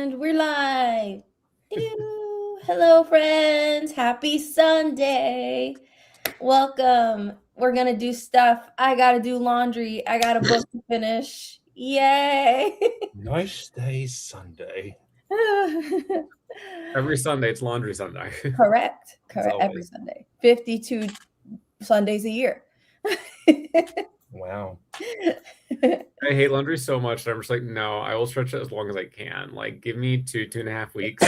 And we're live. Ew. Hello, friends. Happy Sunday. Welcome. We're going to do stuff. I got to do laundry. I got a book to finish. Yay. Nice day, Sunday. Every Sunday, it's Laundry Sunday. Correct. always. Every Sunday. 52 Sundays a year. Wow. I hate laundry so much that I'm just like, no, I will stretch it as long as I can. Like, give me 2.5 weeks.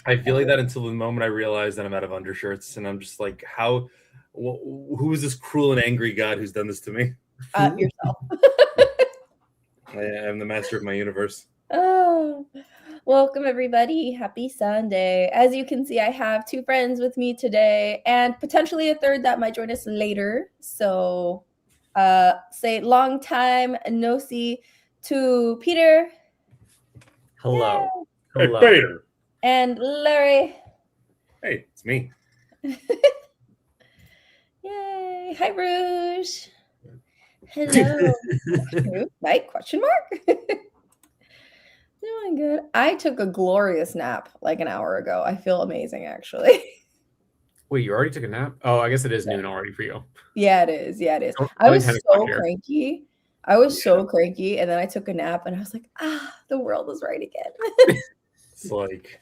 I feel like that until the moment I realize that I'm out of undershirts, and I'm just like, who is this cruel and angry God who's done this to me? Yourself. I am the master of my universe. Oh, welcome everybody. Happy Sunday. As you can see, I have two friends with me today and potentially a third that might join us later. So say long time no see to Peter. Hello. Hey, Hello. Peter. And Larry. Hey, it's me. Yay. Hi, Rouge. Hello. Right? Question mark? Doing good. I took a glorious nap like an hour ago. I feel amazing, actually. Wait, you already took a nap? Oh, I guess it is noon already for you. Yeah, it is. Yeah, it is. It's I only was 10 so o'clock here. cranky. I was so cranky, and then I took a nap, and I was like, the world is right again. It's like,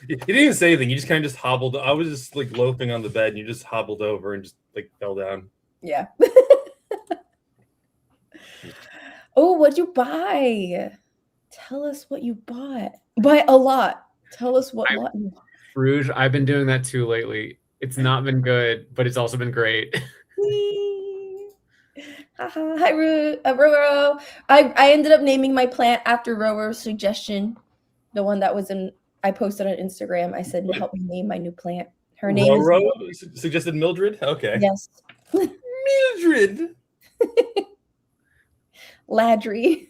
you didn't even say anything. You just kind of just hobbled. I was just like loafing on the bed, and you just hobbled over and just like fell down. Yeah. Oh, what'd you buy? Tell us what you bought. Buy a lot. Tell us what lot you bought. Rouge, I've been doing that too lately. It's not been good, but it's also been great. Hi, Roro. I ended up naming my plant after Roro's suggestion. The one that was I posted on Instagram. I said, help me name my new plant. Her name is suggested Mildred? Okay. Yes. Mildred. Ladry.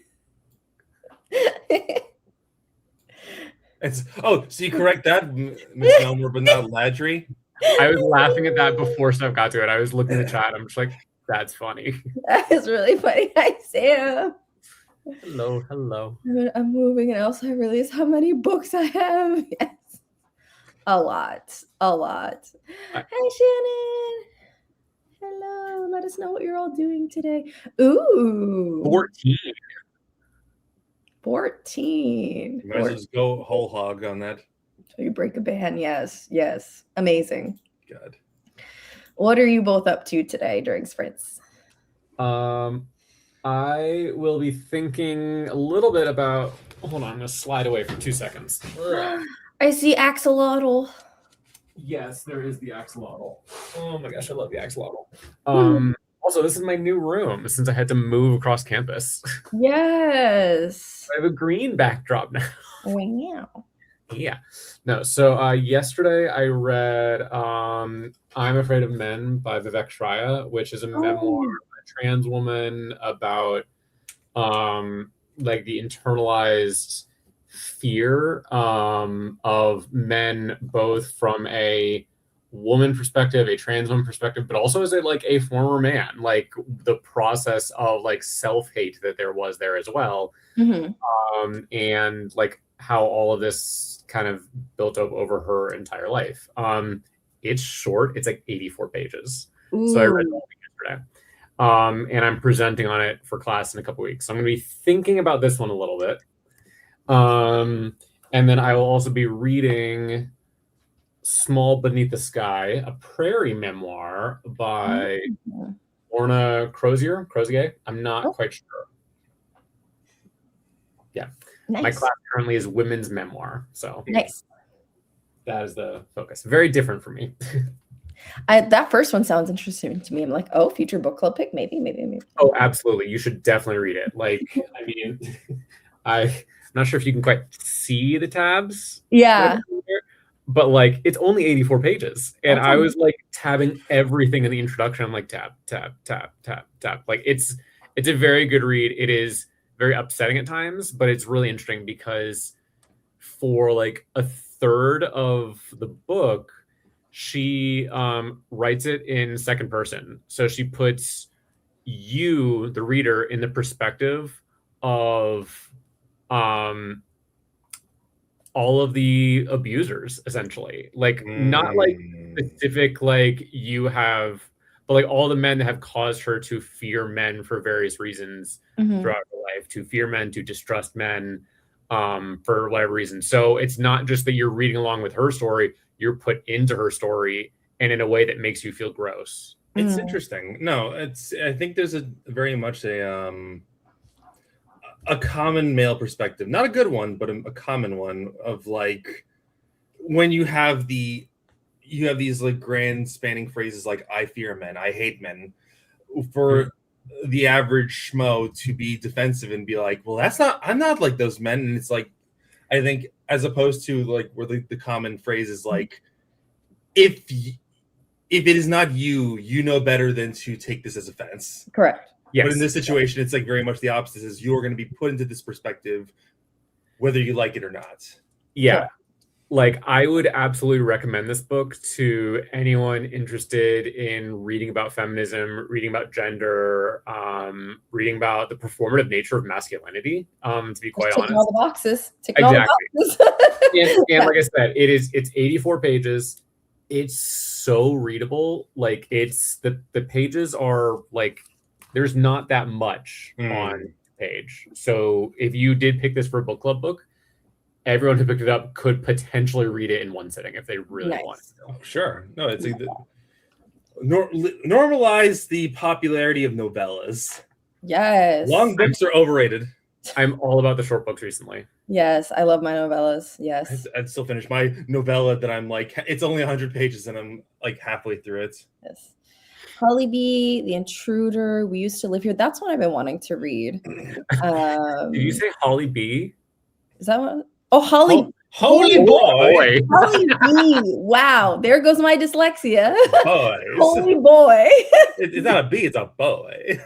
So you correct that, Miss Elmer, but not Ladry? I was laughing at that before stuff got to it. I was looking at the chat. I'm just like, that's funny. That is really funny. Hi, Sam. Hello. I'm moving, and also I realize how many books I have. Yes. A lot. Hi, Shannon. Hello. Let us know what you're all doing today. Ooh. 14. You might as well just go whole hog on that. So you break a ban. Yes. Amazing. God. What are you both up to today during sprints? I will be thinking a little bit about. Hold on, I'm going to slide away for 2 seconds. I see axolotl. Yes, there is the axolotl. Oh my gosh, I love the axolotl. Also, this is my new room since I had to move across campus. Yes. I have a green backdrop now. Wow. Yeah. No, so yesterday I read I'm Afraid of Men by Vivek Shraya, which is a memoir of a trans woman about like the internalized fear of men, both from a woman perspective, a trans woman perspective, but also as a former man, like the process of like self-hate that there was there as well. And like how all of this kind of built up over her entire life. It's short, it's like 84 pages. Ooh. So I read it all yesterday. And I'm presenting on it for class in a couple weeks. So I'm going to be thinking about this one a little bit. And then I will also be reading Small Beneath the Sky, a prairie memoir by Orna Crozier. I'm not quite sure. Yeah. Nice. My class currently is women's memoir. So nice. That is the focus. Very different for me. That first one sounds interesting to me. I'm like, oh, future book club pick, maybe. Oh, absolutely. You should definitely read it. Like, I mean, I'm not sure if you can quite see the tabs. Yeah. But like, it's only 84 pages. And I was like tabbing everything in the introduction. I'm like, tab. Like, it's a very good read. It is very upsetting at times, but it's really interesting because for like a third of the book, she writes it in second person. So she puts you, the reader, in the perspective of all of the abusers, essentially. Like, not like specific, like you have, but like all the men that have caused her to fear men for various reasons throughout her life, to fear men, to distrust men, for whatever reason. So it's not just that you're reading along with her story, you're put into her story and in a way that makes you feel gross. It's interesting. No, I think there's a very much a common male perspective, not a good one, but a common one of like when you have these like grand spanning phrases like "I fear men," "I hate men," for the average schmo to be defensive and be like, "Well, I'm not like those men," and it's like, I think as opposed to like where the common phrase is like, if it is not you, you know better than to take this as offense. Correct. Yes. But in this situation, it's like very much the opposite. Is you're going to be put into this perspective, whether you like it or not. Yeah. Like, I would absolutely recommend this book to anyone interested in reading about feminism, reading about gender, reading about the performative nature of masculinity, to be quite honest. All the boxes. Exactly. All the boxes. and like I said, it's 84 pages. It's so readable. Like, it's the pages are like, there's not that much on the page. So if you did pick this for a book club book, everyone who picked it up could potentially read it in one sitting if they really wanted to. Oh, sure. No, it's normalize the popularity of novellas. Yes. Long books are overrated. I'm all about the short books recently. Yes, I love my novellas. Yes. I'd still finish my novella that I'm like, it's only 100 pages and I'm like halfway through it. Yes. Holly B, The Intruder, We Used to Live Here. That's one I've been wanting to read. Did you say Holly B? Is that one? Oh, Holly. Holy boy. Holly B. Wow. There goes my dyslexia. Boys. Holy boy. It's not a B, it's a boy.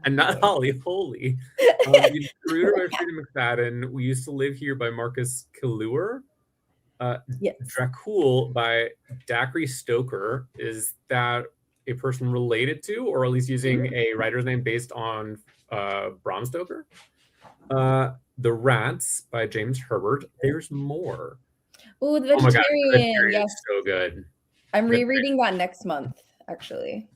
And not Holly, holy. The Intruder by Frida McFadden. We Used to Live Here by Marcus Killuer. Yes. Dracul by Dacre Stoker. Is that a person related to, or at least using a writer's name based on Bram Stoker? The Rats by James Herbert. There's more. Ooh, The Vegetarian. Oh my God, yes. So good. I'm rereading that next month, actually.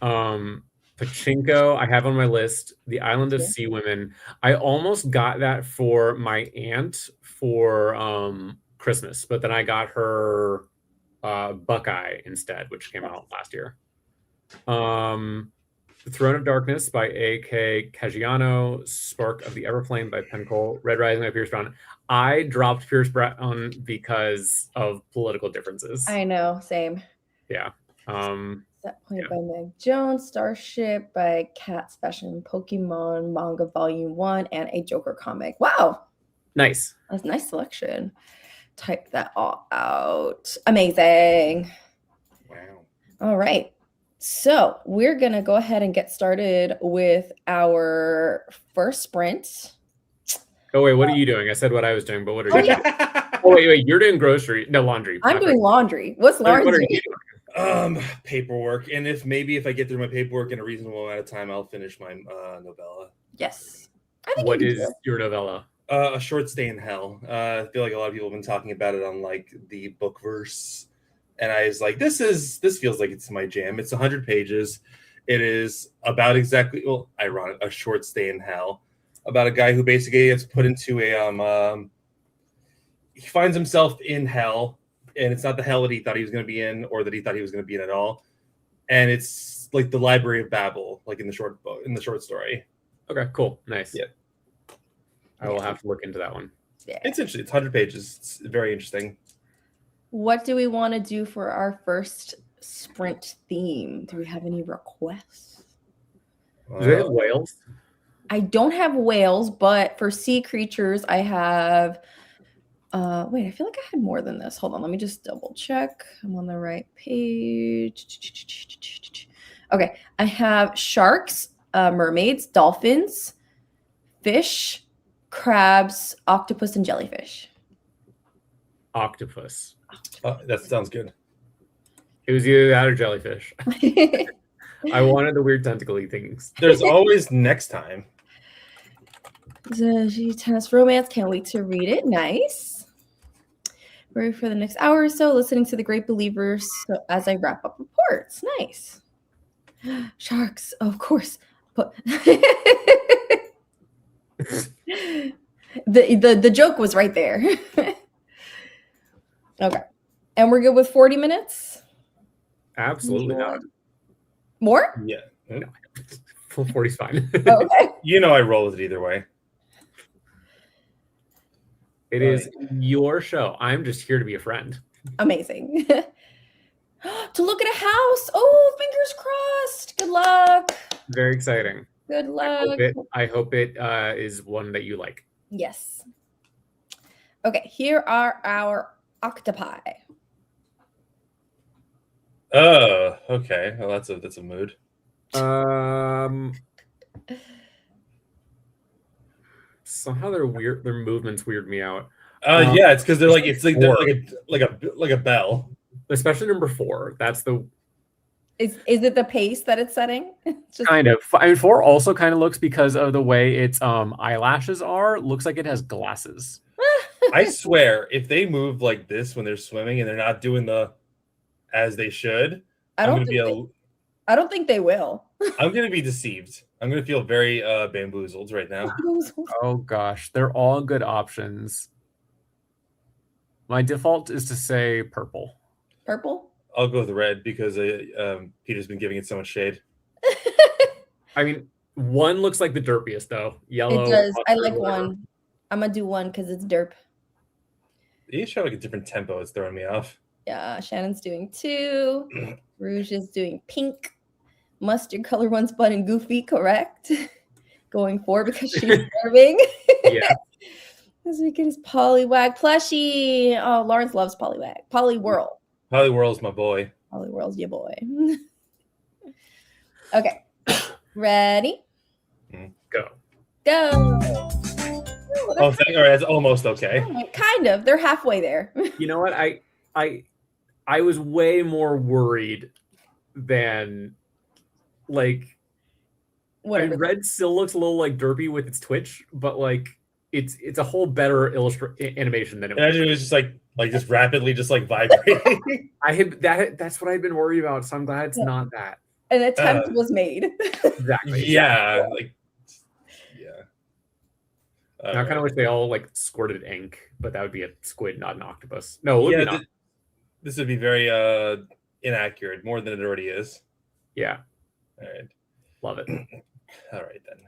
Pachinko, I have on my list. The Island of Sea Women. I almost got that for my aunt for Christmas, but then I got her Buckeye instead, which came out last year. The Throne of Darkness by A.K. Caggiano, Spark of the Everflame by Pencol, Red Rising by Pierce Brown. I dropped Pierce Brown because of political differences. I know, same. Yeah. Set Point by Meg Jones, Starship by Cat Fashion, Pokemon Manga Volume 1, and a Joker comic. Wow. Nice. That's a nice selection. Type that all out. Amazing. Wow. All right. So we're going to go ahead and get started with our first sprint. Oh, wait, what are you doing? I said what I was doing, but what are you doing? Oh, wait, you're doing laundry. I'm doing laundry. What's laundry? What are you doing? Paperwork. And if I get through my paperwork in a reasonable amount of time, I'll finish my novella. Yes. I think what is your novella? A Short Stay in Hell. I feel like a lot of people have been talking about it on like the Bookverse. And I was like, this feels like it's my jam. It's 100 pages. It is about ironic, a short stay in hell, about a guy who basically gets put into he finds himself in hell, and it's not the hell that he thought he was going to be in, or that he thought he was going to be in at all. And it's like the Library of Babel, like in the short story. Okay, cool, nice. Yeah, I will have to look into that one. Yeah. It's interesting. It's 100 pages. It's very interesting. What do we want to do for our first sprint theme? Do we have any requests? Do they have whales? I don't have whales, but for sea creatures, I have. Wait, I feel like I had more than this. Hold on, let me just double check. I'm on the right page. Okay, I have sharks, mermaids, dolphins, fish, crabs, octopus, and jellyfish. Octopus. That sounds good. It was either that or jellyfish. I wanted the weird tentacly things. There's always next time. Tennis romance. Can't wait to read it. Nice. Ready for the next hour or so, listening to The Great Believers as I wrap up reports. Nice. Sharks, of course. But the joke was right there. Okay. And we're good with 40 minutes? Absolutely not. More? Yeah. No. Full 40 is fine. Okay. You know I roll with it either way. It is your show. I'm just here to be a friend. Amazing. To look at a house. Oh, fingers crossed. Good luck. Very exciting. Good luck. I hope it is one that you like. Yes. Okay, here are our octopi. Oh, okay. Well, that's a mood. Somehow they're weird. Their movements weird me out. Yeah, it's because they're like a bell. Especially number 4. That's the. Is it the pace that it's setting? Just... Kind of. I mean, 4 also kind of looks, because of the way its eyelashes are, looks like it has glasses. I swear, if they move like this when they're swimming and they're not doing the as they should, I don't think they will. I'm gonna be deceived. I'm gonna feel very bamboozled right now. Oh gosh, they're all good options. My default is to say purple. Purple? I'll go with red because Peter's been giving it so much shade. I mean, 1 looks like the derpiest though. Yellow. It does. I like 1. I'm gonna do 1 because it's derp. You show like a different tempo. It's throwing me off. Yeah, Shannon's doing 2. Rouge is doing pink. Mustard color one's fun and goofy, correct? Going 4 because she's serving. Yeah. This weekend is Poliwag plushie. Oh, Lawrence loves Poliwag. Poliwhirl. Poliwhirl's my boy. Poliwhirl's your boy. Okay. Ready? Go. Go. Oh, that's almost okay. Kind of. They're halfway there. You know what? I was way more worried than like. Whatever. I mean, red still looks a little like derpy with its twitch, but like it's a whole better animation than it was. Imagine it was just rapidly just like vibrating. That's what I've been worried about, so I'm glad it's not that. An attempt was made. Exactly. Yeah. I kind of wish they all like squirted ink, but that would be a squid, not an octopus. No, it would be not. This would be very inaccurate, more than it already is. Yeah. All right. Love it. All right then.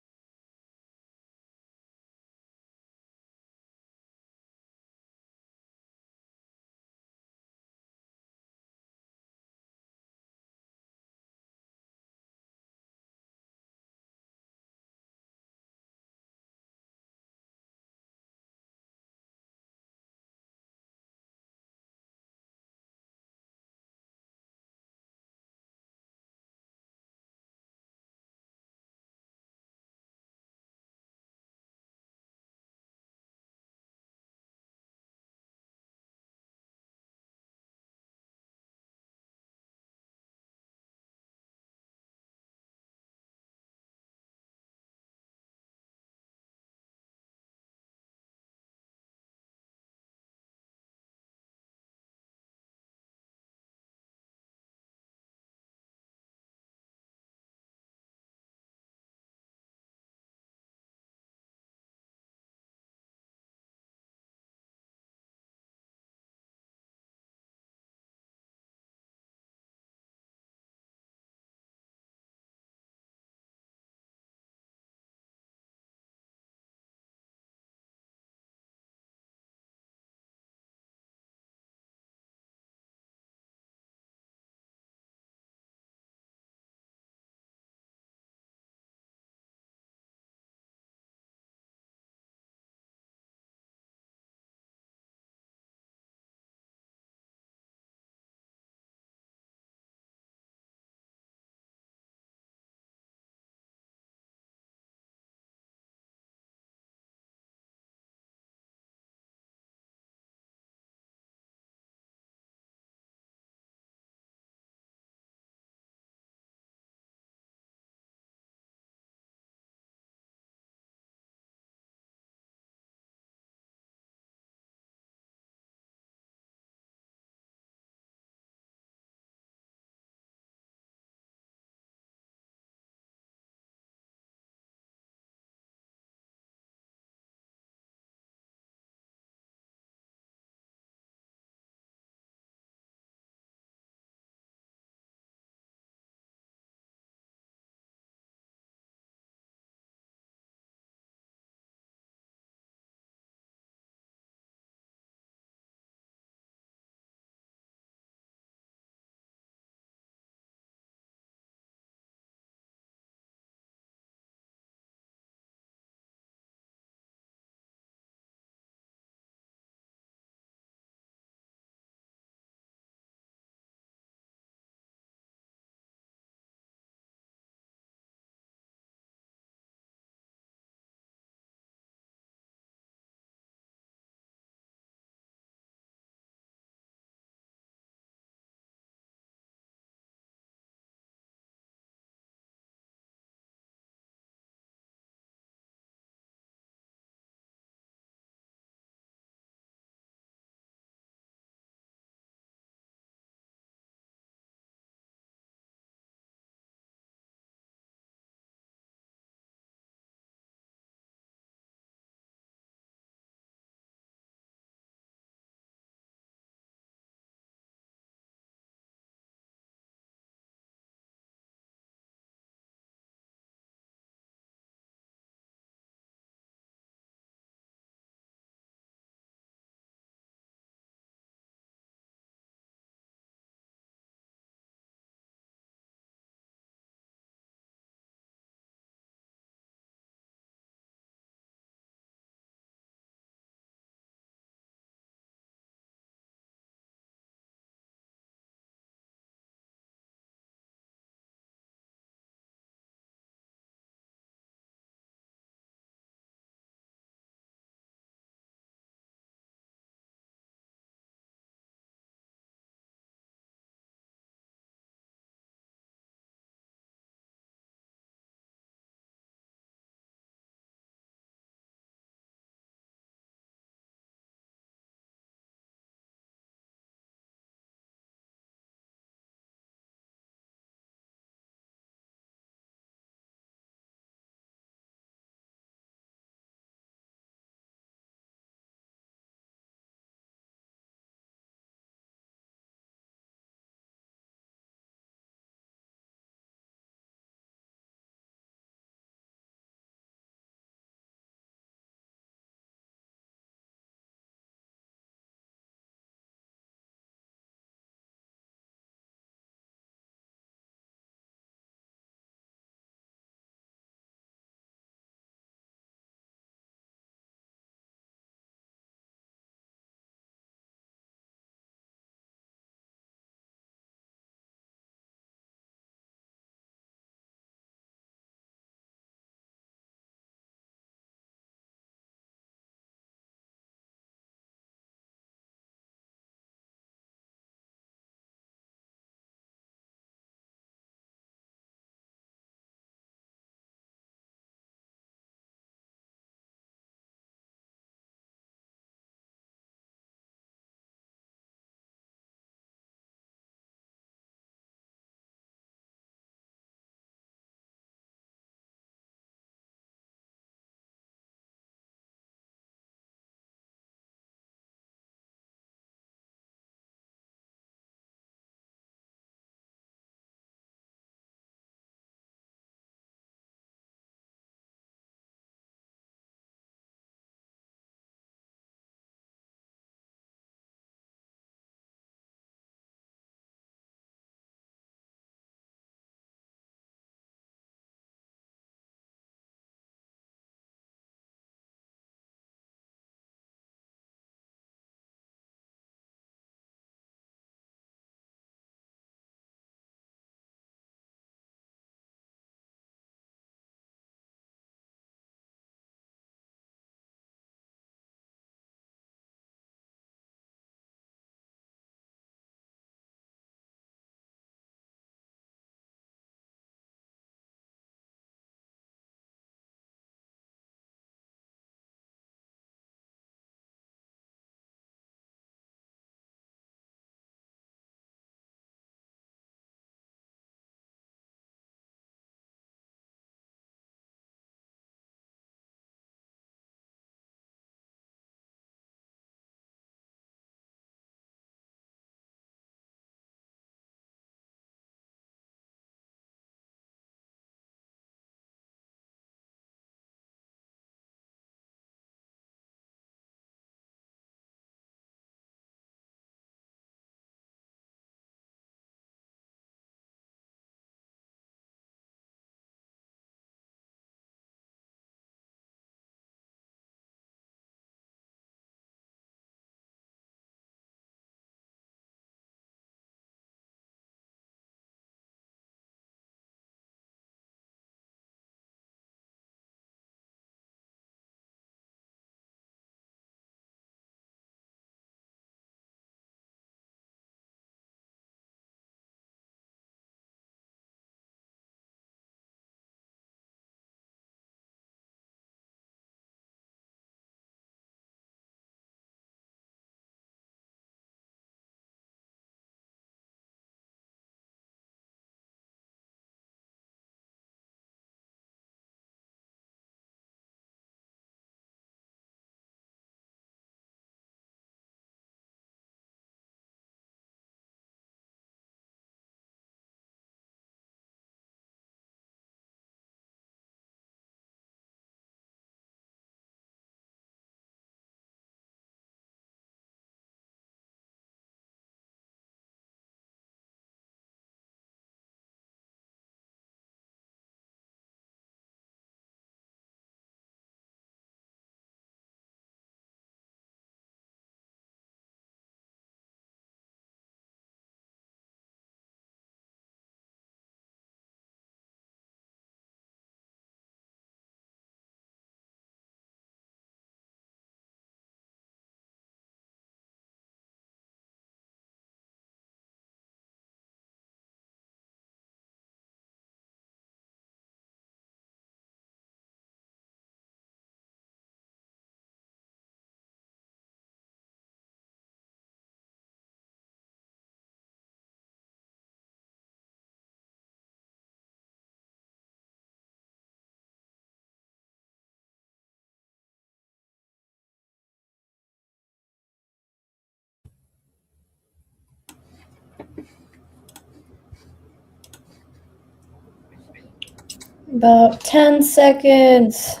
About 10 seconds.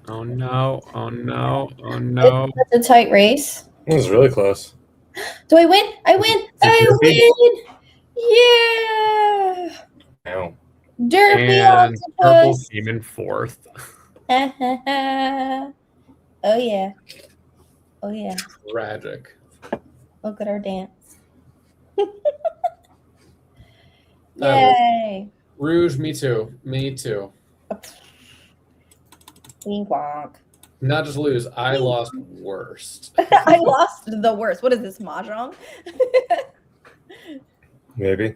Oh no! Oh no! Oh no! It's a tight race. It was really close. Do I win? I win! Is it I Derpy? win! Yeah! No. Derpy And purple octopus! came in fourth. Oh yeah. Oh yeah. Tragic. Look at our dance. That was Yay! Rouge, me too. Me too. Wink wonk. Not just lose, I lost worst. I lost the worst. What is this, mahjong? Maybe.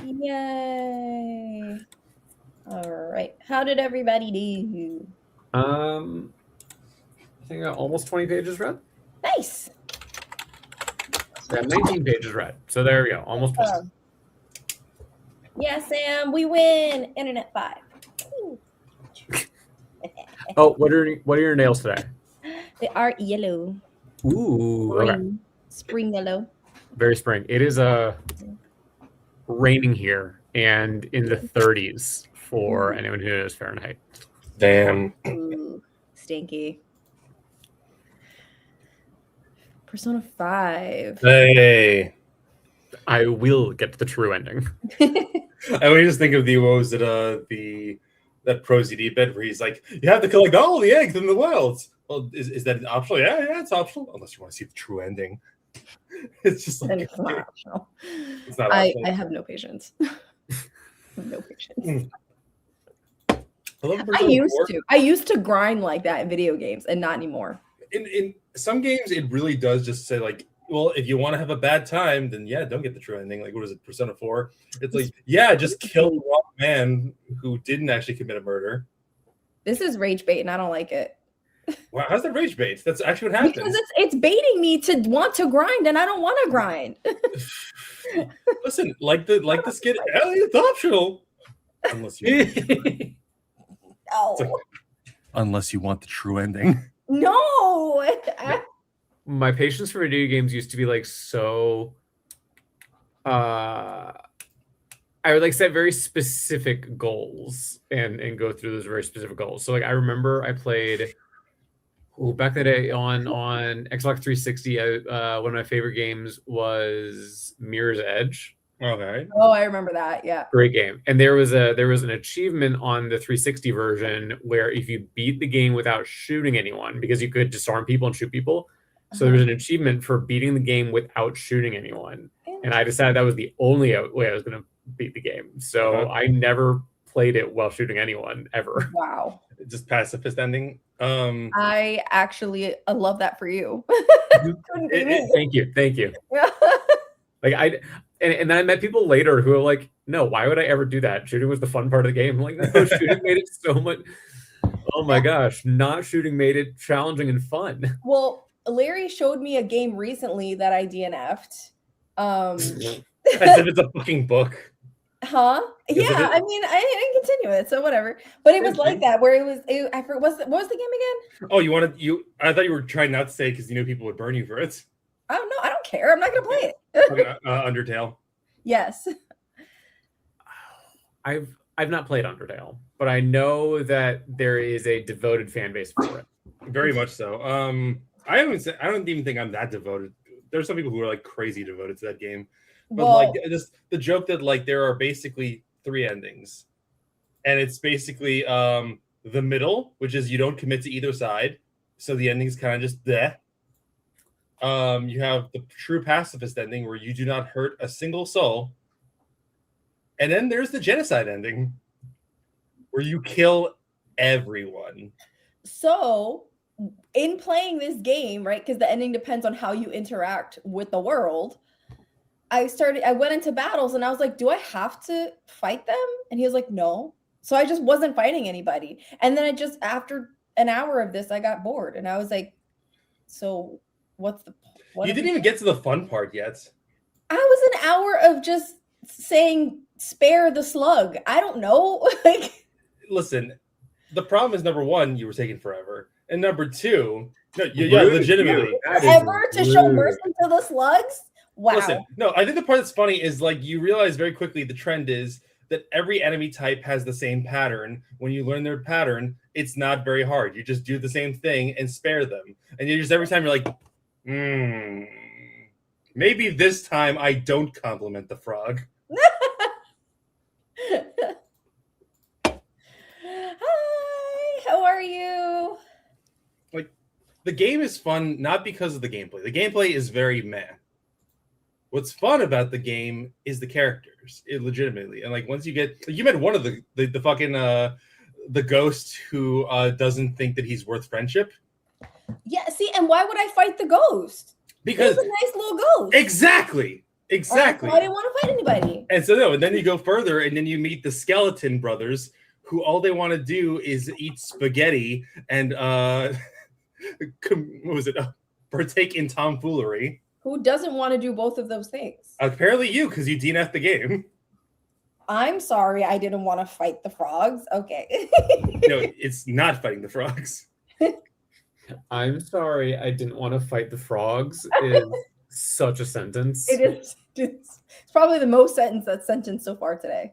Yay! All right. How did everybody do? I think I got almost 20 pages read. Nice. I got 19 pages read. So there we go. Almost 20. Yeah, Sam, we win. Internet 5. Oh, what are your nails today? They are yellow. Ooh, okay. Spring yellow. Very spring. It is raining here and in the 30s for anyone who knows Fahrenheit. Damn. Ooh, stinky. Persona 5. Hey. I will get to the true ending. I always just think of the what was it that Pro CD bit where he's like, you have to collect all the eggs in the world. Well, is that optional? Yeah, it's optional. Unless you want to see the true ending. It's just like It's not optional. It's not I optional. have no patience. No patience. I used to grind like that in video games and not anymore. In some games, it really does just say like, well, if you want to have a bad time, then yeah, don't get the true ending. Like, what is it, Persona 4? It's like, yeah, just kill the wrong man who didn't actually commit a murder. This is rage bait, and I don't like it. Wow, how's that rage bait? That's actually what happens. Because it's baiting me to want to grind, and I don't want to grind. Listen, like the skit, it's optional. Unless you unless you want the true ending. No. My patience for video games used to be like so I would like set very specific goals and go through those very specific goals. So like I remember I played back in the day on Xbox 360. One of my favorite games was Mirror's Edge. Okay. Oh, I remember that. Yeah. Great game. And there was an achievement on the 360 version where if you beat the game without shooting anyone, because you could disarm people and shoot people. So there was an achievement for beating the game without shooting anyone. And I decided that was the only way I was going to beat the game. So I never played it while shooting anyone ever. Wow. Just pacifist ending. I actually love that for you. Thank you. Like and then I met people later who are like, no, why would I ever do that? Shooting was the fun part of the game. I'm like, no, shooting made it so much. Oh my gosh, not shooting made it challenging and fun. Well, Larry showed me a game recently that I DNF'd. As if it's a fucking book. Huh? Yeah, I mean, I didn't continue it, so whatever. But it was like that, where I forgot, what was the game again? Oh, I thought you were trying not to say because you knew people would burn you for it. I don't know. I don't care. I'm not gonna play it. Undertale. Yes. I've not played Undertale, but I know that there is a devoted fan base for it. Very much so. I don't even think I'm that devoted. There's some people who are like crazy devoted to that game. But like just the joke that like there are basically 3 endings. And it's basically the middle, which is you don't commit to either side. So the ending's kind of just bleh. You have the true pacifist ending where you do not hurt a single soul. And then there's the genocide ending where you kill everyone. So in playing this game, right, because the ending depends on how you interact with the world, I went into battles and I was like, do I have to fight them? And he was like, no. So I just wasn't fighting anybody. And then after an hour of this, I got bored and I was like, so what you didn't even get to the fun part yet. I was an hour of just saying spare the slug. I don't know. Like, listen, the problem is number 1, you were taking forever. And number 2, no, yeah, legitimately. Forever to show mercy to the slugs? Wow. Listen, no, I think the part that's funny is like you realize very quickly the trend is that every enemy type has the same pattern. When you learn their pattern, it's not very hard. You just do the same thing and spare them. And you just every time you're like, maybe this time I don't compliment the frog. Hi, how are you? Like, the game is fun not because of the gameplay. The gameplay is very meh. What's fun about the game is the characters, legitimately. And like once you get, like, you met one of the fucking the ghost who doesn't think that he's worth friendship. Yeah, see, and why would I fight the ghost? Because he's a nice little ghost. Exactly. I didn't want to fight anybody. And so no, and then you go further, and then you meet the skeleton brothers, who all they want to do is eat spaghetti and partake in tomfoolery. Who doesn't want to do both of those things? Apparently you, because you DNF'd the game. I'm sorry, I didn't want to fight the frogs. Okay. No, it's not fighting the frogs. I'm sorry, I didn't want to fight the frogs is such a sentence. It is. It's probably the most sentence so far today.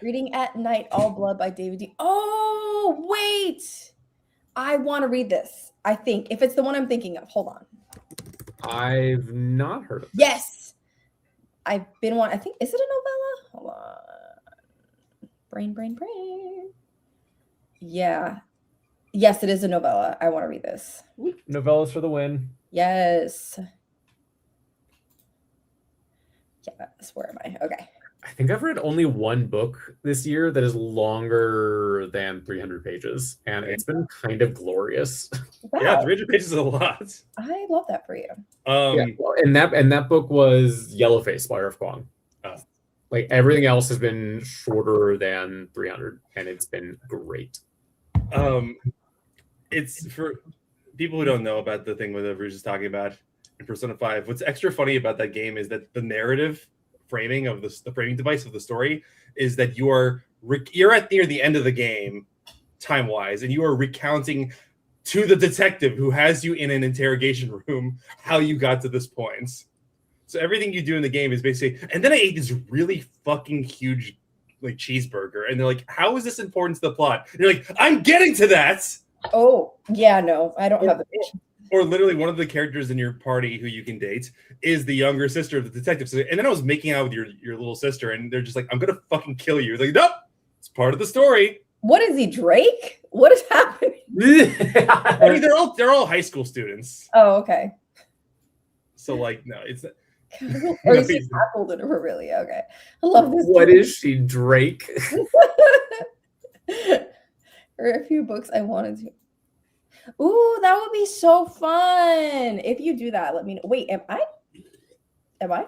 Reading at Night, All Blood by David D. Oh, wait. I want to read this. I think if it's the one I'm thinking of. Hold on. I've not heard of this. Yes. I've been one. I think, is it a novella? Hold on. Brain. Yeah. Yes, it is a novella. I want to read this. Novellas for the win. Yes. Yes. Where am I? Okay. I think I've read only one book this year that is longer than 300 pages, and it's been kind of glorious. Wow. Yeah, 300 pages is a lot. I love that for you. Yeah, well, and that book was Yellowface by R.F. Kuang. Like everything else has been shorter than 300, and it's been great. It's for people who don't know about the thing that Rouge is talking about in Persona 5. What's extra funny about that game is that the narrative framing of the framing device of the story is that you're at near the end of the game, time wise, and you are recounting to the detective who has you in an interrogation room how you got to this point. So everything you do in the game is basically, and then I ate this really fucking huge like cheeseburger, and they're like, "How is this important to the plot?" And you're like, "I'm getting to that." Oh yeah, no, I don't have the patience. Or literally one of the characters in your party who you can date is the younger sister of the detective. So, and then I was making out with your little sister, and they're just like, "I'm gonna fucking kill you." It's like, nope, it's part of the story. What is he, Drake? What is happening? I mean, they're all high school students. Oh, okay. So like, no, it's not. Or is he tackled in her really? Okay, I love this. What is she, Drake? Or a few books I wanted to. Ooh, that would be so fun. If you do that, let me know. Wait, am I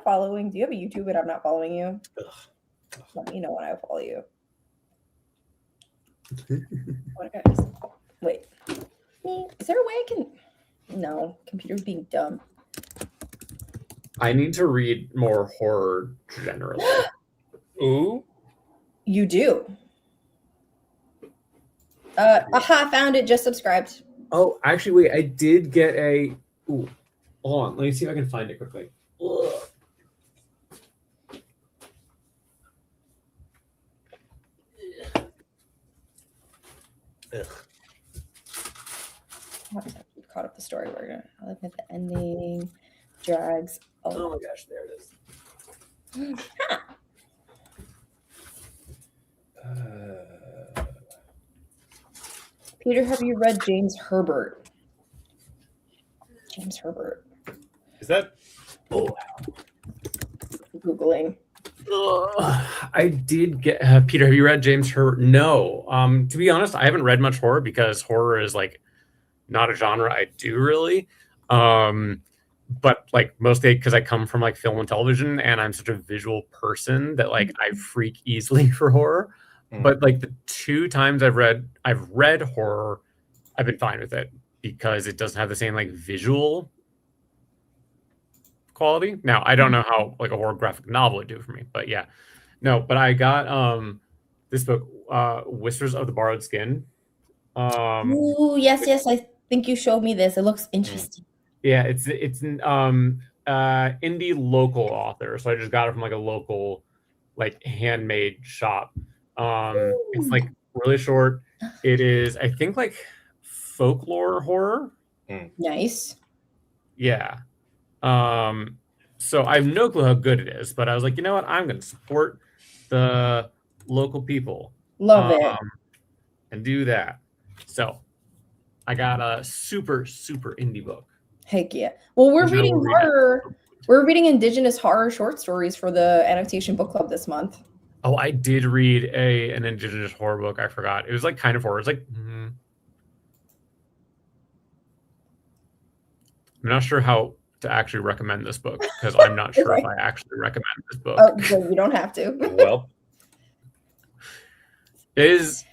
following? Do you have a YouTube and I'm not following you? Let me know when I follow you. What guys? Wait. Is there a way I can? No, computer's being dumb. I need to read more horror generally. Ooh. You do. Found it. Just subscribed. Oh, actually, wait. I did get a. Ooh, hold on. Let me see if I can find it quickly. Ugh. Ugh. We've caught up the story. We're gonna look at the ending. Drags. Oh my gosh, there it is. Peter, have you read James Herbert? James Herbert. Is that? Oh, Googling. I did get Peter. Have you read James Herbert? No. To be honest, I haven't read much horror because horror is like not a genre I do really. But like mostly because I come from like film and television, and I'm such a visual person that like I freak easily for horror. But like the 2 times I've read horror, I've been fine with it because it doesn't have the same like visual quality. Now I don't know how like a horror graphic novel would do for me, but yeah, no. But I got this book, Whispers of the Borrowed Skin. Ooh, yes. think you showed me this. It looks interesting. Yeah, it's an indie local author. So I just got it from like a local like handmade shop. It's like really short. It is, I think, like folklore horror. Nice. Yeah. So I have no clue how good it is, but I was like, you know what? I'm gonna support the local people. Love it. And do that. So I got a super indie book. Heck yeah. Well, we're Which I reading will read horror. We're reading Indigenous horror short stories for the Annotation Book Club this month. Oh, I did read an Indigenous horror book. I forgot. It was like kind of horror. It's like I'm not sure how to actually recommend this book because I'm not sure if I actually recommend this book. Oh, well, you don't have to. Well, it is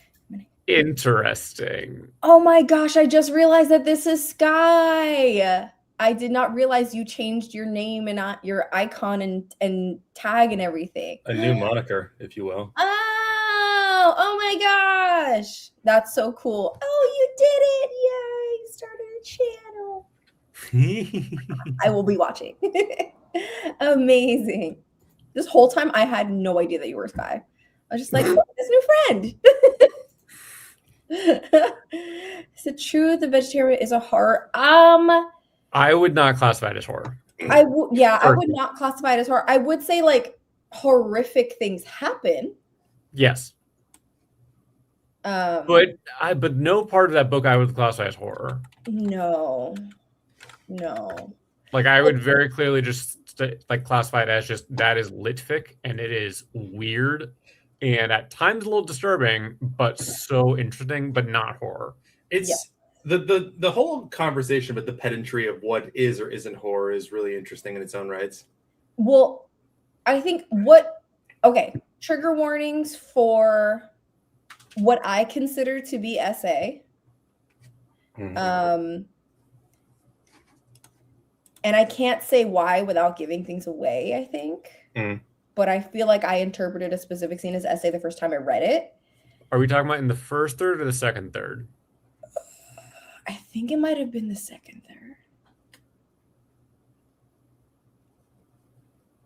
interesting. Oh my gosh, I just realized that this is Sky. I did not realize you changed your name and not your icon and tag and everything. a new moniker, if you will. Oh my gosh. That's so cool. Oh, you did it. Yay. You started a channel. I will be watching. Amazing. This whole time I had no idea that you were Sky. I was just like, oh, this new friend. Is it true the vegetarian is a horror? I would not classify it as horror. I would not classify it as horror. I would say like horrific things happen. Yes. But no part of that book I would classify as horror. No. Like I would very clearly just like classify it as just that is litfic and it is weird and at times a little disturbing, but so interesting, but not horror. It's the whole conversation about the pedantry of what is or isn't horror is really interesting in its own rights. Well, I think trigger warnings for what I consider to be SA. And I can't say why without giving things away, I think. But I feel like I interpreted a specific scene as SA the first time I read it. Are we talking about in the first third or the second third? I think it might have been the second third.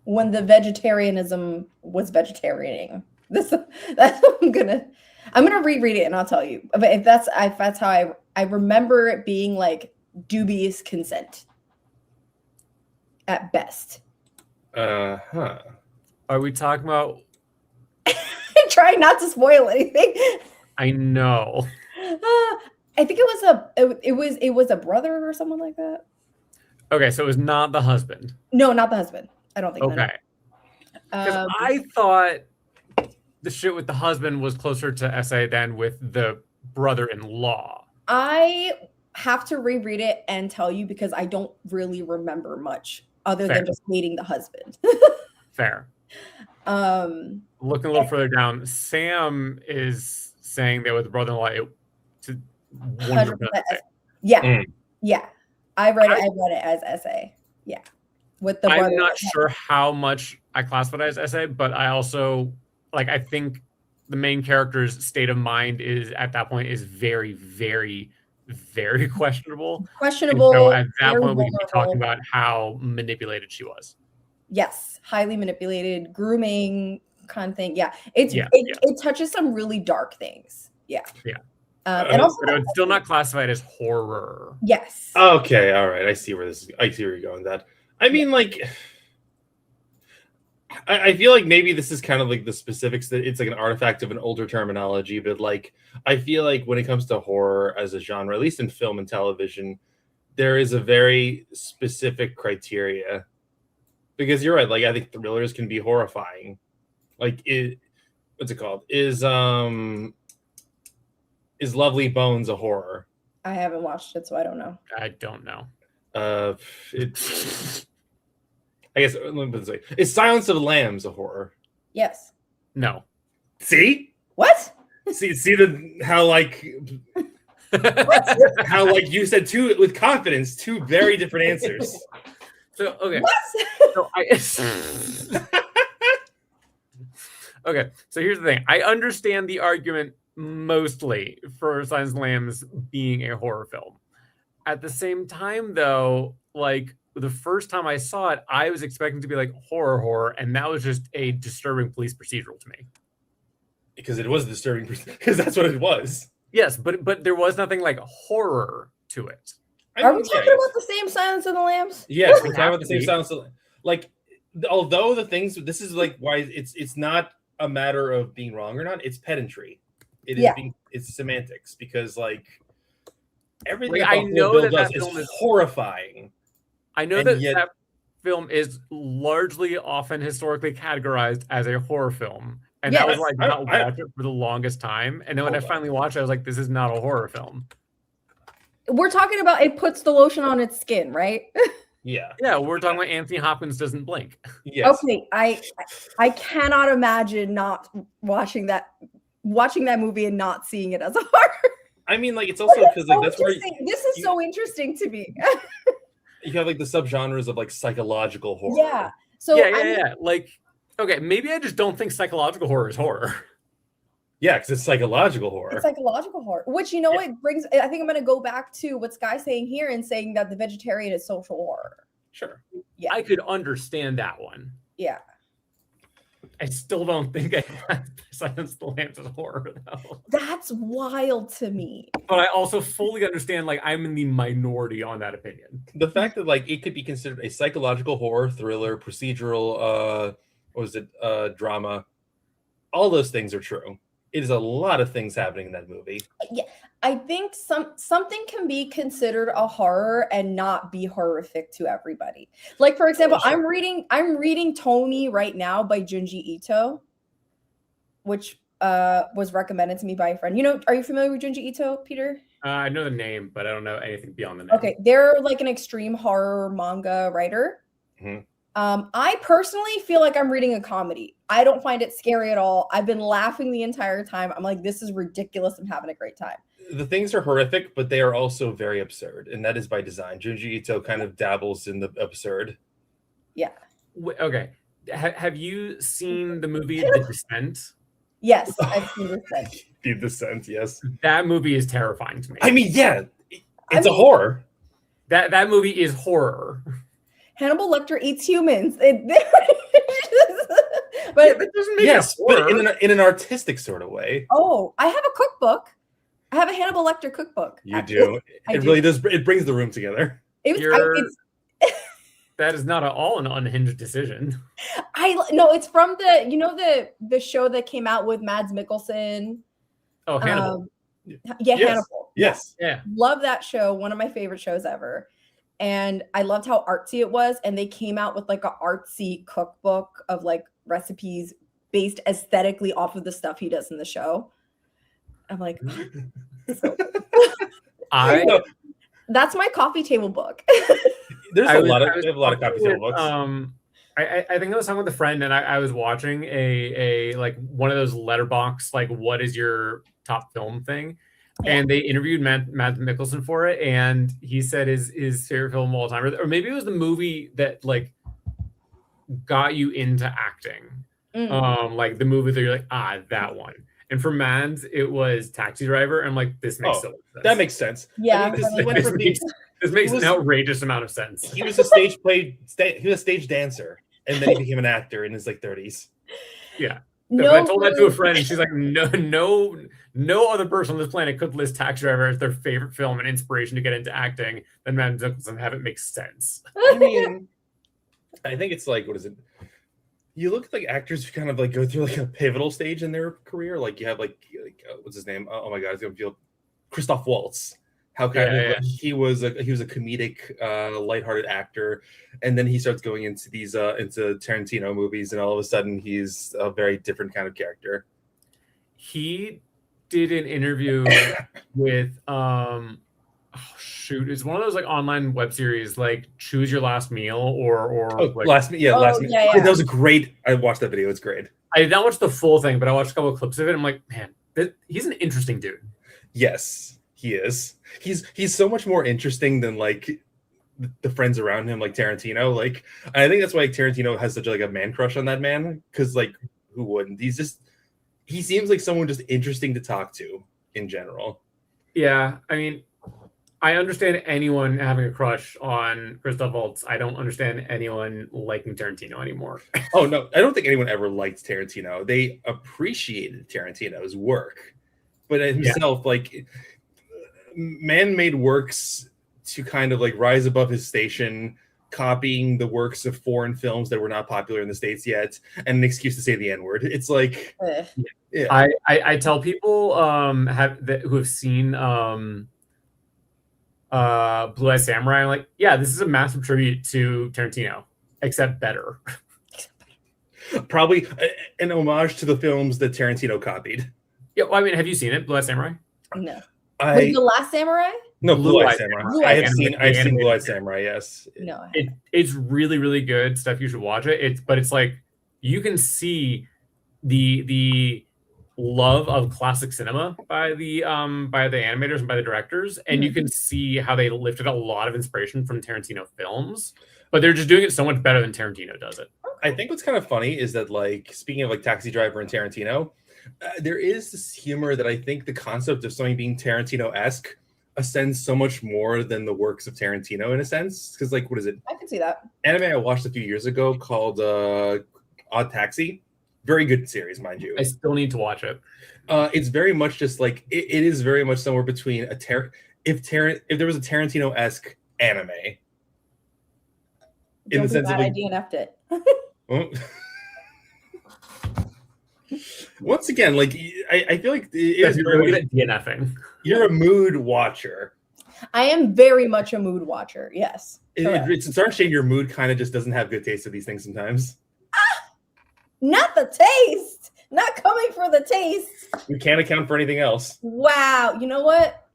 When the vegetarianism was vegetarianing. That's I'm gonna reread it and I'll tell you. But if that's how I remember it being like dubious consent at best. Are we talking about? Trying not to spoil anything. I know. I think it was a brother or someone like that. Okay, so it was not the husband. No, not the husband. I don't think. Okay. Because I thought the shit with the husband was closer to SA than with the brother-in-law. I have to reread it and tell you because I don't really remember much other than just hating the husband. Fair. Looking a little further down, Sam is saying that with the brother-in-law, to 100%. Yeah. I read it as SA. Yeah. With the brother. I'm not sure how much I classify it as SA, but I also I think the main character's state of mind is at that point is very, very, very questionable. Questionable. So at that point, we can be talking about how manipulated she was. Yes, highly manipulated, grooming kind of thing. Yeah, it touches some really dark things. Yeah. And also, but it's still not classified as horror. Yes. Okay, all right. I see where you're going with that. I mean, like, I feel like maybe this is kind of like the specifics that it's like an artifact of an older terminology, but like I feel like when it comes to horror as a genre, at least in film and television, there is a very specific criteria. Because you're right, like I think thrillers can be horrifying. Like what's it called? Is Lovely Bones a horror? I haven't watched it, so I don't know. I don't know. It's I guess let me put it this way. Is Silence of the Lambs a horror? Yes. No. See? What? See how how you said two with confidence, two very different answers. So okay. What? So okay. So here's the thing. I understand the argument mostly for Silence of the Lambs being a horror film. At the same time, though, like the first time I saw it, I was expecting to be like horror, and that was just a disturbing police procedural to me. Because it was disturbing, because that's what it was. Yes, but there was nothing like horror to it. Are we talking about the same Silence of the Lambs? Yes, we're talking about the same Silence of the Lambs. Like, although the things, this is like why it's not a matter of being wrong or not. It's pedantry. It is it's semantics, because like everything like, I know that film is horrifying. I know that film is largely often historically categorized as a horror film. And that was like not watch it for the longest time. And then when I finally watched it, I was like, this is not a horror film. We're talking about it puts the lotion on its skin, right? Yeah. Yeah, we're talking about Anthony Hopkins doesn't blink. Yes. Okay, I cannot imagine not watching that movie and not seeing it as a horror. I mean, like, it's also because like that's where this is so interesting to me. You have like the subgenres of like psychological horror. Yeah. So yeah. Like, okay, maybe I just don't think psychological horror is horror. Yeah, because it's psychological horror. It's psychological horror, which it brings. I think I'm going to go back to what Sky's saying here and saying that The Vegetarian is social horror. Sure. Yeah, I could understand that one. Yeah. I still don't think Silence of the Lambs is horror, though. That's wild to me. But I also fully understand, like, I'm in the minority on that opinion. The fact that, like, it could be considered a psychological horror, thriller, procedural, drama, all those things are true. It is a lot of things happening in that movie. Yeah, I think something can be considered a horror and not be horrific to everybody. Like, for example, sure. I'm reading Tony right now by Junji Ito, which was recommended to me by a friend. Are you familiar with Junji Ito, Peter? I know the name, but I don't know anything beyond the name. Okay, they're like an extreme horror manga writer. Mm-hmm. I personally feel like I'm reading a comedy. I don't find it scary at all. I've been laughing the entire time. I'm like, this is ridiculous. I'm having a great time. The things are horrific, but they are also very absurd, and that is by design. Junji Ito kind of dabbles in the absurd. Yeah. Okay. Have you seen the movie The Descent? Yes, I've seen The Descent. The Descent, yes. That movie is terrifying to me. I mean, yeah, it's a horror. That movie is horror. Hannibal Lecter eats humans. But that doesn't make it horror. But in an artistic sort of way. Oh, I have a cookbook. I have a Hannibal Lecter cookbook. You do. It really does. It brings the room together. That is not at all an unhinged decision. No, it's from the show that came out with Mads Mikkelsen. Oh, Hannibal. Yes. Hannibal. Yes. Yeah. Love that show. One of my favorite shows ever. And I loved how artsy it was. And they came out with like an artsy cookbook of like recipes based aesthetically off of the stuff he does in the show. I'm like, that's my coffee table book. There's a lot of coffee table books. I think I was talking with a friend, and I was watching a like one of those letterbox, like, what is your top film thing? Yeah. And they interviewed Matt Mikkelsen for it, and he said his favorite film of all time, or maybe it was the movie that like got you into acting. Like the movie that you're like, that one. And for Mads, it was Taxi Driver. And I'm like, this makes so much sense. That makes sense. Yeah. I mean, this makes an outrageous amount of sense. He was a stage dancer, and then he became an actor in his like 30s. Yeah. So I told that to a friend, and she's like, no other person on this planet could list Taxi Driver as their favorite film and inspiration to get into acting than Mads Mikkelsen. Have it make sense. I mean, I think it's like, what is it? You look at like actors who kind of like go through like a pivotal stage in their career. Like you have like what's his name? Oh my god, it's gonna feel Christoph Waltz. How he was a comedic, lighthearted actor, and then he starts going into these into Tarantino movies, and all of a sudden he's a very different kind of character. He did an interview with it's one of those like online web series, like Choose Your Last Meal Last Meal. Yeah. That was a great. I watched that video. It's great. I did not watch the full thing, but I watched a couple of clips of it. I'm like, man, he's an interesting dude. Yes, he is. He's so much more interesting than like the friends around him, like Tarantino. Like, I think that's why Tarantino has such like a man crush on that man, because like who wouldn't? He seems like someone just interesting to talk to in general. Yeah, I mean, I understand anyone having a crush on Christoph Waltz. I don't understand anyone liking Tarantino anymore. Oh no, I don't think anyone ever liked Tarantino. They appreciated Tarantino's work, but himself, like, man made works to kind of like rise above his station, copying the works of foreign films that were not popular in the States yet, and an excuse to say the N-word. It's like, yeah. I tell people who have seen Blue Eye Samurai, I'm like, yeah, this is a massive tribute to Tarantino, except better. Probably an homage to the films that Tarantino copied. Yeah, well, I mean, have you seen it, Blue Eye Samurai? No. Wait, The Last Samurai? No, Blue Eye Samurai. I've seen Blue Eye Samurai. Yes. No. It's really, really good stuff. You should watch it. But it's like you can see the love of classic cinema by the animators and by the directors, and you can see how they lifted a lot of inspiration from Tarantino films, but they're just doing it so much better than Tarantino does it. I think what's kind of funny is that, like, speaking of like Taxi Driver and Tarantino, there is this humor that I think the concept of something being Tarantino-esque ascends so much more than the works of Tarantino in a sense. Because, like, what is it? I can see that. Anime I watched a few years ago called Odd Taxi. Very good series, mind you. I still need to watch it. It's very much just like it is very much somewhere between if there was a Tarantino-esque anime. In the sense of, like, I DNF'd it. Well, once again, like, I feel like you're good at DNFing. You're a mood watcher. I am very much a mood watcher. Yes. It's starting to shade your mood. Kind of just doesn't have good taste of these things sometimes. Not the taste. Not coming for the taste. We can't account for anything else. Wow. You know what?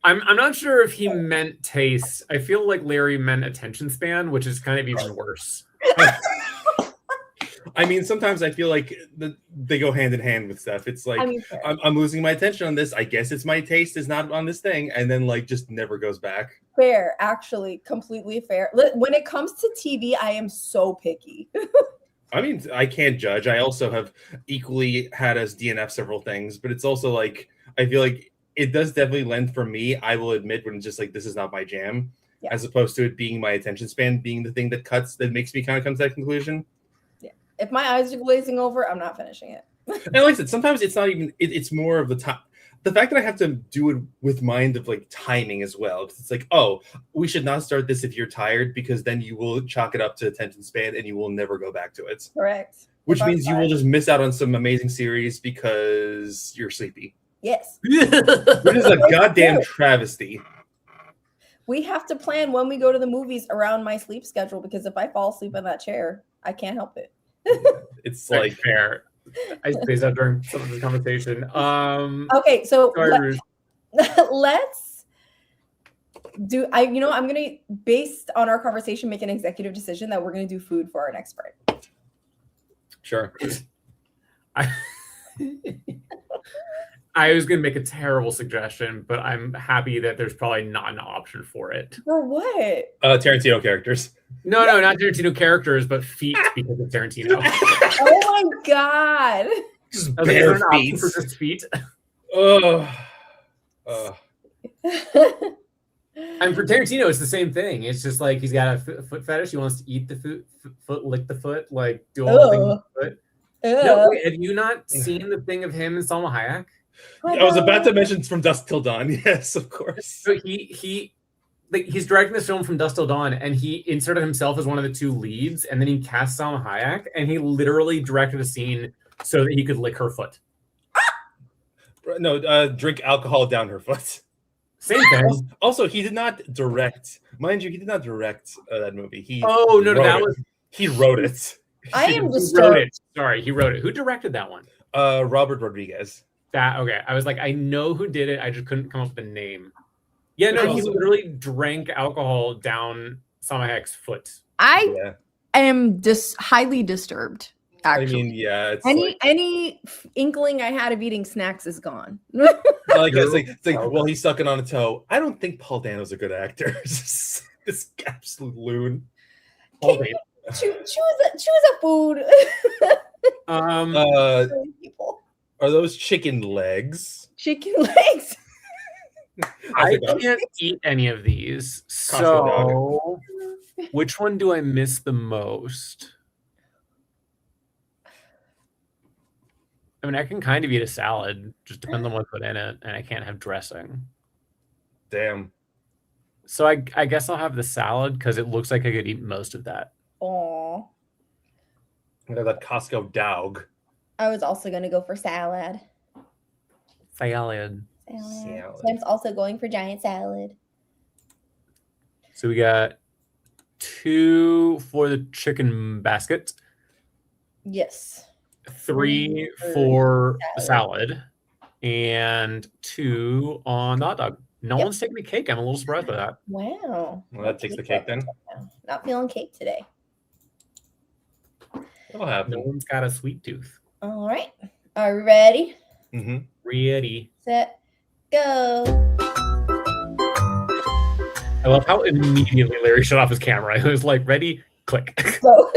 I'm not sure if he meant taste. I feel like Larry meant attention span, which is kind of even worse. I mean, sometimes I feel like they go hand in hand with stuff. It's like, I'm losing my attention on this. I guess it's my taste is not on this thing. And then, like, just never goes back. Fair. Actually, completely fair. When it comes to TV, I am so picky. I mean, I can't judge. I also have equally had us DNF several things, but it's also like, I feel like it does definitely lend for me. I will admit when it's just like, this is not my jam, as opposed to it being my attention span being the thing that makes me kind of come to that conclusion. Yeah. If my eyes are glazing over, I'm not finishing it. And like I said, sometimes it's not even, it's more of the time. The fact that I have to do it with mind of like timing as well. It's like, oh, we should not start this if you're tired, because then you will chalk it up to attention span and you will never go back to it. Correct. Which means you will just miss out on some amazing series because you're sleepy. Yes. It is a goddamn travesty. We have to plan when we go to the movies around my sleep schedule, because if I fall asleep in that chair, I can't help it. It's like fair. I spaced out during some of the conversation. Okay, so let's do. I'm gonna, based on our conversation, make an executive decision that we're gonna do food for our next break. Sure. I was gonna make a terrible suggestion, but I'm happy that there's probably not an option for it. For what? Tarantino characters. No, not Tarantino characters, but feet because of Tarantino. Oh my god! Just bare feet. For just feet. And for Tarantino, it's the same thing. It's just like he's got a foot fetish. He wants to eat the foot, lick the foot, like do all the things with the foot. No, wait, have you not seen the thing of him and Salma Hayek? I was about to mention From Dusk Till Dawn. Yes, of course. So he's directing this film From Dusk Till Dawn, and he inserted himself as one of the two leads, and then he cast Salma Hayek, and he literally directed a scene so that he could lick her foot. No, drink alcohol down her foot. Same thing. Also, he did not direct. Mind you, he did not direct that movie. He wrote it. I am disturbed. Sorry, he wrote it. Who directed that one? Robert Rodriguez. Okay. I was like, I know who did it. I just couldn't come up with a name. Yeah, no, he literally drank alcohol down Salma Hayek's foot. I am highly disturbed. Actually, I mean, yeah. It's any inkling I had of eating snacks is gone. It's like, well, he's sucking on a toe. I don't think Paul Dano's a good actor. This absolute loon. Choose a food. Are those chicken legs? Chicken legs. How's I it go? can't eat any of these. Costco dog. So, which one do I miss the most? I mean, I can kind of eat a salad. Just depends on what I put in it, and I can't have dressing. Damn. So I guess I'll have the salad because it looks like I could eat most of that. Aw. I got that Costco dog. I was also gonna go for salad. Salad. Salad. Salad. So I'm also going for giant salad. So we got 2 for the chicken basket, Yes. 3 for the salad, and 2 on the hot dog. No Yep. one's taking the cake. I'm a little surprised by that. Wow. Well, that takes the cake then. Not feeling cake today. It'll No happen. one's got a sweet tooth. All right. Are we ready? Mm-hmm. Ready. Set. Go. I love how immediately Larry shut off his camera. He was like, ready, click. Go.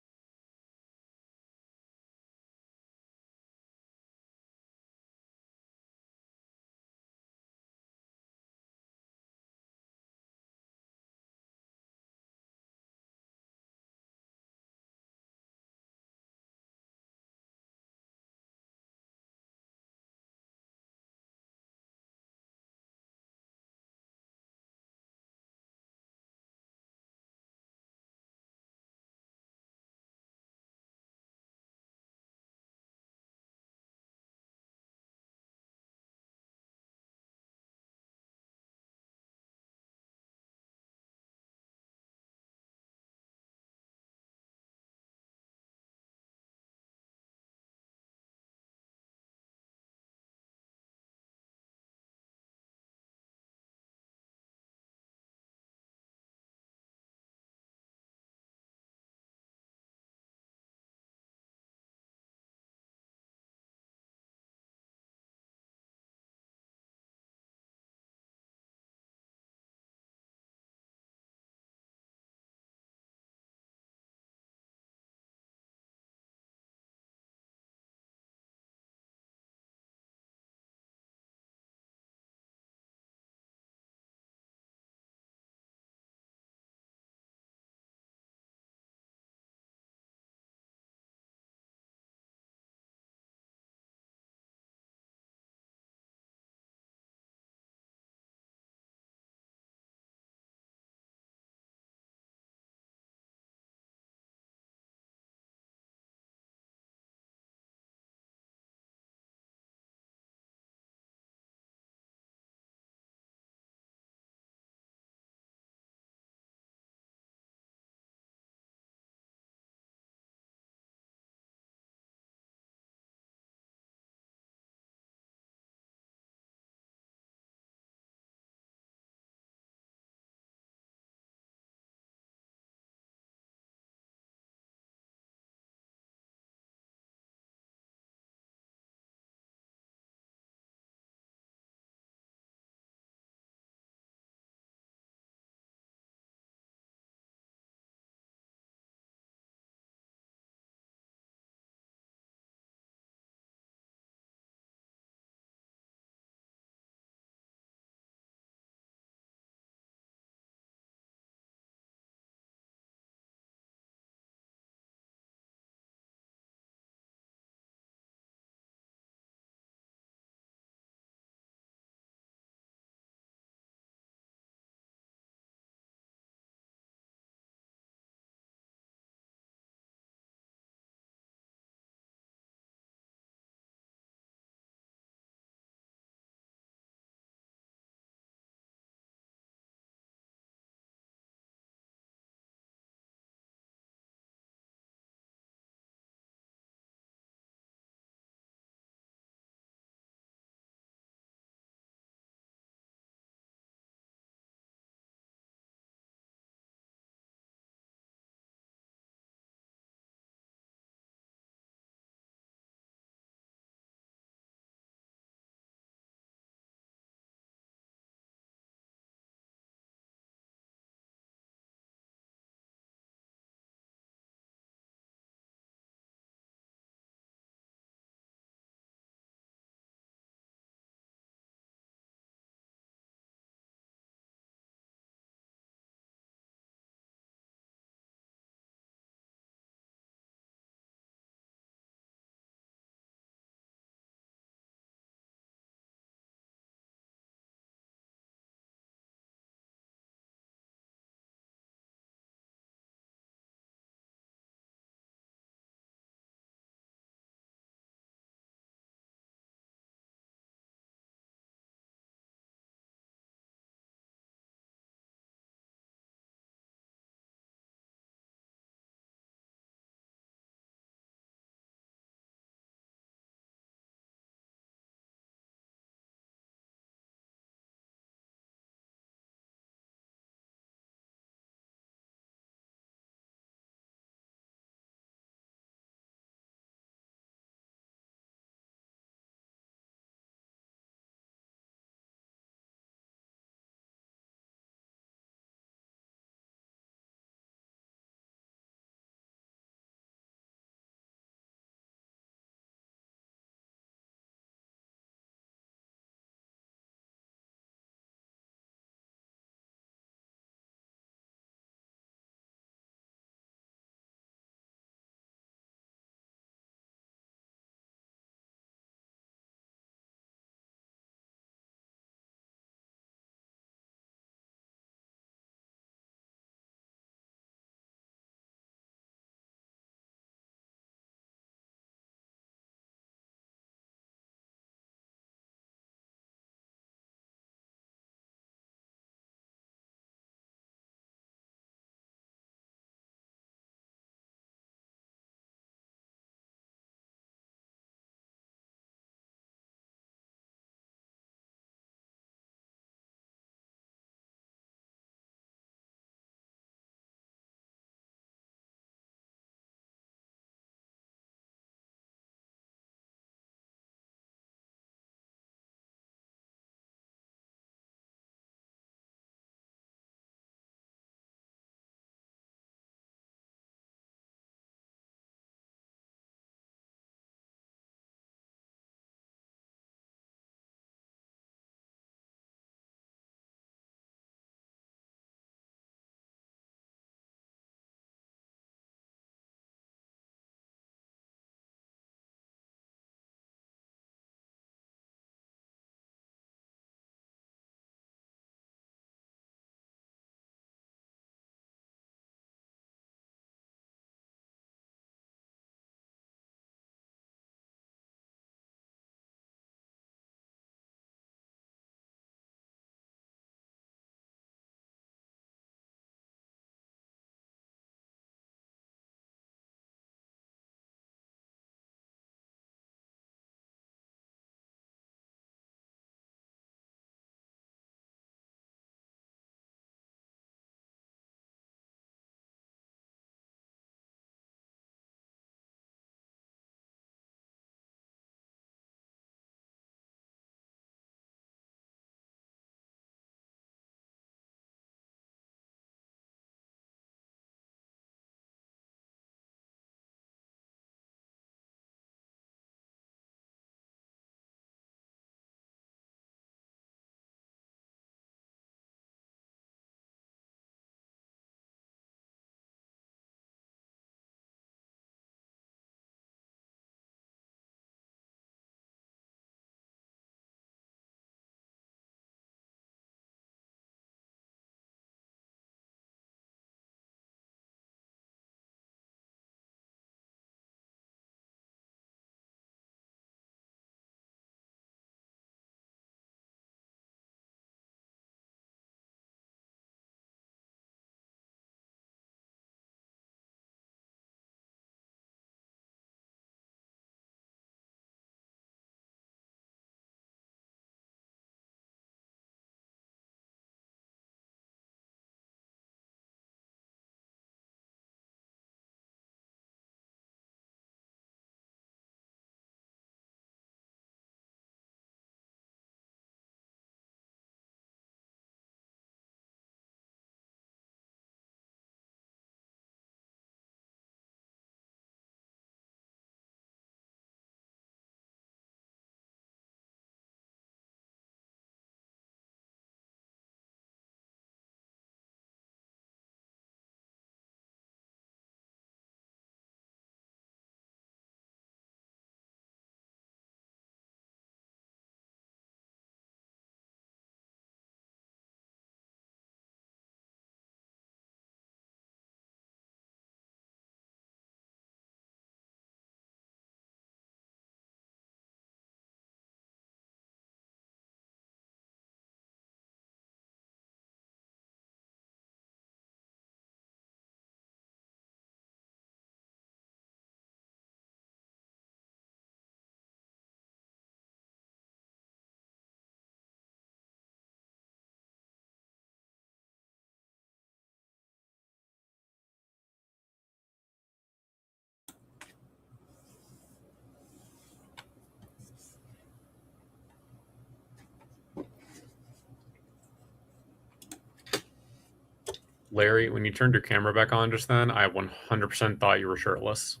Larry, when you turned your camera back on just then, I 100% thought you were shirtless.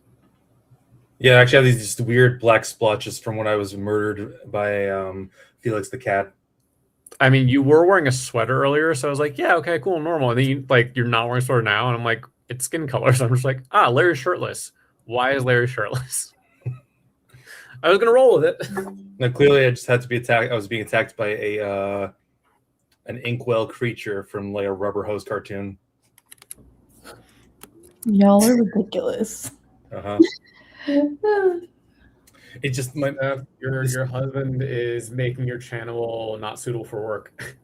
Yeah, I actually have these just weird black splotches from when I was murdered by Felix the cat. I mean, you were wearing a sweater earlier, so I was like, yeah, okay, cool, normal. And then you're not wearing a sweater now, and I'm like, it's skin color. So I'm just like, Larry's shirtless. Why is Larry shirtless? I was gonna roll with it. Now clearly, I just had to be attacked. I was being attacked by an inkwell creature from like a rubber hose cartoon. Y'all are ridiculous. Uh-huh. It just my Your husband is making your channel not suitable for work.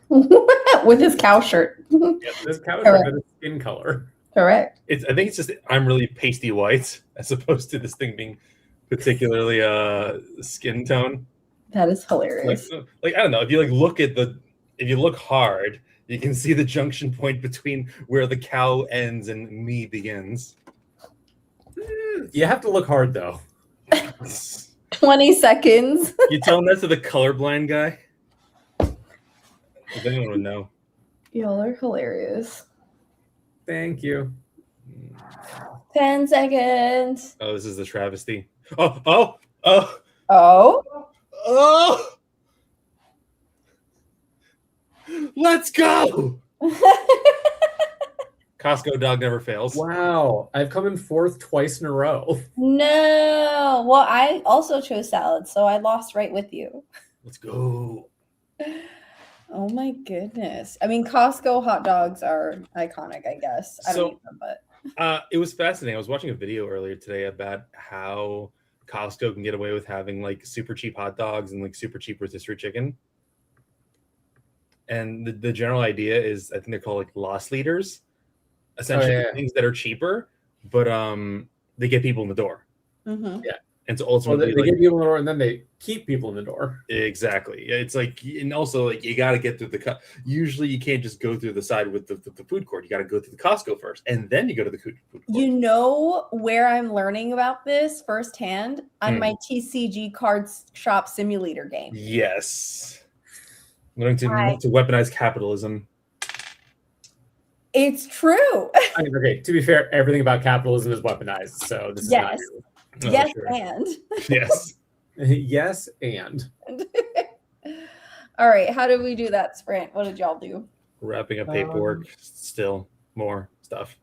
With his cow shirt. Yeah, this cow shirt is skin color. Correct. I think it's just I'm really pasty white as opposed to this thing being particularly skin tone. That is hilarious. Like I don't know, if you look hard, you can see the junction point between where the cow ends and me begins. You have to look hard though. 20 seconds. You telling that to the colorblind guy? If anyone would know. Y'all are hilarious. Thank you. 10 seconds. Oh, this is the travesty. Oh. Oh. Let's go. Costco dog never fails. Wow, I've come in fourth twice in a row. No. Well, I also chose salad, so I lost right with you. Let's go. Oh my goodness. I mean, Costco hot dogs are iconic, I guess. I don't eat them, but it was fascinating. I was watching a video earlier today about how Costco can get away with having like super cheap hot dogs and like super cheap rotisserie chicken. And the general idea is, I think they're called like loss leaders, essentially things that are cheaper, but they get people in the door. Mm-hmm. Yeah, and so ultimately they get people in the door, and then they keep people in the door. Exactly. It's like, and also like you got to get through usually you can't just go through the side with the food court. You got to go through the Costco first, and then you go to the food court. You know where I'm learning about this firsthand? On my TCG Cards Shop Simulator game. Yes. Learning to weaponize capitalism. It's true. I mean, okay, to be fair, everything about capitalism is weaponized, so this is not you. Yes, sure. And. Yes. Yes, and. All right, how did we do that sprint? What did y'all do? Wrapping up paperwork, still more stuff.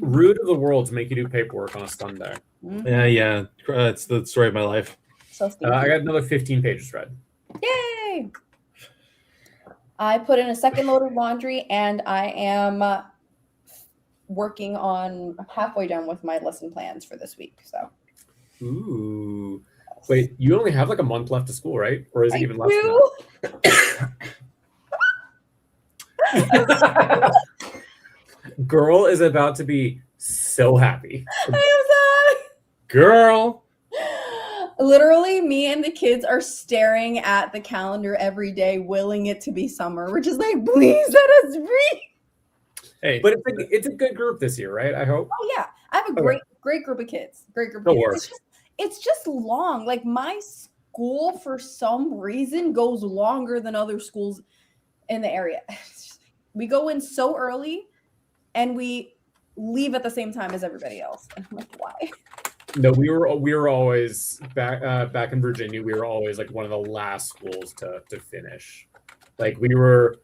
Rude of the world to make you do paperwork on a Sunday. Mm-hmm. Yeah. It's the story of my life. So I got another 15 pages read. Yay! I put in a second load of laundry, and I am working on halfway done with my lesson plans for this week. So. Ooh. Wait, you only have like a month left of school, right? Or is it even less than that? Girl is about to be so happy. I am sorry. Girl. Literally, me and the kids are staring at the calendar every day, willing it to be summer. We're just like, please let us breathe. Hey, but it's a good group this year, right? I hope. Oh yeah, I have a great group of kids. Great group of kids. It's just long. Like my school, for some reason, goes longer than other schools in the area. We go in so early, and we leave at the same time as everybody else. And I'm like, why? No, we were always back in Virginia. We were always like one of the last schools to finish. Like we were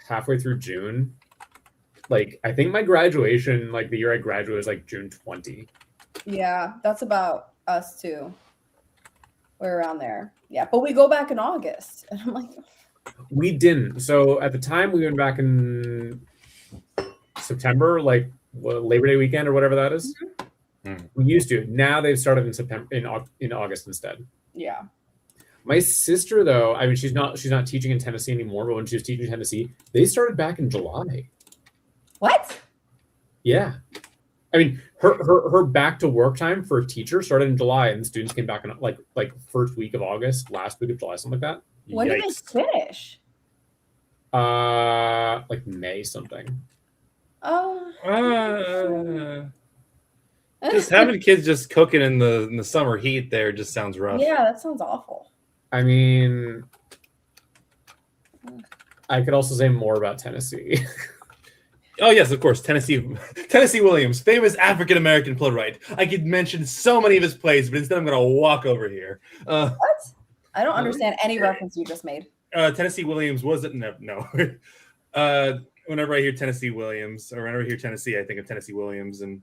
halfway through June. Like I think my graduation, like the year I graduated, was like June 20. Yeah, that's about us too. We're around there. Yeah, but we go back in August, and I'm like, we didn't. So at the time, we went back in September, like Labor Day weekend or whatever that is. Mm-hmm. We used to. Now they've started in September, in August instead. Yeah. My sister, though, I mean, she's not teaching in Tennessee anymore. But when she was teaching in Tennessee, they started back in July. What? Yeah. I mean, her back to work time for a teacher started in July, and the students came back in like first week of August, last week of July, something like that. When did they finish? Like May something. Just having kids just cooking in the summer heat there just sounds rough. Yeah, that sounds awful. I mean, I could also say more about Tennessee. Oh yes, of course, Tennessee Williams, famous African American playwright. I could mention so many of his plays, but instead I'm going to walk over here. What? I don't understand any reference you just made. Tennessee Williams wasn't no. Whenever I hear Tennessee Williams, or whenever I hear Tennessee, I think of Tennessee Williams. And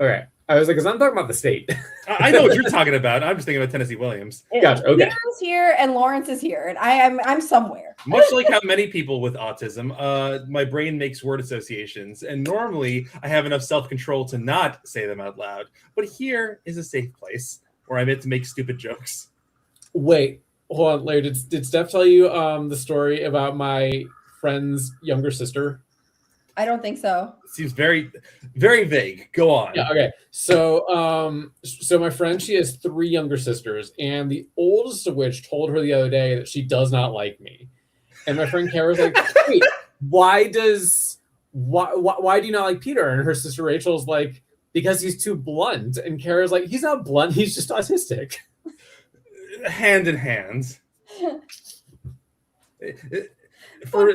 Okay, I was like, because I'm talking about the state. I know what you're talking about. I'm just thinking about Tennessee Williams. Gotcha. Okay. Peter's here and Lawrence is here, and I'm somewhere. Much like how many people with autism, my brain makes word associations, and normally I have enough self-control to not say them out loud. But here is a safe place where I meant to make stupid jokes. Wait, hold on, Larry. Did Steph tell you the story about my friend's younger sister? I don't think so. Seems very, very vague. Go on. Yeah. Okay. So, so my friend, she has 3 younger sisters, and the oldest of which told her the other day that she does not like me. And my friend Kara's like, "Wait, why do you not like Peter?" And her sister Rachel's like, "Because he's too blunt." And Kara's like, "He's not blunt. He's just autistic." Hand in hand. For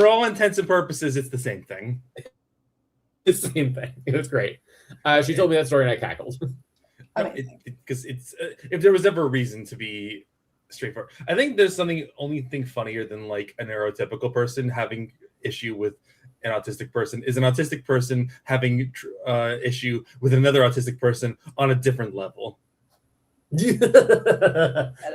all intents and purposes, it's the same thing. It's the same thing. It was great. She told me that story and I cackled. Because it's if there was ever a reason to be straightforward, I think there's only thing funnier than like a neurotypical person having issue with an autistic person is an autistic person having issue with another autistic person on a different level.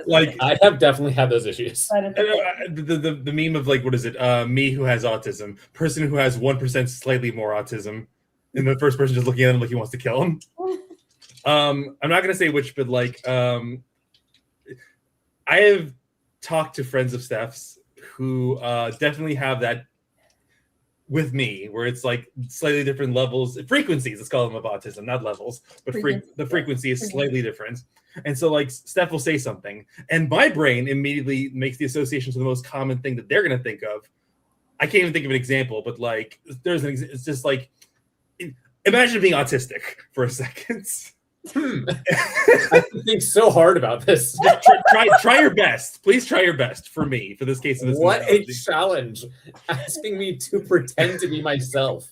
Like I have definitely had those issues. The meme of like, what is it? Me who has autism, person who has 1% slightly more autism, and the first person just looking at him like he wants to kill him. I'm not gonna say which, but like, I have talked to friends of Steph's who definitely have that with me, where it's like slightly different levels, frequencies. Let's call them of autism, not levels, but the frequency is slightly different. And so, like, Steph will say something, and my brain immediately makes the association to the most common thing that they're going to think of. I can't even think of an example, but like, it's just like, imagine being autistic for a second. I think so hard about this. Just try your best. Please try your best for me, for this case of this. What a challenge! Asking me to pretend to be myself.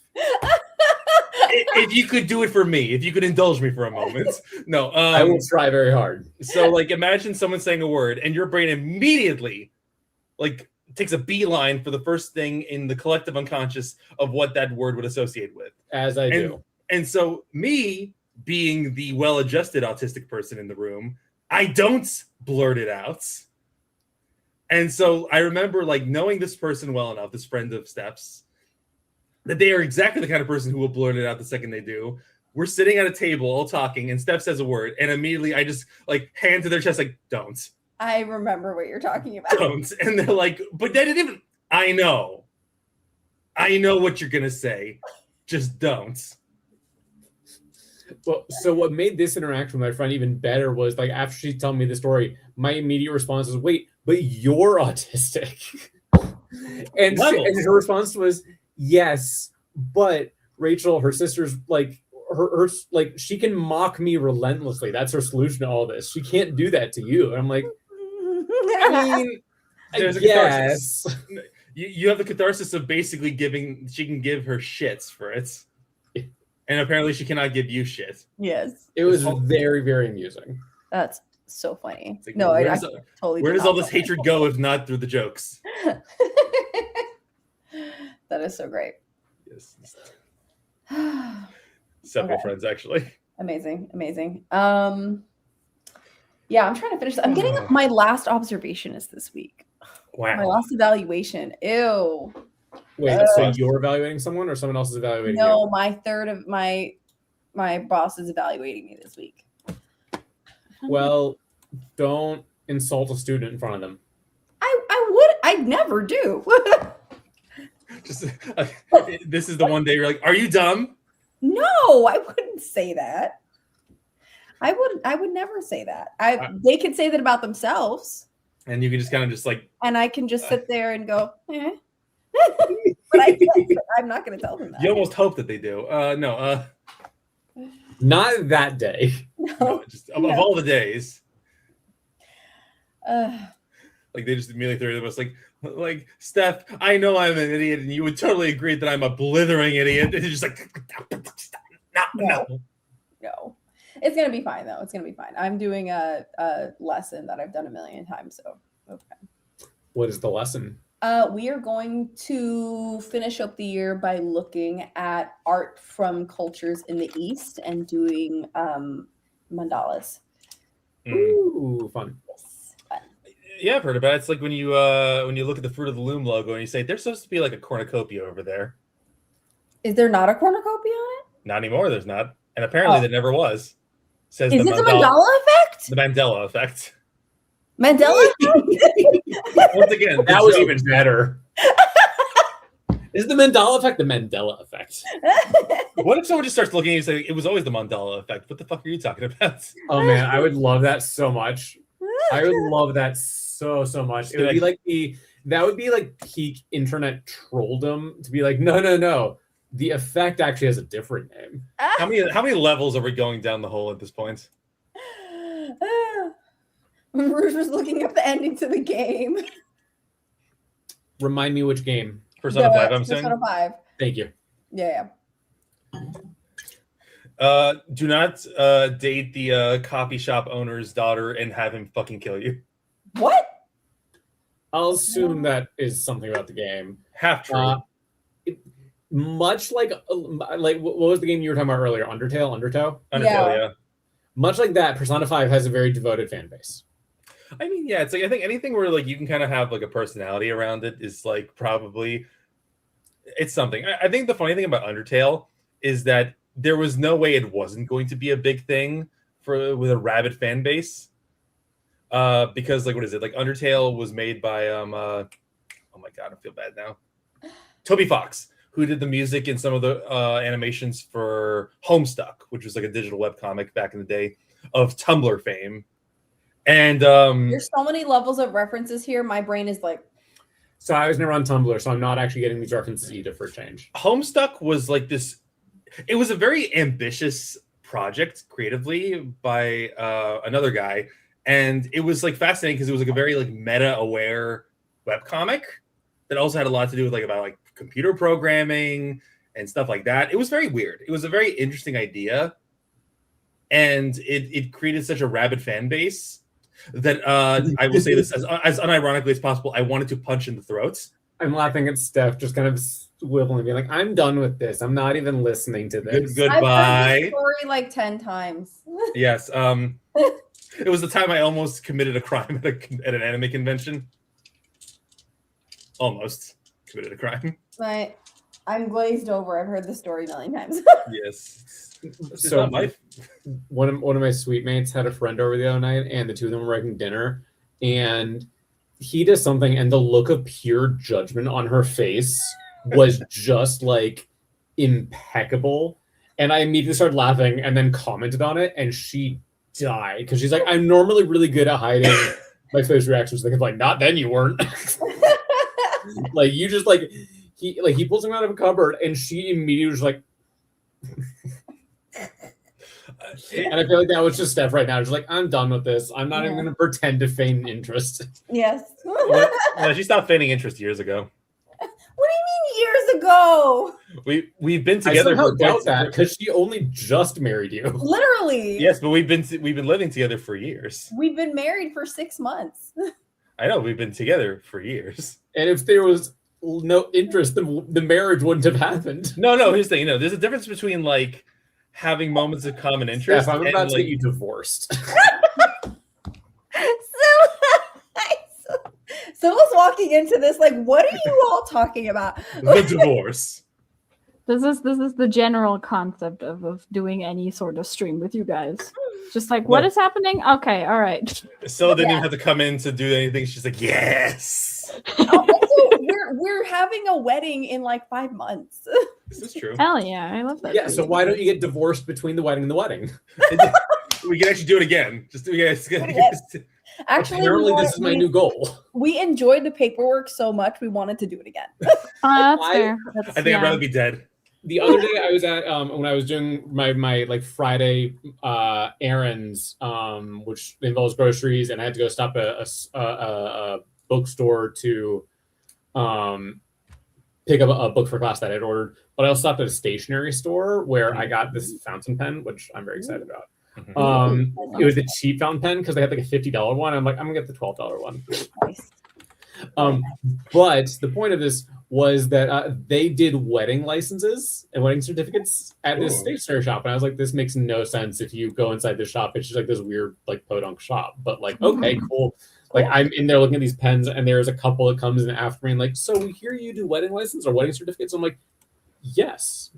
If you could do it for me, if you could indulge me for a moment. No, I will try very hard. So, like, imagine someone saying a word, and your brain immediately, like, takes a beeline for the first thing in the collective unconscious of what that word would associate with. As I do. And so, me being the well-adjusted autistic person in the room, I don't blurt it out. And so, I remember, like, knowing this person well enough, this friend of Steph's, that they are exactly the kind of person who will blurt it out the second they do. We're sitting at a table all talking, and Steph says a word, and immediately I just like hand to their chest like, "Don't." I remember what you're talking about. Don't. And they're like, "But they didn't even." I know what you're gonna say. Just don't. Well, so what made this interaction with my friend even better was like after she told me the story, my immediate response was, "Wait, but you're autistic," and her response was, "Yes, but Rachel, her sister's like her like she can mock me relentlessly. That's her solution to all this. She can't do that to you." And I'm like, I mean, there's a catharsis. You have the catharsis of basically giving. She can give her shits for it, and apparently she cannot give you shit. Yes, it was very, very amusing. That's so funny. Like, no, I totally. Where does all this hatred go if not through the jokes? That is so great. Yes. Several friends, actually. Amazing. Yeah, I'm trying to finish. I'm getting my last observation is this week. Wow. My last evaluation. Ew. Wait, so you're evaluating someone or someone else is evaluating you? No, my third of my boss is evaluating me this week. Well, don't insult a student in front of them. I never do. Just this is the one day you're like, "Are you dumb?" No, I wouldn't say that. I would never say that. They could say that about themselves. And you can just kind of just like, and I can just sit there and go, eh. But I'm not going to tell them that. You almost hope that they do. No. Not that day. No. Just of all the days. Like they just immediately threw it. It was like Steph, I know I'm an idiot, and you would totally agree that I'm a blithering idiot. And it's just like, no. It's gonna be fine though. It's gonna be fine. I'm doing a lesson that I've done a million times. So okay. What is the lesson? We are going to finish up the year by looking at art from cultures in the East and doing mandalas. Ooh, fun. Yes, fun. Yeah, I've heard about it. It's like when you look at the Fruit of the Loom logo and you say there's supposed to be like a cornucopia over there. Is there not a cornucopia on it? Not anymore. There's not, and apparently there never was. Says is it the mandala effect? The Mandela effect. Mandela effect? Once again, that was even better. Is the Mandela effect the Mandela effect? What if someone just starts looking and say it was always the Mandela effect? What the fuck are you talking about? Oh man, I would love that so much. I would love that so much. It would be like that would be like peak internet trolldom to be like, no. The effect actually has a different name. How many levels are we going down the hole at this point? Rouge was looking up the ending to the game. Remind me which game. Persona 5, I'm saying. Persona 5. Thank you. Yeah. Do not date the coffee shop owner's daughter and have him fucking kill you. What? I'll assume that is something about the game. Half true. Much like what was the game you were talking about earlier? Undertale, yeah. Much like that, Persona 5 has a very devoted fan base. I mean, yeah, it's like I think anything where like you can kind of have like a personality around it is like probably it's something. I think the funny thing about Undertale is that there was no way it wasn't going to be a big thing with a rabid fan base. Because like what is it? Like Undertale was made by oh my god, I feel bad now. Toby Fox, who did the music and some of the animations for Homestuck, which was like a digital webcomic back in the day of Tumblr fame. And there's so many levels of references here. My brain is like. So I was never on Tumblr, so I'm not actually getting these references either for a change. Homestuck was like this. It was a very ambitious project creatively by another guy, and it was like fascinating because it was like a very like meta-aware webcomic that also had a lot to do with like about like computer programming and stuff like that. It was very weird. It was a very interesting idea, and it created such a rabid fan base that I will say this as unironically as possible. I wanted to punch in the throats. I'm laughing at Steph, just kind of swiveling, being like, "I'm done with this. I'm not even listening to this." Goodbye. I've heard this story like 10 times. Yes. It was the time I almost committed a crime at an anime convention. Almost committed a crime. Right. I'm glazed over. I've heard the story a million times. Yes. So one of my suite mates had a friend over the other night, and the two of them were making dinner, and he does something, and the look of pure judgment on her face was just like impeccable. And I immediately started laughing and then commented on it, and she died because she's like, I'm normally really good at hiding my face reactions. Like, not then you weren't. Like you just like he pulls him out of a cupboard, and she immediately was like. And I feel like that was just Steph right now. She's like, I'm done with this. I'm not even going to pretend to feign interest. Yes. No, she stopped feigning interest years ago. What do you mean years ago? We've been together for doubt that because she only just married you. Literally. Yes, but we've been living together for years. We've been married for 6 months. I know, we've been together for years. And if there was no interest, the marriage wouldn't have happened. No, here's the thing. There's a difference between like having moments of common interest. Steph, I'm about to get you divorced. So was walking into this like, what are you all talking about? The divorce. This is the general concept of doing any sort of stream with you guys. Just like, what is happening? Okay, all right. So didn't even have to come in to do anything. She's like, yes. Also, we're having a wedding in like 5 months. This is true. Hell yeah, I love that. Yeah, so why don't you get divorced between the wedding and the wedding? We can actually do it again. Just Actually, apparently this is my new goal. We enjoyed the paperwork so much we wanted to do it again. That's fair. I think I'd rather be dead. The other day I was at when I was doing my like Friday errands, which involves groceries, and I had to go stop a bookstore to pick up a book for class that I'd ordered, but I also stopped at a stationery store where I got this fountain pen, which I'm very excited about. It was a cheap fountain pen because they had like a $50 one. I'm like, I'm gonna get the $12 one. Nice. But the point of this was that they did wedding licenses and wedding certificates at this stationery shop, and I was like, this makes no sense. If you go inside the shop, it's just like this weird like podunk shop. But like, okay, cool. Like I'm in there looking at these pens, and there's a couple that comes in after me, and like, so we hear you do wedding license or wedding certificates. I'm like, yes,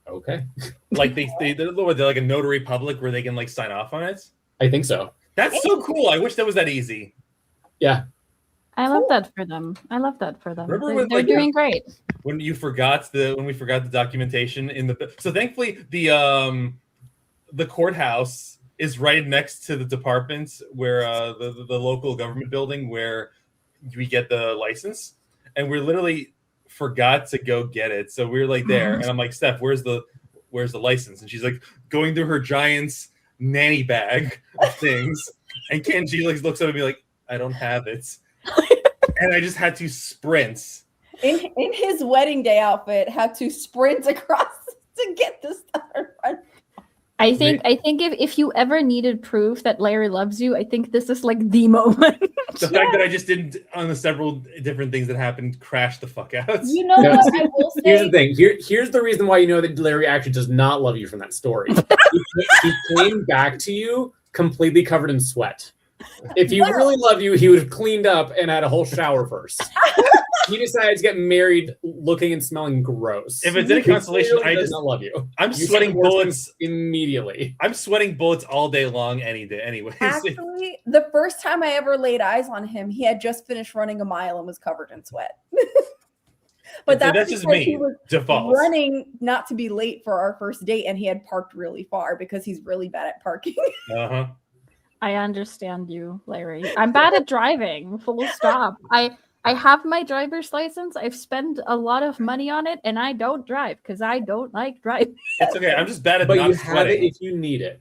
okay. Like they're like a notary public where they can like sign off on it. I think so. That's so cool. I wish that was that easy. Yeah. I love that for them. Remember They're doing great. When we forgot the documentation in the so thankfully the courthouse is right next to the department where the local government building where we get the license, and we literally forgot to go get it. So we were like there, and I'm like, Steph, where's the license? And she's like going through her Giants nanny bag of things, and Kenji like looks up at me like, I don't have it. And I just had to sprint. In his wedding day outfit, had to sprint across to get this stuff. I think if you ever needed proof that Larry loves you, I think this is like the moment. The fact that I just didn't, on the several different things that happened, crash the fuck out. You know what I will say? Here's the thing. Here's the reason why you know that Larry actually does not love you from that story. he came back to you completely covered in sweat. If he really loved you, he would have cleaned up and had a whole shower first. He decided to get married looking and smelling gross. If it's any consolation, I just not love you. I'm sweating bullets immediately. I'm sweating bullets all day long, any day. Anyways, actually, the first time I ever laid eyes on him, he had just finished running a mile and was covered in sweat. But that's just me. He was default running not to be late for our first date, and he had parked really far because he's really bad at parking. I understand you, Larry. I'm bad at driving. Full stop. I have my driver's license. I've spent a lot of money on it, and I don't drive because I don't like driving. It's okay. I'm just bad at but not you sweating. have it if you need it.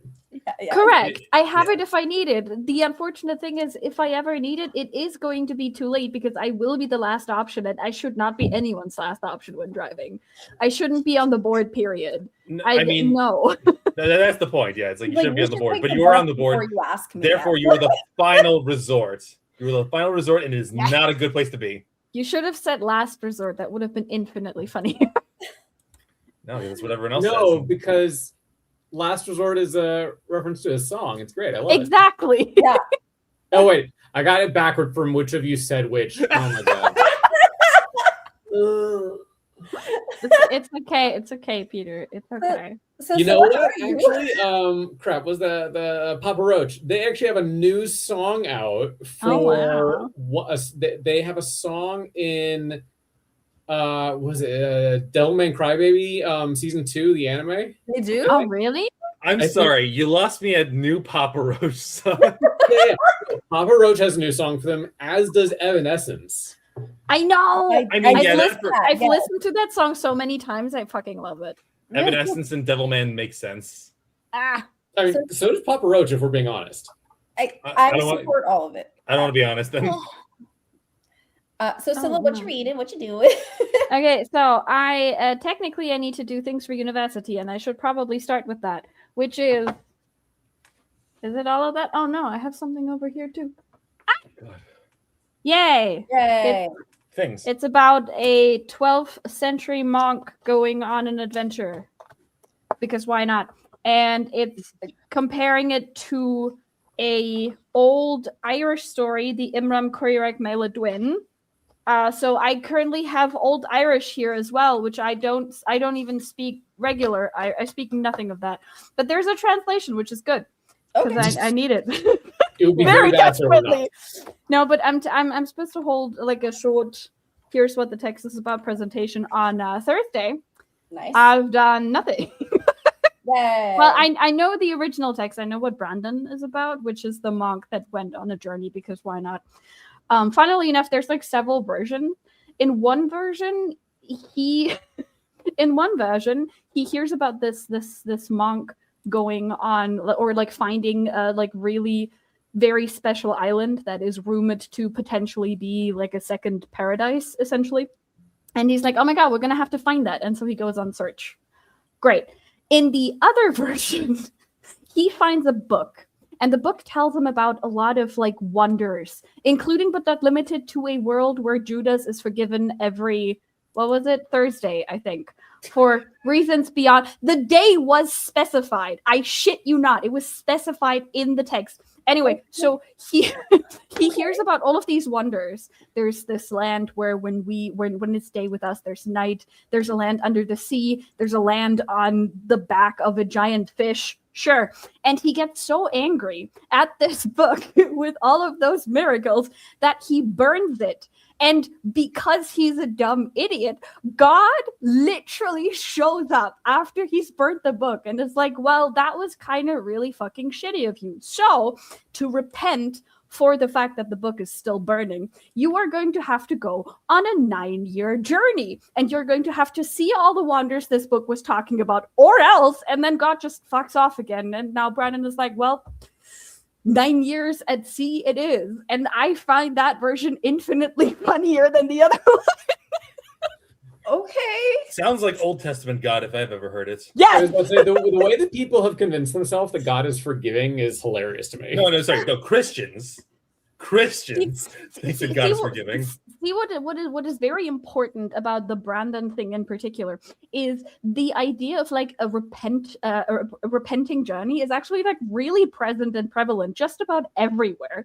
Yeah. Correct. I have it if I need it. The unfortunate thing is, if I ever need it, it is going to be too late because I will be the last option, and I should not be anyone's last option when driving. I shouldn't be on the board, period. I mean, no. That's the point. Yeah, it's like you shouldn't be on the board, but take you the are bus on the board. before you ask me Therefore, that. you are the final resort. You are the final resort, and it is not a good place to be. You should have said last resort. That would have been infinitely funnier. No, that's what everyone else says. No, because Last Resort is a reference to a song. It's great. I love it. Exactly. Yeah. Oh, wait. I got it backward from which of you said which. Oh, my God. It's okay. It's okay, Peter. It's okay. You know what? Actually, crap, was the Papa Roach. They actually have a new song out for they have a song in was it Devilman Crybaby season 2, the anime? They do? Oh, really? I'm sorry, you lost me at new Papa Roach song. Yeah. Papa Roach has a new song for them, as does Evanescence. I know. I've listened to that song so many times. I fucking love it. Evanescence and Devilman make sense. I mean, so does Papa Roach, if we're being honest. I support all of it. I don't want to be honest then. So Scylla, what you reading? What you doing? Okay, so I technically I need to do things for university, and I should probably start with that, which is it all of that? Oh no, I have something over here too. God. Yay! Yay! Things. It's about a 12th century monk going on an adventure, because why not? And it's comparing it to a old Irish story, the Imram Cuireadh Mela Duin. So I currently have Old Irish here as well, which I don't even speak regular. I speak nothing of that. But there's a translation, which is good because I need it. It would be very bad to desperately. No, but I'm supposed to hold like a short. Here's what the text is about presentation on Thursday. Nice. I've done nothing. Yay. Well, I know the original text. I know what Brandon is about, which is the monk that went on a journey because why not? Funnily enough, there's like several versions. In one version, he hears about this monk going on or like finding like really very special island that is rumored to potentially be like a second paradise, essentially. And he's like, oh my god, we're gonna have to find that. And so he goes on search. Great. In the other version, he finds a book, and the book tells him about a lot of like wonders, including but not limited to a world where Judas is forgiven every, what was it, Thursday, I think, for reasons beyond. The day was specified. I shit you not. It was specified in the text. Anyway, so he hears about all of these wonders. There's this land where when it's day with us, there's night. There's a land under the sea. There's a land on the back of a giant fish. Sure. And he gets so angry at this book with all of those miracles that he burns it. And because he's a dumb idiot, God literally shows up after he's burnt the book and is like, well, that was kind of really fucking shitty of you. So to repent for the fact that the book is still burning, you are going to have to go on a 9-year journey, and you're going to have to see all the wonders this book was talking about, or else. And then God just fucks off again. And now Brandon is like, well, 9 years at sea it is. And I find that version infinitely funnier than the other one. Okay. Sounds like Old Testament God if I've ever heard it. I Yes. was about to say, the way that people have convinced themselves that God is forgiving is hilarious to me. No, sorry. No, Christians think that God is forgiving. See what is very important about the Brandon thing in particular is the idea of like a repenting journey is actually like really present and prevalent just about everywhere.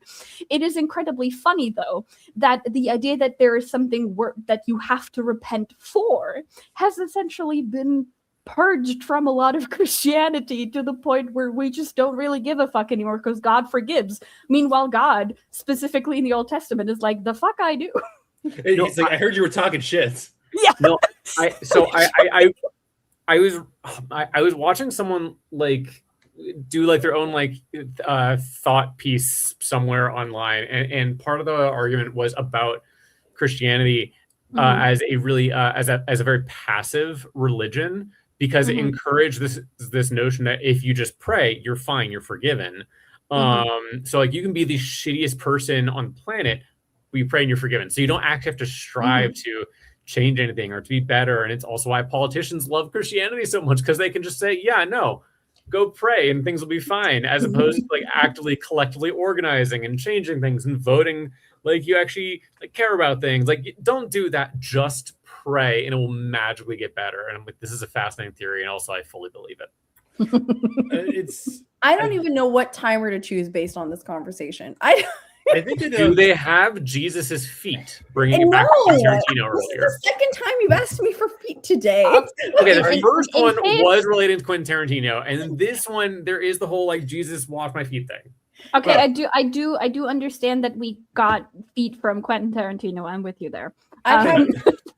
It is incredibly funny though that the idea that there is something that you have to repent for has essentially been purged from a lot of Christianity to the point where we just don't really give a fuck anymore because God forgives. Meanwhile, God, specifically in the Old Testament, is like, the fuck I do. He's like, I heard you were talking shit. Yeah. No, I was watching someone like do like their own like thought piece somewhere online, and part of the argument was about Christianity as a really as a very passive religion, because it encouraged this notion that if you just pray, you're fine, you're forgiven. So like you can be the shittiest person on the planet, but you pray and you're forgiven. So you don't actually have to strive to change anything or to be better. And it's also why politicians love Christianity so much, because they can just say, yeah, no, go pray and things will be fine, as opposed to like actively collectively organizing and changing things and voting like you actually like care about things. Like, don't do that, just pray and it will magically get better. And I'm like, this is a fascinating theory, and also I fully believe it. I don't even know what timer to choose based on this conversation. I think do they have Jesus's feet? Bringing it back to Tarantino earlier. This is the second time you've asked me for feet today. Okay, the first one was related to Quentin Tarantino, and then this one there is the whole like Jesus wash my feet thing. Okay, I do understand that we got feet from Quentin Tarantino. I'm with you there. I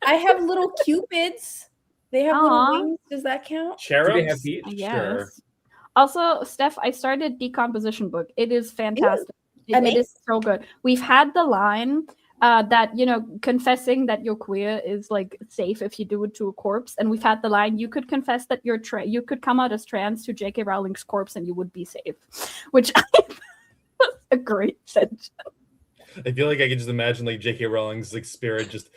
have little cupids. They have little wings. Does that count? Cherubs? Do they have feet? Yes. Sure. Also, Steph, I started Decomposition Book. It is fantastic. It is so good. We've had the line that, you know, confessing that you're queer is like safe if you do it to a corpse. And we've had the line, you could confess that you're you could come out as trans to J.K. Rowling's corpse and you would be safe, which was a great sentence. I feel like I can just imagine like J.K. Rowling's like spirit just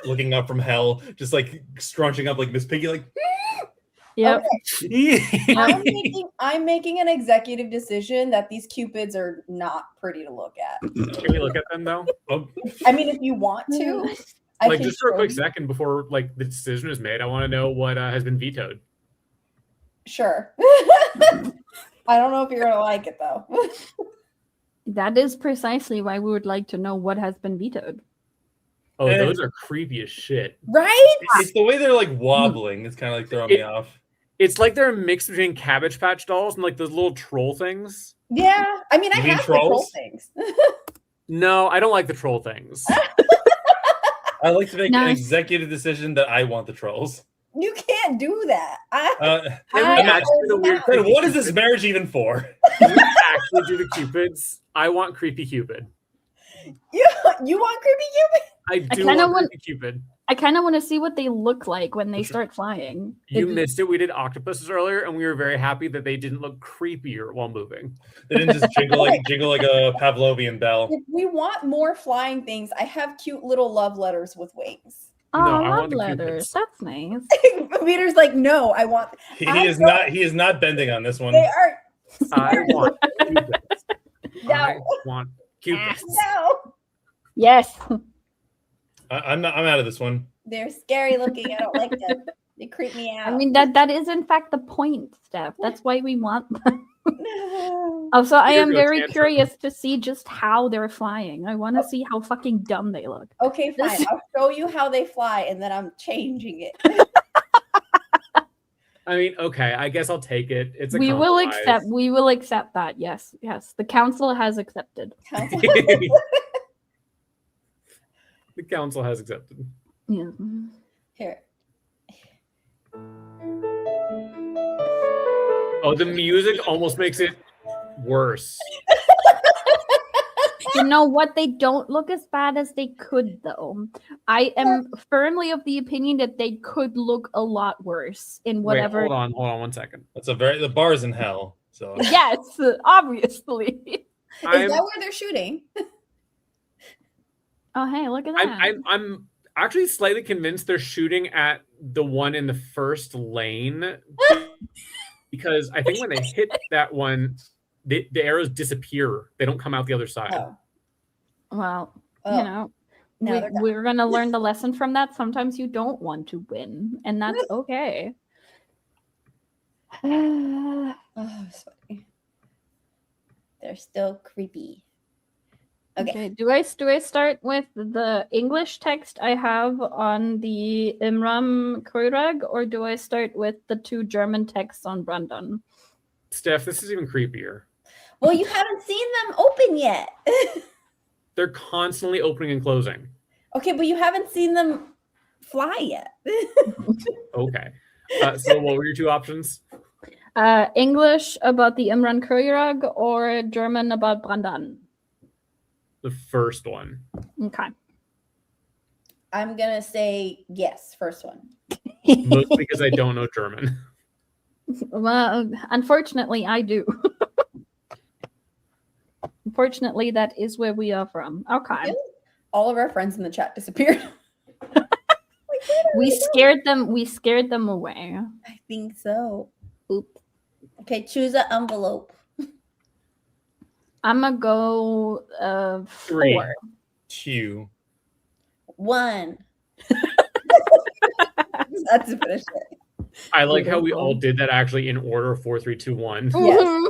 looking up from hell, just like scrunching up like Miss Piggy, like. Yep. Okay. I'm making an executive decision that these cupids are not pretty to look at. Can we look at them though? I mean, if you want to, like just for a quick second before like the decision is made, I want to know what has been vetoed. Sure. I don't know if you're gonna like it though. That is precisely why we would like to know what has been vetoed. Oh, those are creepy as shit. Right? It's the way they're like wobbling. It's kind of like throwing me off. It's like they're a mix between Cabbage Patch Dolls and like those little troll things. Yeah. I mean, I have the troll things. No, I don't like the troll things. I like to make an executive decision that I want the trolls. You can't do that. What is this marriage even for? Can you actually do the Cupids? I want Creepy Cupid. You want Creepy Cupid? I do want Creepy Cupid. I kind of want to see what they look like when they start flying. You missed it. We did octopuses earlier, and we were very happy that they didn't look creepier while moving. They didn't just jiggle like a Pavlovian bell. If we want more flying things, I have cute little love letters with wings. Oh, No, I love want the letters. cupids. That's nice. Peter's like, no, I want. He is not bending on this one. They are. I want cupids. No. I want cupids. No. Yes. I'm out of this one. They're scary looking. I don't like them. They creep me out. I mean, that is in fact the point, Steph. That's why we want them. No. Also, I am Here goes very tantrum. curious to see just how they're flying. I want to see how fucking dumb they look. Okay, fine. This- I'll show you how they fly, and then I'm changing it. I mean, okay, I guess I'll take it. It's a We will compromise. accept that. Yes, yes. The council has accepted. The council has accepted. Yeah. Here. Oh, the music almost makes it worse. You know what? They don't look as bad as they could, though. I am firmly of the opinion that they could look a lot worse in whatever. Wait, hold on 1 second. That's the bar's in hell. So Yes, obviously. Is I'm, that where they're shooting? Oh, hey, look at that. I'm actually slightly convinced they're shooting at the one in the first lane because I think when they hit that one, the arrows disappear. They don't come out the other side. Oh. Well, Oh. you know, Now they're gone. we're going to learn the lesson from that. Sometimes you don't want to win, and that's okay. Oh, sorry. They're still creepy. Okay. Do I start with the English text I have on the Imram Koirag, or do I start with the 2 German texts on Brandon? Steph, this is even creepier. Well, you haven't seen them open yet. They're constantly opening and closing. Okay, but you haven't seen them fly yet. Okay. So what were your 2 options? English about the Imran Koirag or German about Brandan? The first one. Okay. I'm gonna say yes, first one. Mostly because I don't know German. Well, unfortunately, I do. Unfortunately, that is where we are from. Okay. Really? All of our friends in the chat disappeared. We scared them away. I think so. Oop. Okay, choose an envelope. I'm gonna go 3. 4. 2. 1. That's to finish it. I like how we all did that actually in order 4, 3, 2, 1. Yes.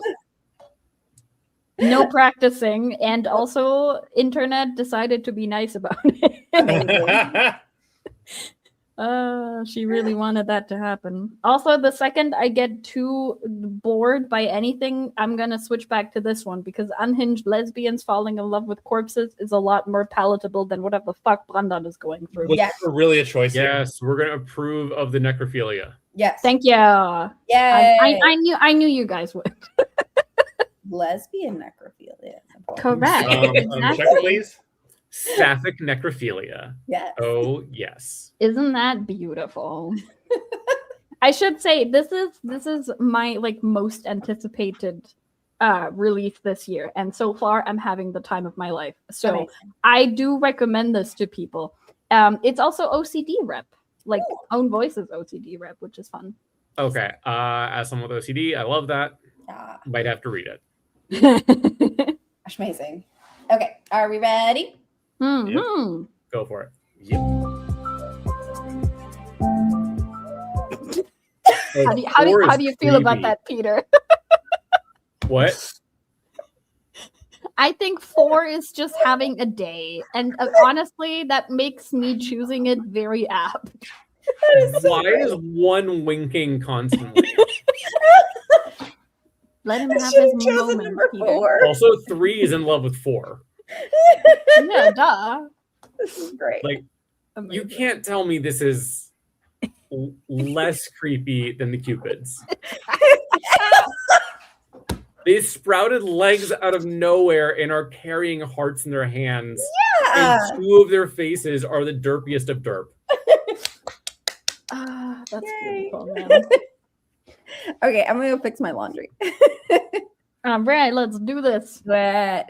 No practicing, and also internet decided to be nice about it. She really wanted that to happen. Also, the second I get too bored by anything, I'm gonna switch back to this one because unhinged lesbians falling in love with corpses is a lot more palatable than whatever the fuck Brandon is going through. Was Yes. there really a choice here? Yes, we're gonna approve of the necrophilia. Yes. Thank you. Yay. I knew you guys would. Lesbian necrophilia. Correct. Check, Exactly. please. Sapphic necrophilia. Yes. Oh yes. Isn't that beautiful? I should say this is my most anticipated release this year, and so far I'm having the time of my life. So Amazing. I do recommend this to people. It's also OCD rep, Own Voices OCD rep, which is fun. Okay. As someone with OCD, I love that. Ah, Might have to read it. that's amazing. Okay, are we ready? Mhm. Go for it. Yep. How do you feel about that, Peter? What? I think 4 is just having a day, and honestly, that makes me choosing it very apt. Why is 1 winking constantly? Let him have Should've his chosen moment, number Peter. 4. Also, 3 is in love with 4. Yeah, duh. This is great. Like, you Amazing. can't tell me this is less creepy than the Cupids. They sprouted legs out of nowhere and are carrying hearts in their hands. Yeah. And 2 of their faces are the derpiest of derp. That's Yay. beautiful, man. Okay, I'm gonna go fix my laundry. All right, let's do this. But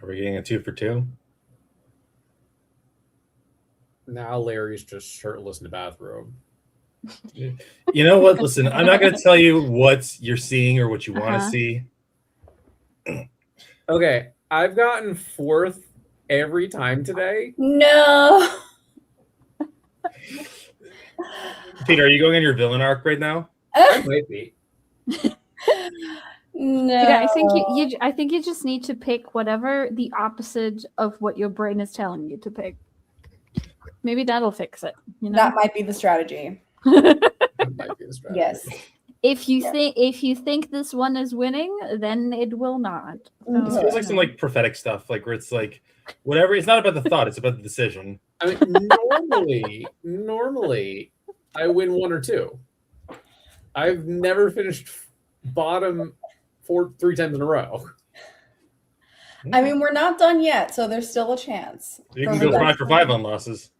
we getting a 2 for 2? Now Larry's just shirtless in the bathroom. You know what? Listen, I'm not going to tell you what you're seeing or what you want to see. Okay, I've gotten 4th every time today. No. Peter, are you going on your villain arc right now? I might be. No. Peter, I think you just need to pick whatever the opposite of what your brain is telling you to pick. Maybe that'll fix it. You know? That might be the strategy. That might be the strategy. Yes. If you think this one is winning, then it will not. It feels like some like prophetic stuff, like where it's like whatever. It's not about the thought; it's about the decision. I mean, normally, I win 1 or 2. I've never finished bottom 3 times in a row. I mean, we're not done yet, so there's still a chance. You can go 5 for 5 on losses.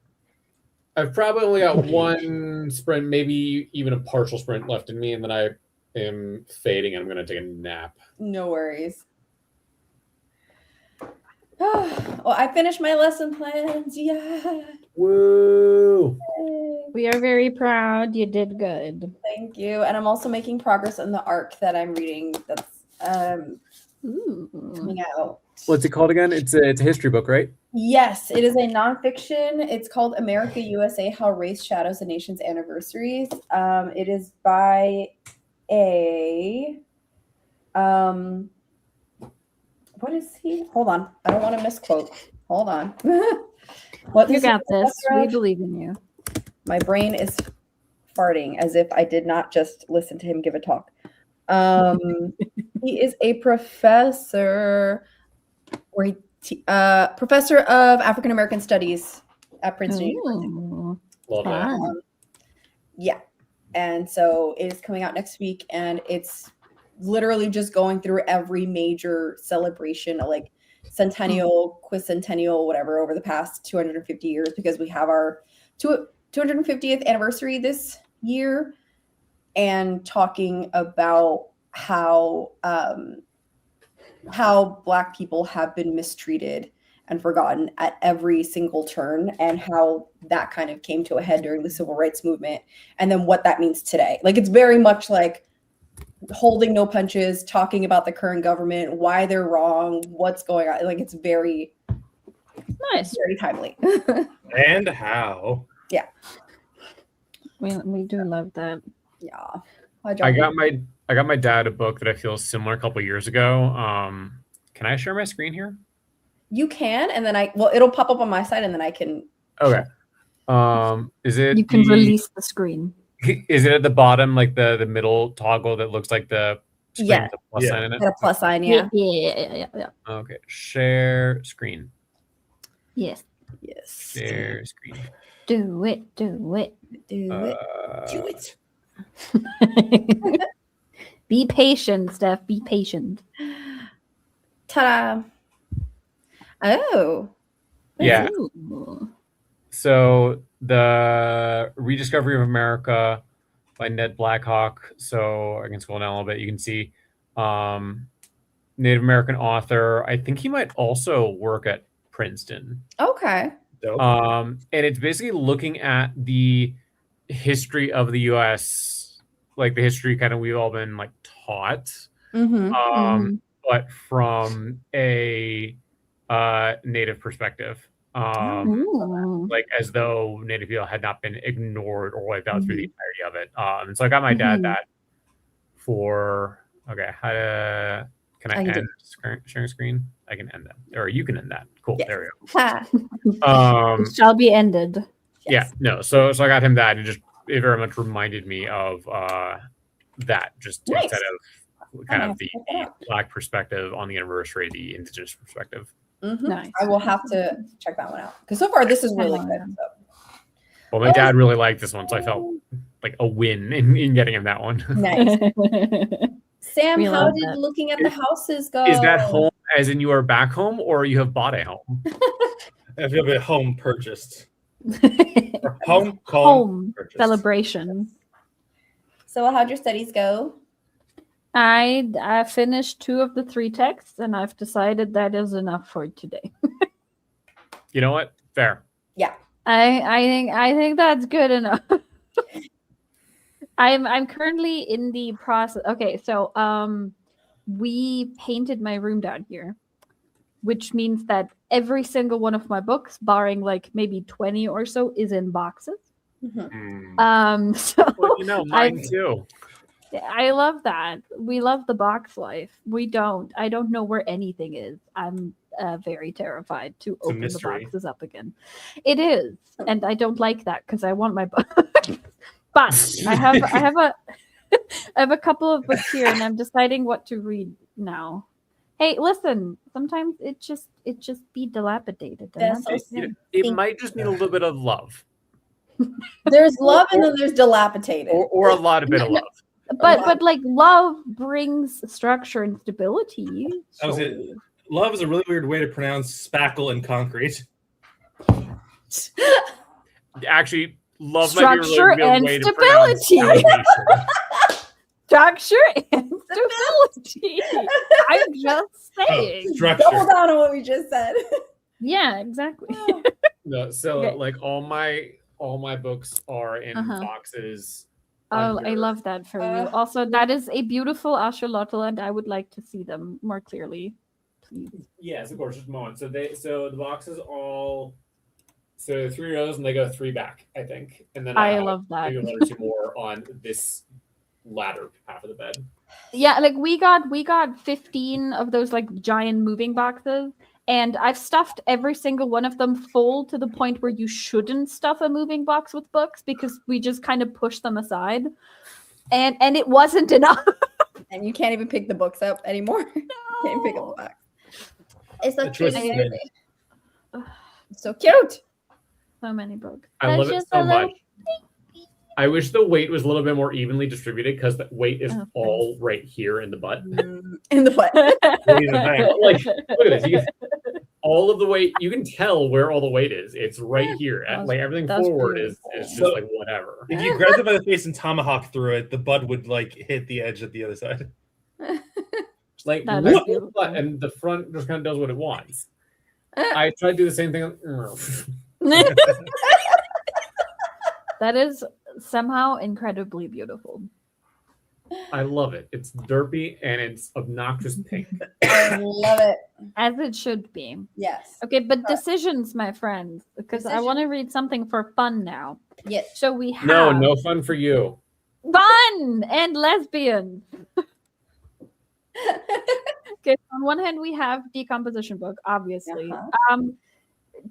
I've probably only got 1 sprint, maybe even a partial sprint left in me, and then I am fading and I'm going to take a nap. No worries. Well, I finished my lesson plans. Yeah. Woo! We are very proud. You did good. Thank you. And I'm also making progress in the arc that I'm reading that's coming out. What's it called again? It's a history book, right? Yes, it is a nonfiction. It's called America USA: How Race Shadows a Nation's Anniversaries. It is by a what is he? Hold on. I don't want to misquote. Hold on. What You is got it? this. We believe in you. My brain is farting as if I did not just listen to him give a talk. He is a professor professor of African American Studies at Princeton University. Ooh, Love that. fun. Yeah. And so it is coming out next week, and it's literally just going through every major celebration, like centennial, quicentennial, whatever, over the past 250 years, because we have our 250th anniversary this year, and talking about how Black people have been mistreated and forgotten at every single turn, and how that kind of came to a head during the civil rights movement, and then what that means today. Like, it's very much like holding no punches, talking about the current government, why they're wrong, what's going on. Like, it's very Nice. very timely. And how? We do love that. Yeah. I got my dad a book that I feel similar a couple years ago. Can I share my screen here? You can, and then it'll pop up on my side, and then I can. Okay. Is it? You can release the screen. Is it at the bottom, like the middle toggle that looks like the screen Yeah. with a plus sign in it? Got a plus sign, yeah. Yeah. Okay. Share screen. Yes. Yes. Share screen. Do it. Do it. Do it. Be patient, Steph. Be patient. Ta-da. Oh. Yeah. Ooh. So the Rediscovery of America by Ned Blackhawk. So I can scroll down a little bit. You can see Native American author. I think he might also work at Princeton. Okay. Dope. And it's basically looking at the history of the U.S., like the history kind of we've all been like taught, Mm-hmm. but from a Native perspective. Ooh. Like as though Native people had not been ignored or wiped out through the entirety of it. And so I got my dad that for can I end sharing screen? I can end that, or you can end that. Cool. Yes. There we Ha. go. It shall be ended. Yes. Yeah, no. So I got him that, and it very much reminded me of that, just Nice. instead of kind of the Black perspective on the anniversary, the Indigenous perspective. Mm-hmm. Nice. I will have to check that one out, because so far this is really good. So. Well, my dad really liked this one, so I felt like a win in getting him that one. Nice. Sam, We how love did that. looking at the houses go? Is that home as in you are back home, or you have bought a home? I feel a bit home purchased. Or home Home purchased. celebration. So how'd your studies go? I finished 2 of the 3 texts, and I've decided that is enough for today. You know what? Fair. I think that's good enough. I'm currently in the process. Okay, so we painted my room down here, which means that every single one of my books, barring like maybe 20 or so, is in boxes. So Well, you know, mine too. I love that. We love the box life. We don't. I don't know where anything is. I'm very terrified to a open the mystery. boxes up again. It is, and I don't like that because I want my book. But I have a I have a couple of books here, and I'm deciding what to read now. Hey, listen. Sometimes it just be dilapidated. And That's that's so okay. It might just need a little bit of love, There's love and then there's dilapidated. or a lot of bit of love. But like love brings structure and stability. That was it. Love is a really weird way to pronounce spackle and concrete. Actually, love Structure might be a really and weird way to pronounce stability. foundation. Structure and stability. I'm just saying. Structure. Double down on what we just said. Yeah, exactly. No, so Okay. like all my books are in boxes. Oh, I love that for you. Also, that is a beautiful axolotl, and I would like to see them more clearly, please. Yes, of course. Just a moment. So the boxes all 3 rows and they go 3 back, I think, and then I have love that. maybe 1 or 2 more on this latter half of the bed. Yeah, like we got 15 of those like giant moving boxes, and I've stuffed every single one of them full to the point where you shouldn't stuff a moving box with books because we just kind of push them aside, and it wasn't enough. And you can't even pick the books up anymore. You can't pick up the box. It's so The choice is cute. made. It's so cute. So many books. I That's love it just so a little- much. I wish the weight was a little bit more evenly distributed because the weight is Okay. all right here in the butt. In the butt. Like, look at this. All of the weight, you can tell where all the weight is. It's right here. Like everything That's forward beautiful. is just So- like whatever. If you grabbed it by the face and tomahawk through it, the bud would like hit the edge at the other side. Like That whoop, is beautiful. whoop, and the front just kind of does what it wants. I tried to do the same thing. That is somehow incredibly beautiful. I love it. It's derpy and it's obnoxious pink. I love it. As it should be. Yes. Okay, but decisions, my friends, because I want to read something for fun now. Yes. So we have No fun for you. fun and lesbians. Okay, on one hand we have decomposition book, obviously.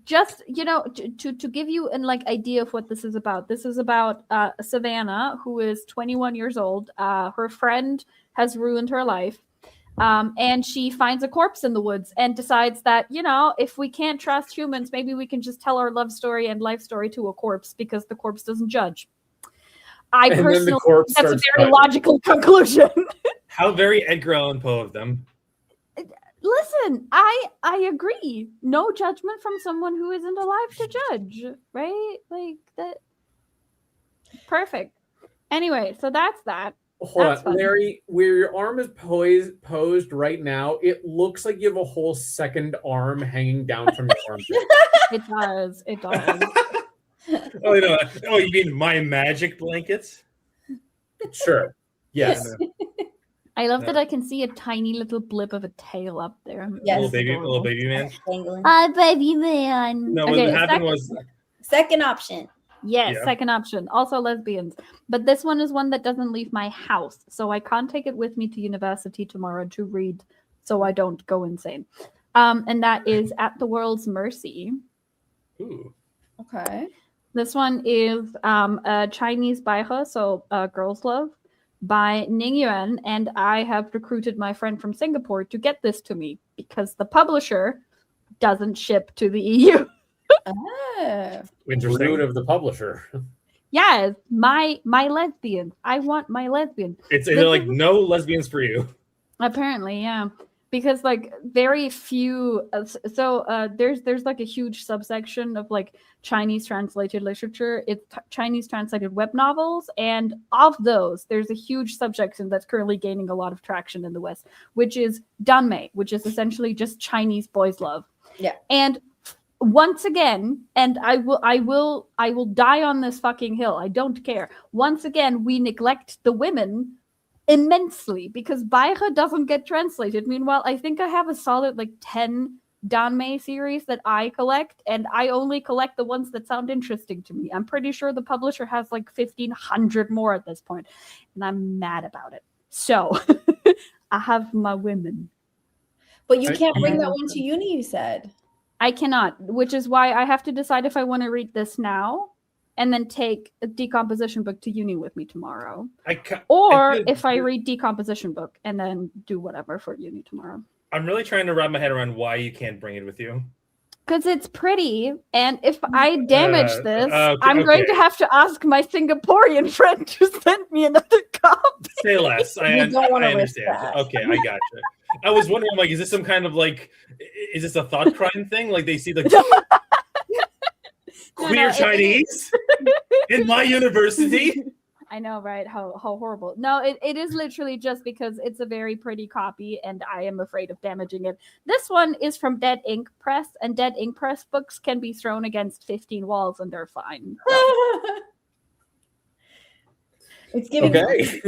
Just to give you an like idea of what this is about. This is about Savannah, who is 21 years old. Her friend has ruined her life. And she finds a corpse in the woods and decides that, if we can't trust humans, maybe we can just tell our love story and life story to a corpse because the corpse doesn't judge. I And then the personally corpse think that's a starts very judging. logical conclusion. How very Edgar Allan Poe of them. Listen, I agree. No judgment from someone who isn't alive to judge, right? Like that. Perfect. Anyway, so that's that. Hold That's on, fun. Larry, where your arm is posed right now, it looks like you have a whole second arm hanging down from your armpit. It does. It does. Oh, you mean my magic blankets? Sure. Yes. I love that I can see a tiny little blip of a tail up there. Yes. Little baby man. Dangling. Baby man. No, Okay, what happened was Second option. Yes, Yeah. second option. Also lesbians. But this one is one that doesn't leave my house. So I can't take it with me to university tomorrow to read so I don't go insane. And that is At the World's Mercy. ooh, Okay. This one is a Chinese baihe, so Girls Love, by Ning Yuan. And I have recruited my friend from Singapore to get this to me because the publisher doesn't ship to the EU. Oh. interesting. Rude of the publisher. Yes, my lesbian. I want my lesbian. It's This they're like is- no lesbians for you. Apparently, yeah. because like very few there's like a huge subsection of like Chinese translated literature. It's Chinese translated web novels, and of those there's a huge subsection that's currently gaining a lot of traction in the West, which is danmei, which is essentially just Chinese boys love. Yeah. And once again, and I will die on this fucking hill, I don't care, once again we neglect the women immensely because Baira doesn't get translated. Meanwhile, I think I have a solid like 10 danmei series that I collect, and I only collect the ones that sound interesting to me. I'm pretty sure the publisher has like 1,500 more at this point, and I'm mad about it. So I have my women. But you I- can't bring that one to uni, you said. I cannot, which is why I have to decide if I want to read this now and then take a decomposition book to uni with me tomorrow. Or if I read decomposition book and then do whatever for uni tomorrow. I'm really trying to wrap my head around why you can't bring it with you. Because it's pretty, and if I damage this, okay, I'm going to have to ask my Singaporean friend to send me another copy. Say less. I don't wanna risk understand. that. Okay, I gotcha. I was wondering, like, is this some kind of like, is this a thought crime thing? Like they see the queer Chinese in my university? I know, right? How horrible. No, it is literally just because it's a very pretty copy and I am afraid of damaging it. This one is from Dead Ink Press, and Dead Ink Press books can be thrown against 15 walls and they're fine. It's giving. Okay.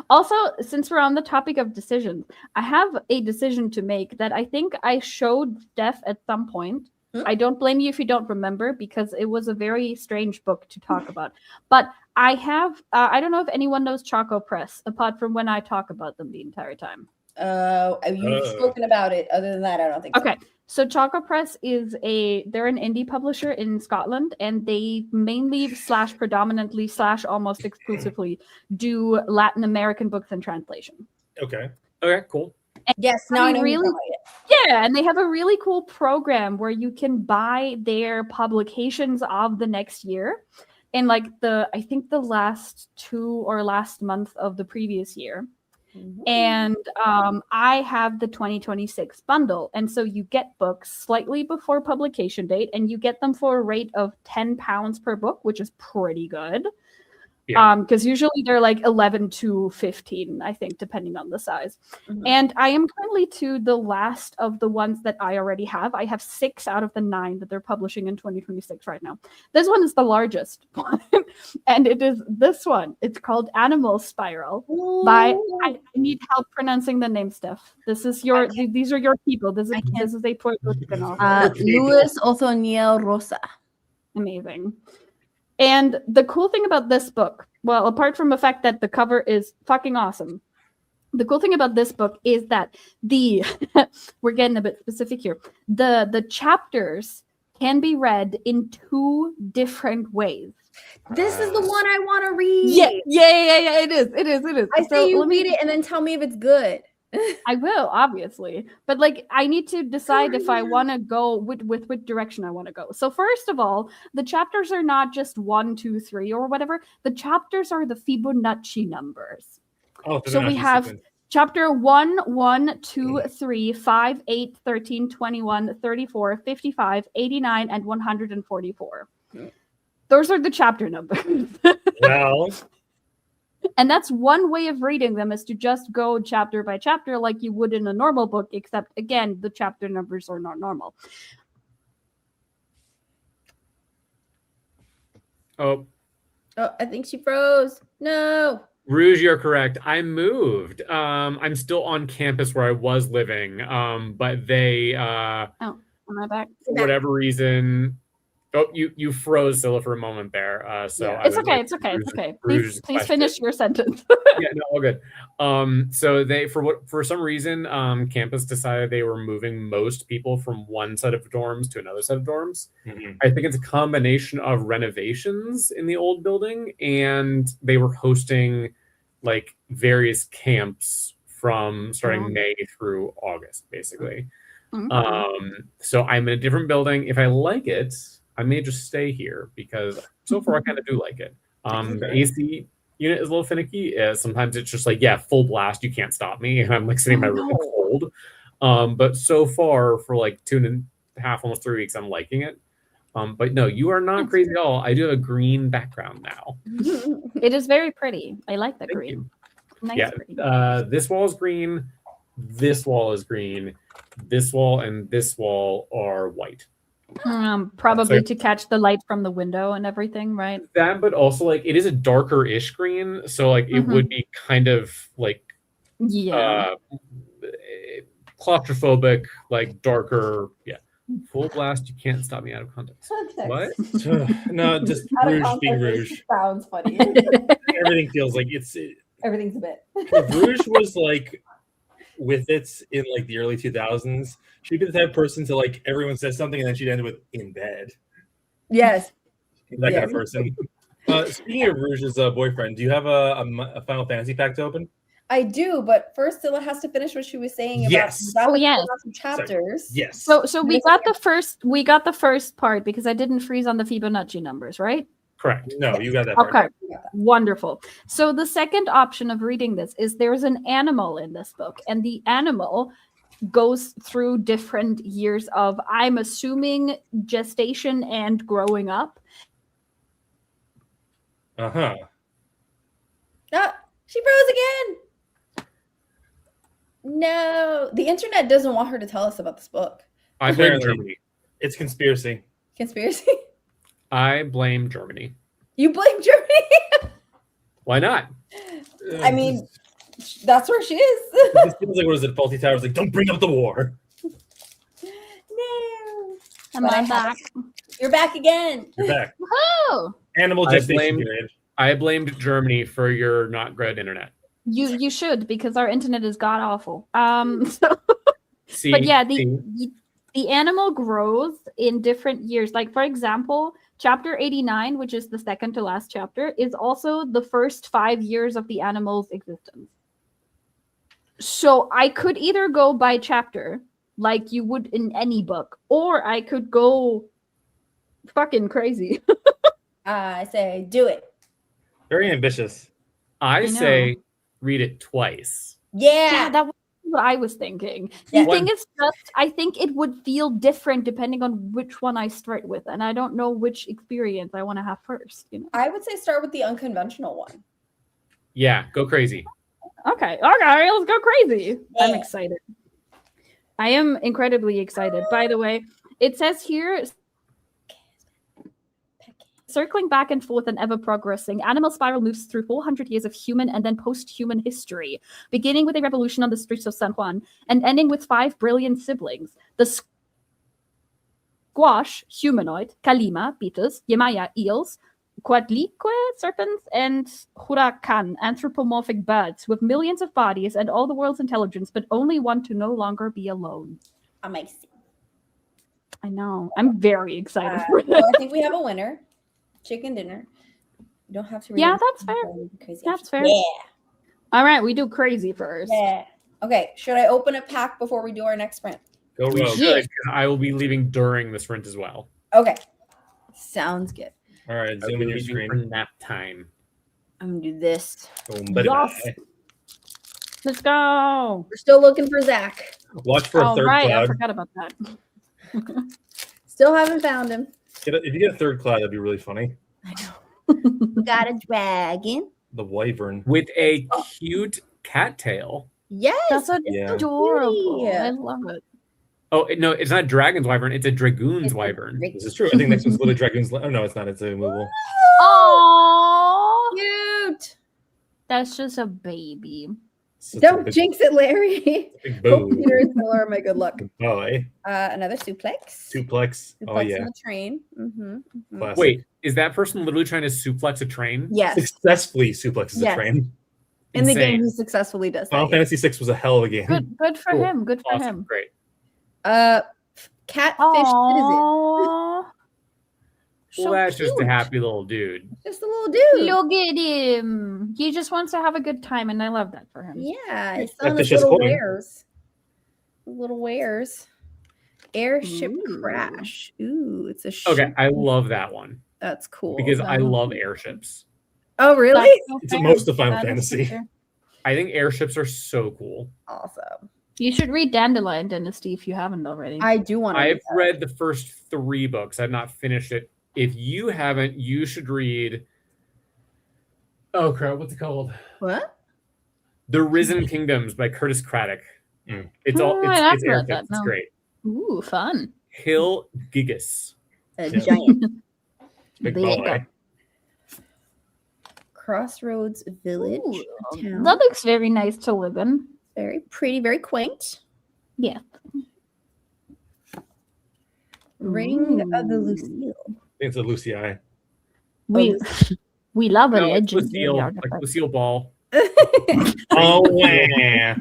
Also, since we're on the topic of decisions, I have a decision to make that I think I showed Steph at some point. I don't blame you if you don't remember, because it was a very strange book to talk about. But I have, I don't know if anyone knows Choco Press, apart from when I talk about them the entire time. You've spoken about it. Other than that, I don't think so. Okay. So Choco Press is they're an indie publisher in Scotland, and they mainly / predominantly / almost exclusively do Latin American books and translation. Okay. Okay, cool. Yes, now I know really, it. yeah, and they have a really cool program where you can buy their publications of the next year in like I think the last 2 or last month of the previous year. And I have the 2026 bundle, and so you get books slightly before publication date, and you get them for a rate of £10 per book, which is pretty good. Yeah. Because usually they're like 11 to 15, I think, depending on the size. And I am currently to the last of the ones that I already have. I have 6 out of the 9 that they're publishing in 2026 right now. This one is the largest one, and it is this one. It's called Animal Spiral. I need help pronouncing the name, Steph. This is these are your people. This is a Puerto Rican author. Luis Othoniel Rosa. Amazing. And the cool thing about this book, well, apart from the fact that the cover is fucking awesome, the cool thing about this book is that we're getting a bit specific here. The chapters can be read in 2 different ways. This is the one I want to read. Yeah. It is. I say you read it and then tell me if it's good. I will, obviously, but like I need to decide if I want to go with which direction I want to go. So first of all, the chapters are not just 1, 2, 3 or whatever. The chapters are the Fibonacci numbers. Oh, so we have chapter 1, 1, 2, 3, 5, 8, 13, 21, 34, 55, 89, and 144. Those are the chapter numbers. Well. And that's one way of reading them, is to just go chapter by chapter like you would in a normal book, except, again, the chapter numbers are not normal. Oh, I think she froze. No. Rouge, you're correct. I moved. I'm still on campus where I was living, but they, am I back? for whatever reason... Oh, you froze, Zilla, for a moment there. So yeah. I It's okay. Please finish your sentence. Yeah, no, all good. So they, for some reason, campus decided they were moving most people from one set of dorms to another set of dorms. I think it's a combination of renovations in the old building, and they were hosting like various camps from starting May through August, basically. So I'm in a different building. If I like it, I may just stay here because so far I kind of do like it. The AC unit is a little finicky. Sometimes it's just like, yeah, full blast. You can't stop me. And I'm like sitting in my room cold. old. But so far, for like 2.5, almost 3 weeks, I'm liking it. But no, you are not crazy at all. I do have a green background now. It is very pretty. I like that Thank green. you. Nice Yeah, green. this wall is green. This wall is green. This wall and this wall are white. Probably So- to catch the light from the window and everything, right? That, but also like it is a darker-ish green, so like it would be kind of like Yeah. claustrophobic, like darker. Yeah, full blast. You can't stop me out of context. What? No, just Out of Rouge context, being it Rouge. just sounds funny. Everything feels like it's. Everything's a bit. If Rouge was like with it in like the early 2000s, she'd be the type of person to like everyone says something and then she'd end with in bed. Yes. That Yes. kind of person. Speaking of Rouge's boyfriend, do you have a Final Fantasy pack to open? I do, but first Zilla has to finish what she was saying about Yes. that Oh, was yes. some chapters. Yes. So we got the first part because I didn't freeze on the Fibonacci numbers, right? Correct. No, you got that part. Okay. Wonderful. So the second option of reading this is there's an animal in this book, and the animal goes through different years of, I'm assuming, gestation and growing up. Uh-huh. Ah, she froze again. No, the internet doesn't want her to tell us about this book. I blame Apparently. Germany. It's conspiracy. Conspiracy. I blame Germany. You blame Germany? Why not? I mean, that's where she is. This feels like, what is it, Faulty Towers? Like, don't bring up the war. No. Am But I I have- back? You're back again. You're back. Oh, Animal I gestation blame- period. I blamed Germany for your not good internet. you should, because our internet is god awful. So See, but yeah, see? the animal grows in different years. Like, for example, chapter 89, which is the second to last chapter, is also the first 5 years of the animal's existence. So I could either go by chapter, like you would in any book, or I could go fucking crazy. I say, do it. Very ambitious. I know. say read it twice. Yeah. That was what I was thinking. Yeah. The thing is just, I think it would feel different depending on which one I start with, and I don't know which experience I want to have first. You know. I would say start with the unconventional one. Yeah, go crazy. Okay, let's go crazy. I'm Yeah. excited. I am incredibly excited. By the way, it says here, circling back and forth and ever progressing, Animal Spiral moves through 400 years of human and then post-human history, beginning with a revolution on the streets of San Juan and ending with 5 brilliant siblings. The squash, humanoid, Kalima, beetles, Yemaya, eels, Quartly serpents, and Huracan, anthropomorphic birds with millions of bodies and all the world's intelligence, but only want to no longer be alone. Amazing. I know. I'm very excited for this. Well, I think we have a winner. Chicken dinner. You don't have to read Yeah, it. that's fair. Crazy That's after. fair. Yeah. All right, we do crazy first. Yeah. Okay. Should I open a pack before we do our next sprint? Go We rogue. should, 'cause I will be leaving during the sprint as well. Okay. Sounds good. All right, I zoom will in be your leaving screen. for nap time. I'm gonna do this. Boom, Yes. Let's go. We're still looking for Zach. Watch for a Oh, third right. I cloud. forgot about that. Still haven't found him. If you get a third cloud, that'd be really funny. I know. We got a dragon. The wyvern. With a cute cattail. Yes. That's Yeah. adorable. Cutie. I love it. Oh, no, it's not dragon's wyvern. It's a dragoon's It's a wyvern. dra- This is true. I think next one's Little Dragon's. Oh no, it's not. It's a removal. Oh, Cute. that's just a baby. It's a Don't big- jinx it, Larry. big Hope boo. Peter and Zilla are my good luck. Boy. Another suplex. Suplex. Oh Suplex yeah. on the train. Mm-hmm. Classic. Wait, is that person literally trying to suplex a train? Yes. Successfully suplexes Yes. a train. In the Insane. game, he successfully does Final that. Fantasy VI was a hell of a game. Good for Cool. him. Good for Awesome, him. great. Catfish citizen. Aww. Well, that's just a happy little dude. Just a little dude. Look at him. He just wants to have a good time, and I love that for him. Yeah, it's That on fish his is little coin. wares. Little wares. Airship Ooh. crash. Ooh, it's a ship. Okay, I love that one That's cool. because I love airships. Oh, really? That's so It's fair. most of Final That is so Fantasy. fair. I think airships are so cool. Awesome. You should read Dandelion Dynasty if you haven't already. I do want to. I've read the first 3 books. I've not finished it. If you haven't, you should read. Oh crap! What's it called? What? The Risen Kingdoms by Curtis Craddock. Mm. It's all. I haven't It's read Arabic. that, It's no. great. Ooh, fun. Hill Gigas. A Yeah. giant. Big Big. boy. Crossroads Village. Ooh, Town. that looks very nice to live in. Very pretty, very quaint. Yeah. Ring of the Ooh. Lucille. I think it's a Lucy Eye. We we love a No, it's legendary Lucille, artifact. like Lucille Ball. Oh, yeah.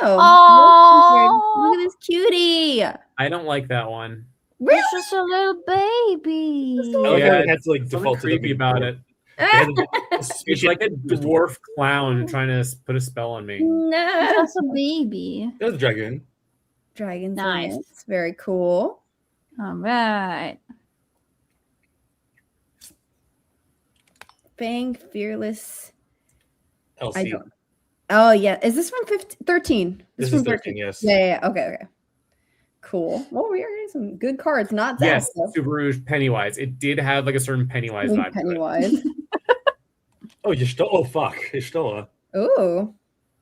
Oh, look at this cutie. I don't like that one. Really? It's just a little baby. Just a I little- like Yeah, how it had to like Something default to creepy about it. It's like a dwarf clown trying to put a spell on me. No. Just a baby. There's a dragon. Dragon's Nice. Lance. Very cool. All right. Fang Fearless. I LC. don't. Oh, yeah. Is this from 13? This from is 13, yes. Yeah. Okay. Cool. Well, we are getting some good cards. Not that Yes, stuff. Subaru Pennywise. It did have like a certain Pennywise vibe. to it. Pennywise. Oh, you stole. Oh, fuck. You stole. Ooh.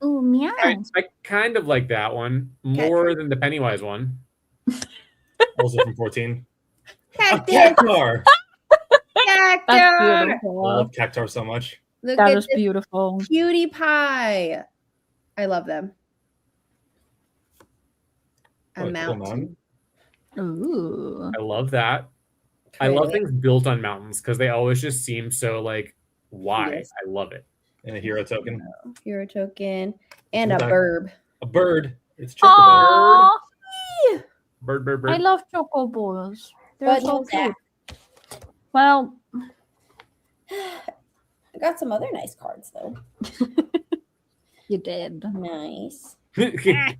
Ooh, meow. I kind of like that one more than the Pennywise one. Also from 14. A Cactus. Cactar. That's Cactus. I beautiful. love Cactar so much. Look That at is this beautiful. cutie pie. I love them. A Oh, mountain. Ooh. I love that. I love Pretty. things built on mountains because they always just seem so like, why? Yes. I love it. And a hero token. Hero token. And a Okay. burb. A bird. It's chocobo. Aww, Bird, bird, I bird. love chocobos. They're But so no Zach. cute. Well, I got some other nice cards though. you did. Nice.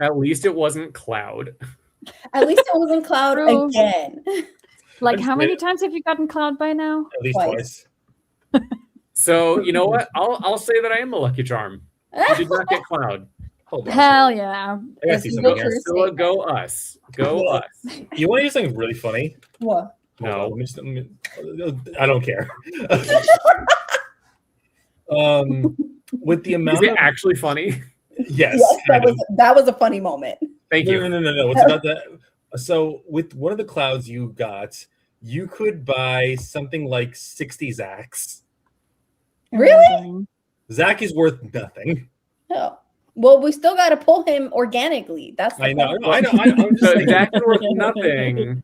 At least it wasn't Cloud. At least it wasn't Cloud True. again. Like, just how many made it- times have you gotten Cloud by now? At least Twice. twice. So you know what? I'll say that I am a lucky charm. You did not get Cloud. Hold on. Hell yeah. I gotta see This something is here. true. So go us. Go Well, us. You want to hear something really funny? What? Hold No. on, let me I don't care. With the Is amount it of actually funny? yes, Yes, kind of. that was a funny moment. Thank No, you. no. It's about that. So with one of the clouds you got, you could buy something like 60 Zacks. Really? Zach is worth nothing. Oh. Well, we still got to pull him organically. That's the I know. point. I'm just So saying. if that's worth nothing,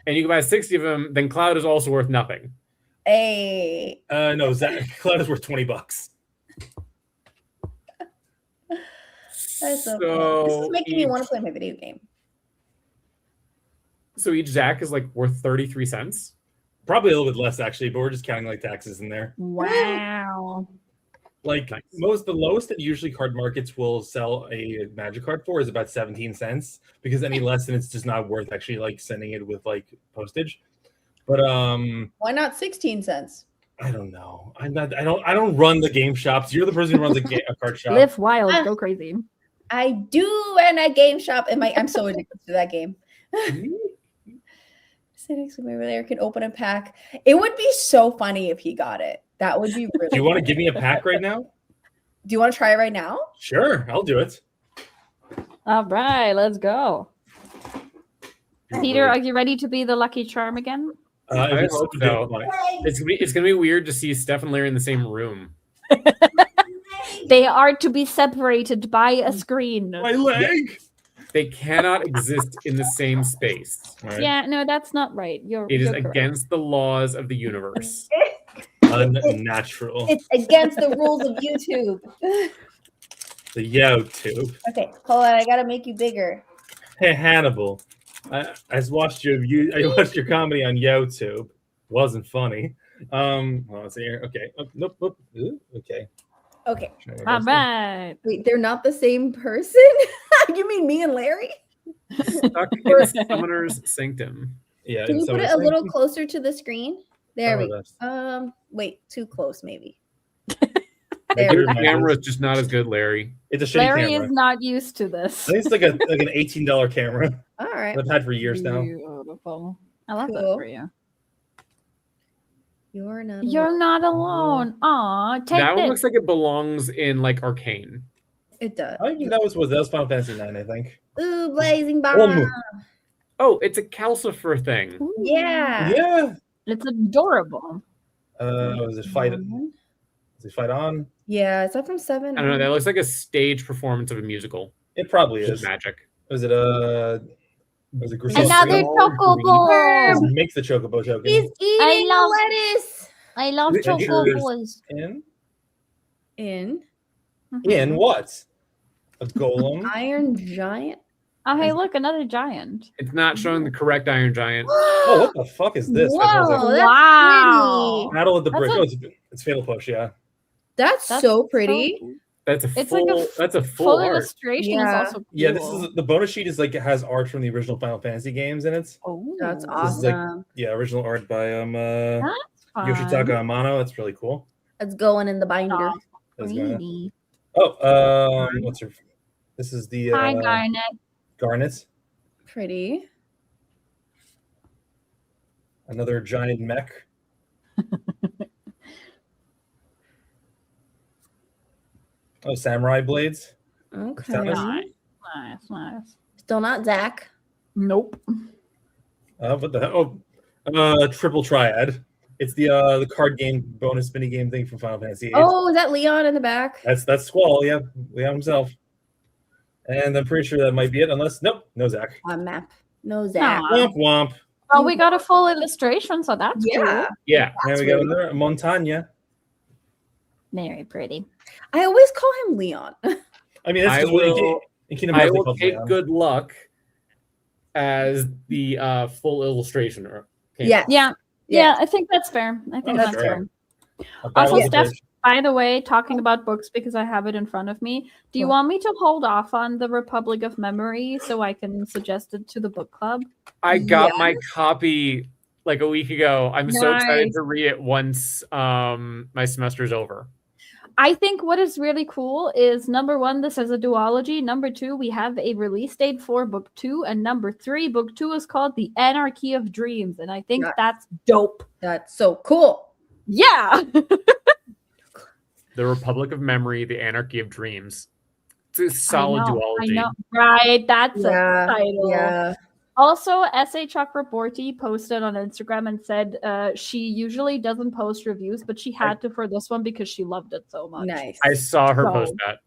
and you can buy 60 of them, then Cloud is also worth nothing. Hey. No, Zach Cloud is worth $20. That's so So funny. This is making me each- want to play my video game. So each Zack is like worth 33 cents. Probably a little bit less actually, but we're just counting like taxes in there. Wow. Like Nice. the lowest that usually card markets will sell a magic card for is about 17 cents because any less than it's just not worth actually like sending it with like postage. But Why not 16 cents? I don't know. I don't run the game shops. You're the person who runs a card shop. Live wild, go crazy. I do run a game shop, and I'm so addicted to that game. Sit next to me over there, can open a pack. It would be so funny if he got it. That would be really. Do you want to funny. give me a pack right now? Do you want to try it right now? Sure, I'll do it. All right, let's go. Peter, are you ready to be the lucky charm again? I It's hope so so. funny. It's gonna be weird to see Steph and Larry in the same room. They are to be separated by a screen. My leg. They cannot exist in the same space. All right. Yeah, no, that's not right. You're It is you're correct. against the laws of the universe. Unnatural. It's against the rules of YouTube. The YouTube. Okay, hold on. I gotta make you bigger. Hey Hannibal, I watched I watched your comedy on YouTube. Wasn't funny. Let's see here. Okay. Oh, nope. Ooh, okay. Okay. All right. Wait, they're not the same person? You mean me and Larry? Stuck in Summoner's Sanctum. Yeah. Can you so put it it's a like- little closer to the screen? There Oh, we that's- go. Wait, too close maybe. There Your we go. camera is just not as good, Larry. It's a shitty Larry camera. is not used to this. I think it's like an $18 camera All right. that I've had for years now. Beautiful. I love that Cool. for you. You're not. You're not alone. Aw, take That one this. looks like it belongs in like Arcane. It does. I think that was Final Fantasy 9, I think. Ooh, blazing Oh, bomb. Oh, it's a calcifer thing. Ooh. Yeah. yeah. It's adorable. Was it fight? Is it fight on? Yeah, is that from 7? I don't know. That looks like a stage performance of a musical. It probably Which is. is magic. Was it Grisel Another Green? chocobo. This makes the chocobo choking. He's eating love- lettuce. I love Is it chocobos. In In what? A golem? Iron Giant. Oh, hey, look, another giant. It's not showing the correct Iron Giant. Oh, what the fuck is this? That sounds like Whoa, that's Wow. pretty. Battle of the That's Brick. a- Oh, it's Fatal Push, yeah. That's so pretty. So cool. That's a It's full. like a that's a full Full art. illustration Yeah. is also cool. Yeah, this is the bonus sheet is like it has art from the original Final Fantasy games in it. Oh, That's This is like- awesome. Yeah, original art by That's fun. Yoshitaka Amano. That's really cool. It's going in the binder. Aw, That's going pretty. what's her? This is the Hi, Garnet. Garnet. Pretty. Another giant mech. Oh, samurai blades. Okay. Sounds- Nice. Still not Zach. Nope. What the hell? Oh, triple triad. It's the card game bonus mini game thing from Final Fantasy VIII. Oh, is that Leon in the back? That's Squall. Yeah, Leon himself. And I'm pretty sure that might be it. Unless no Zach. On map. No Zach. Aw. Womp womp. Oh, we got a full illustration, so that's Yeah. cool. Yeah. And we got another Montagna. Very pretty. I always call him Leon. I mean, that's I just what will- in Kingdom I Hearts they will called take Leon. good luck as the full illustration. Yes. Yeah, I think that's fair. I think Oh, that's sure. fair. A battle Also, of the Steph, Bridge. by the way, talking about books because I have it in front of me. Do you Cool. want me to hold off on the Republic of Memory so I can suggest it to the book club? I got my copy like a week ago. I'm so excited Nice. to read it once my semester's over. I think what is really cool is number one, this is a duology. Number two, we have a release date for book 2. And number 3, book 2 is called The Anarchy of Dreams. And I think Yeah. that's dope. That's so cool. Yeah. The Republic of Memory, The Anarchy of Dreams. It's a solid I duology. know. Right. That's Yeah. a title. Yeah. Also, S.A. Chakraborty posted on Instagram and said she usually doesn't post reviews, but she had to for this one because she loved it so much. Nice. I saw her So- post that.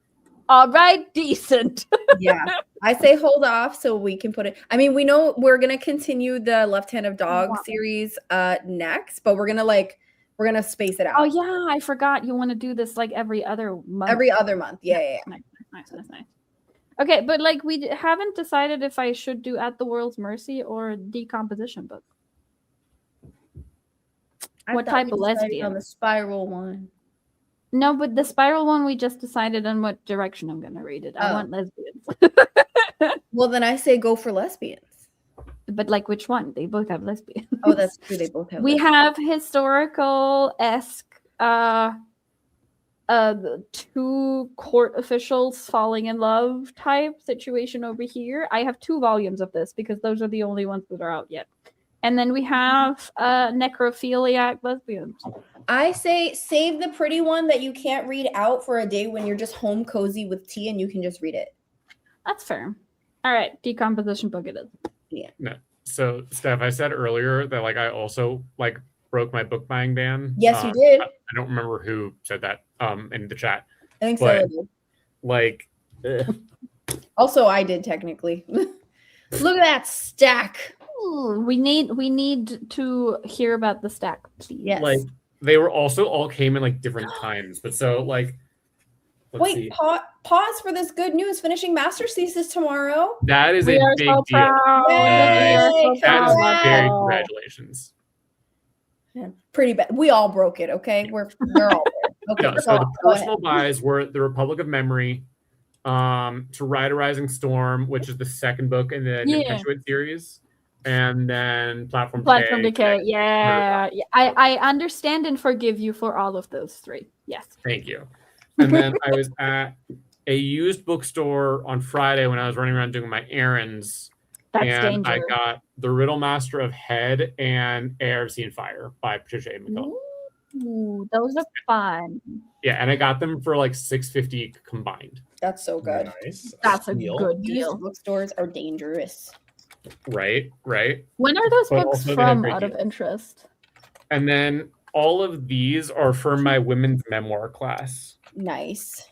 All right, decent. Yeah. I say hold off so we can put it. I mean, we know we're gonna continue the Left Hand of Dog Wow. series next, but we're gonna space it out. Oh yeah, I forgot you want to do this like every other month. Every other month. Yeah. Nice. Okay, but like we haven't decided if I should do At the World's Mercy or Decomposition book. I What thought type we of decided lesbian? on the spiral one? No, but the spiral one we just decided on what direction I'm gonna read it. I Oh. want lesbians. Well, then I say go for lesbians. But like which one? They both have lesbians. Oh, that's true. They both have. We lesbians. have historical-esque the 2 court officials falling in love type situation over here. I have 2 volumes of this because those are the only ones that are out yet. And then we have necrophiliac lesbians. I say save the pretty one that you can't read out for a day when you're just home cozy with tea and you can just read it. That's fair. All right, decomposition book it is. So, Steph, I said earlier that like I also like broke my book buying ban. Yes, you did. I don't remember who said that in the chat. I think but- so. Did. Like, Also, I did technically. Look at that stack. Ooh, we need to hear about the stack, please. Yes. like they were also all came in like different times. But so like, let's Wait, see. pause for this good news. Finishing master's thesis tomorrow. That is We a are big so deal. proud. Yay, We are so That is proud. very congratulations. Man, pretty bad. We all broke it. Okay, we're all there. Okay, Yeah, so the go ahead. personal buys were The Republic of Memory, To Ride a Rising Storm, which is the second book in the Yeah. Nintendo series, and then Platform Decay. Yeah. I understand and forgive you for all of those 3. Yes. Thank you. And then I was at a used bookstore on Friday when I was running around doing my errands. That's and I danger. got The Riddle Master of Head and Air of Sea and Fire by Patricia A. McKillop. Ooh, those are fun. Yeah, and I got them for like $6.50 combined. That's so good. Nice. That's a Steal. good Used deal. bookstores are dangerous. Right. When are those But books also they have from, great out of deals. interest? And then all of these are for my women's memoir class. Nice.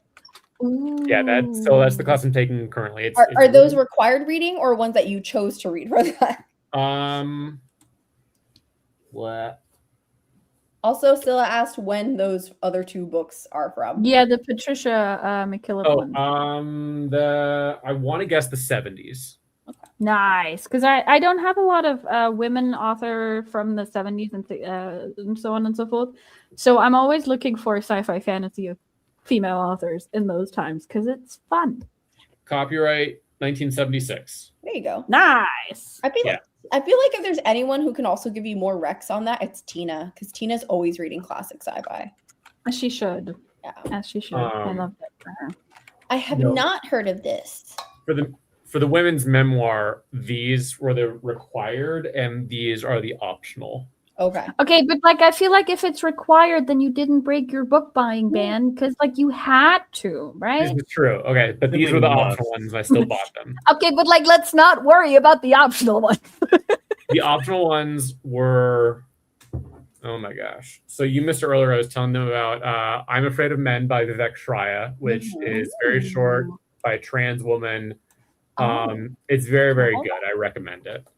Yeah, that's the class I'm taking currently. It's Are those required reading or ones that you chose to read for that? What? Also, Scylla asked when those other 2 books are from. Yeah, the Patricia McKillop one. I want to guess the 70s. Nice, because I don't have a lot of women author from the 70s and so on and so forth. So I'm always looking for sci-fi fantasy of female authors in those times because it's fun. Copyright 1976. There you go. Nice. I feel like if there's anyone who can also give you more recs on that, it's Tina, because Tina's always reading classic sci-fi. As she should. Yeah. As she should. I love that for her. I have not heard of this. For the women's memoir, these were the required and these are the optional. Okay. Okay, but like I feel like if it's required, then you didn't break your book buying ban because like you had to, right? This is true. Okay, but these were the optional ones. I still bought them. Okay, but like let's not worry about the optional ones. The optional ones were, oh my gosh. So you missed it earlier. I was telling them about I'm Afraid of Men by Vivek Shraya, which is very short by a trans woman. It's very, very good. I recommend it.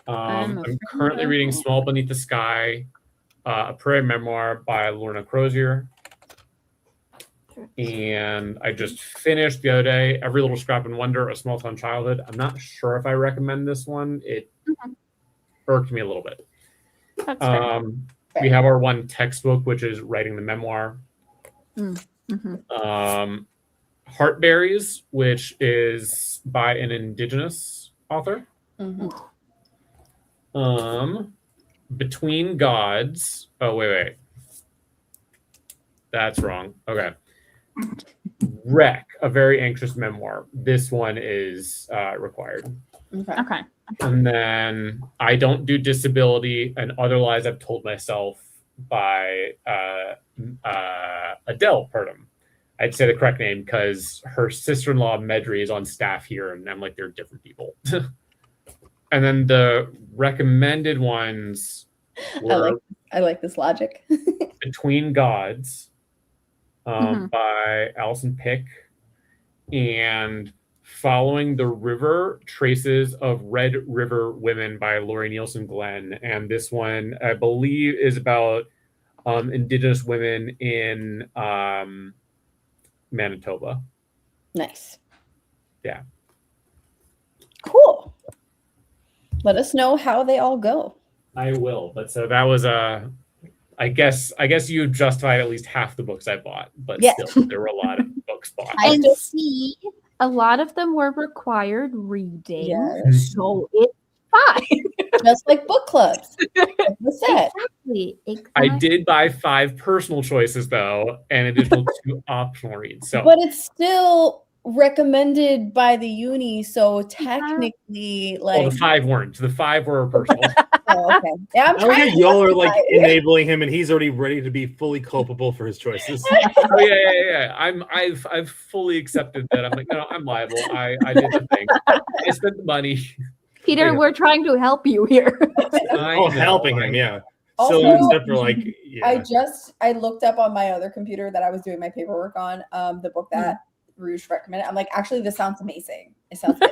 I'm currently reading Small Beneath the Sky, a prairie memoir by Lorna Crozier. And I just finished the other day, Every Little Scrap and Wonder, A Small Town Childhood. I'm not sure if I recommend this one. It irked me a little bit. That's fair. We have our one textbook, which is Writing the Memoir. Heartberries, which is by an Indigenous author. Between Gods. Oh, wait. That's wrong. Okay. Wreck, a very anxious memoir. This one is required. Okay. And then I Don't Do Disability and Other Lies I've Told Myself by Adele Purdom. I'd say the correct name because her sister-in-law Medri is on staff here, and I'm like, they're different people. And then the recommended ones were I like this logic. Between Gods by Alison Pick and Following the River, Traces of Red River Women by Lori Nielsen Glenn. And this one, I believe, is about Indigenous women in Manitoba. Nice. Yeah. Cool. Let us know how they all go. I will. But so that was I guess you justified at least half the books I bought, but still there were a lot of books bought. And see, a lot of them were required reading, so it's fine. Just like book clubs. Exactly. I did buy 5 personal choices though, and additional 2 optional reads. So, but it's still recommended by the uni, so technically, like, the 5 weren't. The 5 were personal. Oh, okay. Yeah, I'm trying to y'all are like enabling him, and he's already ready to be fully culpable for his choices. Oh yeah. I've fully accepted that. I'm like, no, I'm liable. I did the thing. I spent the money. Peter, we're trying to help you here. Helping him, yeah. Also, so except for like, I looked up on my other computer that I was doing my paperwork on, the book that Rouge recommended. I'm like, actually, this sounds amazing. It sounds good.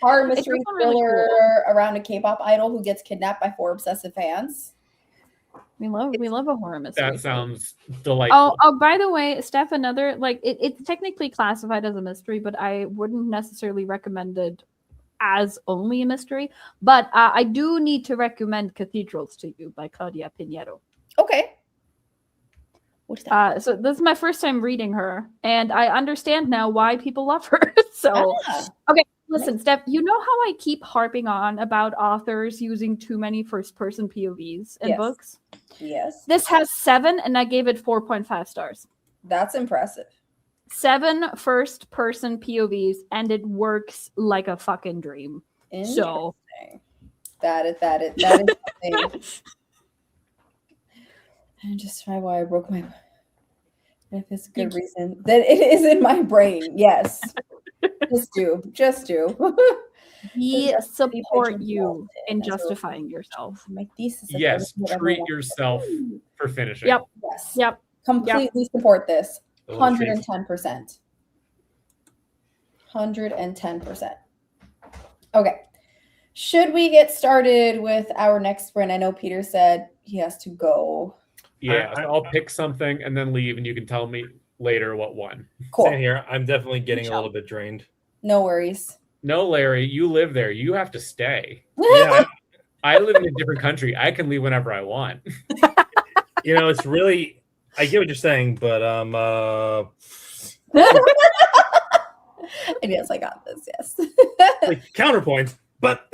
Horror mystery thriller around a K-pop idol who gets kidnapped by 4 obsessive fans. We love a horror mystery. That sounds delightful. Oh, by the way, Steph, another it's technically classified as a mystery, but I wouldn't necessarily recommend it as only a mystery. But I do need to recommend Cathedrals to you by Claudia Pinheiro. Okay. What's that? So this is my first time reading her, and I understand now why people love her. Okay. Listen, Steph, you know how I keep harping on about authors using too many first-person POVs in books? Yes. This has 7, and I gave it 4.5 stars. That's impressive. 7 first-person POVs, and it works like a fucking dream. So that is something. And just why I broke my. If it's a good reason, then it is in my brain. Yes, just do. We support you in justifying yourself. My thesis. Yes, treat yourself for finishing. Yep. Yes. Yep. Completely support this. Little treat. 110%. 110%. Okay. Should we get started with our next sprint? I know Peter said he has to go. Yeah, so I'll pick something and then leave, and you can tell me later what won. Cool. Same here. I'm definitely getting a little bit drained. No worries. No, Larry, you live there. You have to stay. Yeah, I live in a different country. I can leave whenever I want. it's really. I get what you're saying, but Yes, I got this. Yes. like counterpoint, but.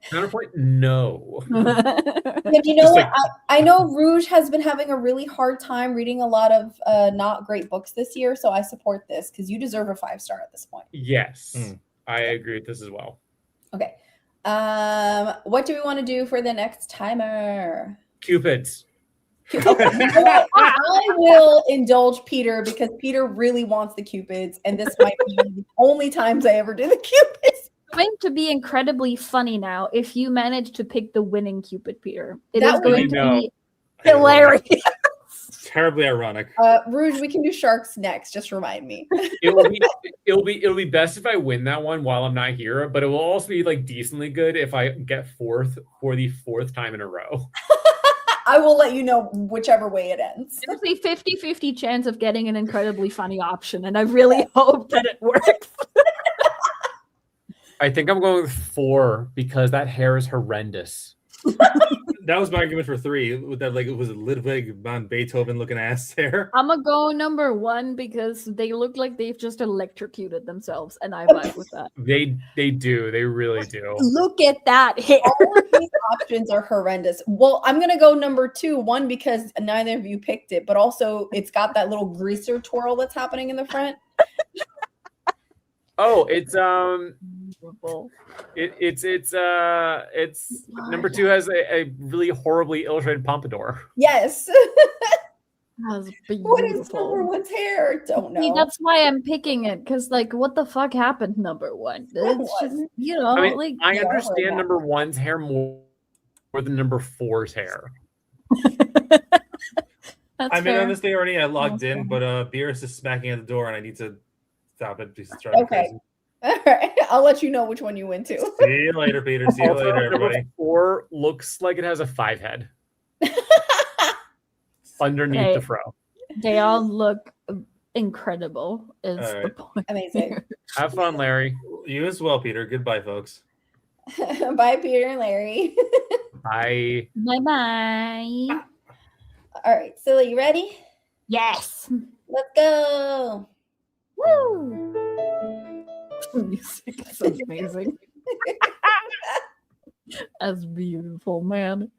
Counterpoint, no. But you know what? I know Rouge has been having a really hard time reading a lot of not great books this year, so I support this because you deserve a 5-star at this point. Yes, I agree with this as well. Okay. What do we want to do for the next timer? Cupids. Okay. I will indulge Peter because Peter really wants the Cupids, and this might be the only times I ever do the Cupids. It's going to be incredibly funny now if you manage to pick the winning Cupid, Peter. It That is going to be I know. hilarious. Terribly ironic. Rouge, we can do sharks next. Just remind me. It'll be best if I win that one while I'm not here, but it will also be like decently good if I get 4th for the 4th time in a row. I will let you know whichever way it ends. There's a 50-50 chance of getting an incredibly funny option, and I really hope that it works. I think I'm going with 4 because that hair is horrendous. That was my argument for 3. With that, like it was a Ludwig van Beethoven looking ass hair. I'm gonna go number 1 because they look like they've just electrocuted themselves, and I vibe with that. They do. They really do. Look at that hair. All of these options are horrendous. Well, I'm gonna go number 2. 1 because neither of you picked it, but also it's got that little greaser twirl that's happening in the front. Oh, it's It's number 2 has a really horribly illustrated pompadour. Yes. That's What is number beautiful. 1's hair? Don't know. See, that's why I'm picking it, because like, what the fuck happened, number 1? It's just, I mean, like I yeah, understand right. number 1's hair more than number 4's hair. that's I'm in fair. on this day already. I logged That's in, fair. but Beerus is smacking at the door, and I need to stop it. He's driving Okay. crazy. All right. I'll let you know which one you went to. See you later, Peter. See you Also, later, number everybody. 4 looks like it has a 5 head underneath Okay. the fro. They all look incredible, is All the right. point. Amazing. Have fun, Larry. You as well, Peter. Goodbye, folks. Bye, Peter and Larry. Bye. Bye-bye. All right. So, you ready? Yes. Let's go. Woo! Music is amazing. That's beautiful, man.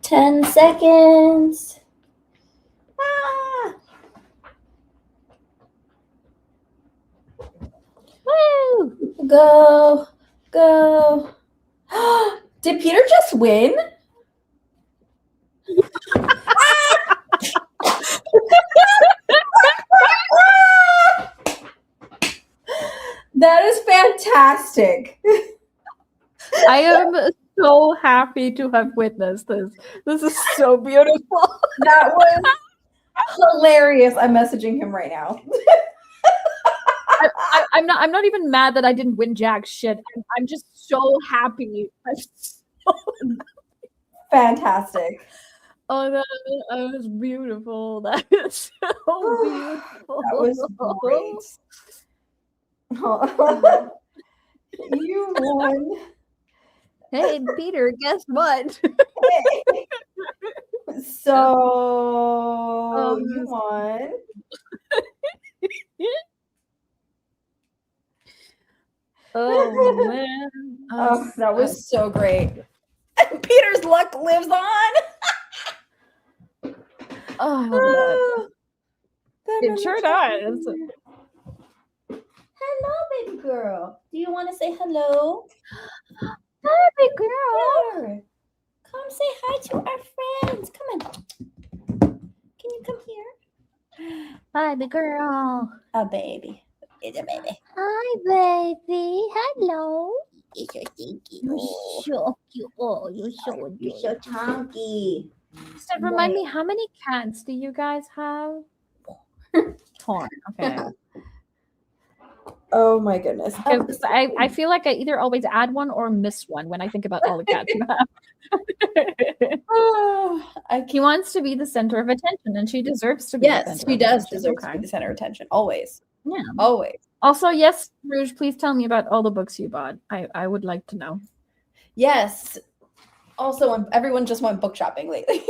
10 seconds. Ah. Woo! Go. Go. Did Peter just win? That is fantastic. I am so happy to have witnessed this. This is so beautiful. That was hilarious. I'm messaging him right now. I'm not even mad that I didn't win jack shit. I'm just so happy. Fantastic. Oh, that was beautiful. That is so beautiful. That was great. You won. Hey, Peter, guess what? So you won. Oh man. Oh, that was so great. Peter's luck lives on. Oh, I love that. It sure does. Hello, baby girl. Do you want to say hello? Hi, big girl. Here. Come say hi to our friends. Come on. Can you come here? Hi, big girl. Oh, baby. It's a baby. Hi, baby. Hello. It's so stinky. You're so cute. Oh, you're so You're so chunky. So remind me, how many cats do you guys have? 4. Okay. Oh my goodness. Because I feel like I either always add one or miss one when I think about all the cats you have. He wants to be the center of attention, and she deserves to be. Yes, the center she of does attention. deserve to be the center of attention. Always. Yeah. Always. Also, yes, Rouge, please tell me about all the books you bought. I would like to know. Yes. Also, everyone just went book shopping lately.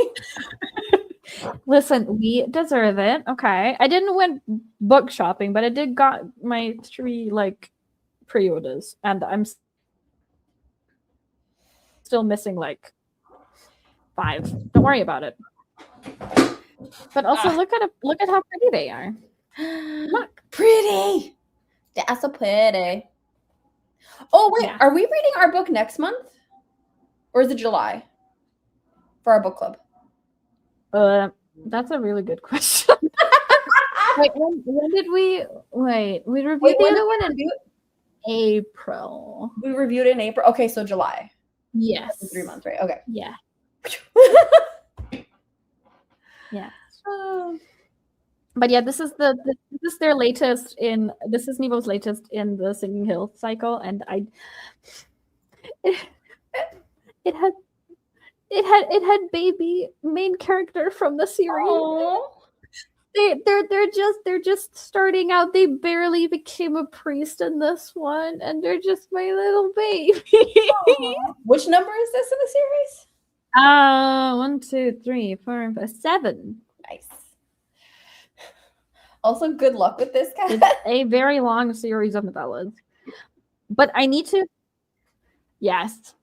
Listen, we deserve it. Okay. I didn't went book shopping, but I did got my 3 pre-orders, and I'm still missing 5. Don't worry about it. But also look at how pretty they are. Look, pretty. That's so pretty. Oh wait, Yeah. are we reading our book next month, or is it July for our book club? That's a really good question. Wait, when did we wait? We reviewed the other one in April. We reviewed it in April. Okay, so July. Yes. 3 months, right? Okay. Yeah. Yeah. But yeah, this is their latest in this is Nevo's latest in the Singing Hill cycle, and it had baby main character from the series. Aww. They're just starting out. They barely became a priest in this one, and they're just my little baby. Which number is this in the series? 1, 2, 3, 4, 5, 7. Nice. Also, good luck with this, guy. It's a very long series of novellas, but I need to. Yes.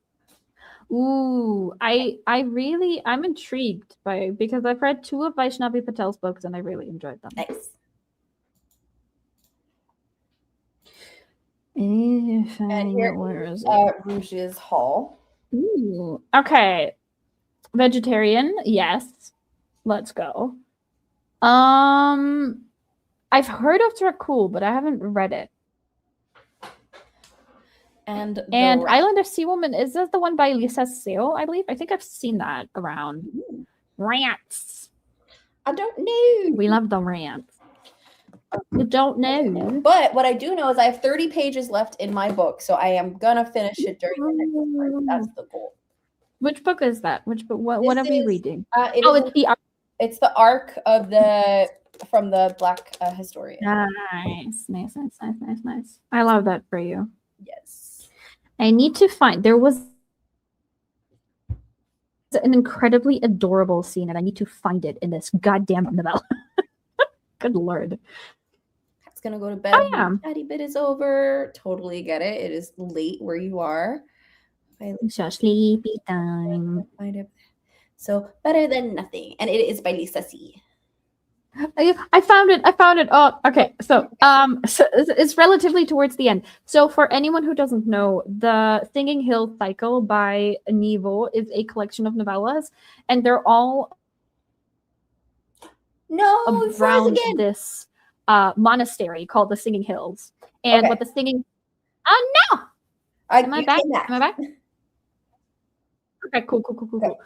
Ooh, I'm intrigued because I've read 2 of Vaishnavi Patel's books and I really enjoyed them. Nice. And here where is it? Rouge's haul. Ooh, okay. Vegetarian, yes. Let's go. I've heard of Dracul, but I haven't read it. And Island of Sea Woman, is this the one by Lisa Seo, I believe? I think I've seen that around. Rants. I don't know. We love the rants. You don't know. But what I do know is I have 30 pages left in my book, so I am gonna finish it during the next month. That's the goal. Which book is that? Which book? What are we reading? It's the arc of from the Black historian. Nice. I love that for you. Yes. I need to find. There was an incredibly adorable scene, and I need to find it in this goddamn novella. Good lord. It's gonna go to bed. Daddy bit is over. Totally get it. It is late where you are. So sleepy time. So Better Than Nothing, and it is by Lisa C. I found it. Oh, okay. So, so it's relatively towards the end. So, for anyone who doesn't know, the Singing Hill Cycle by Nevo is a collection of novellas, and they're all around this monastery called the Singing Hills. And what the singing. Oh no! Am I back? Am I back? Okay, cool.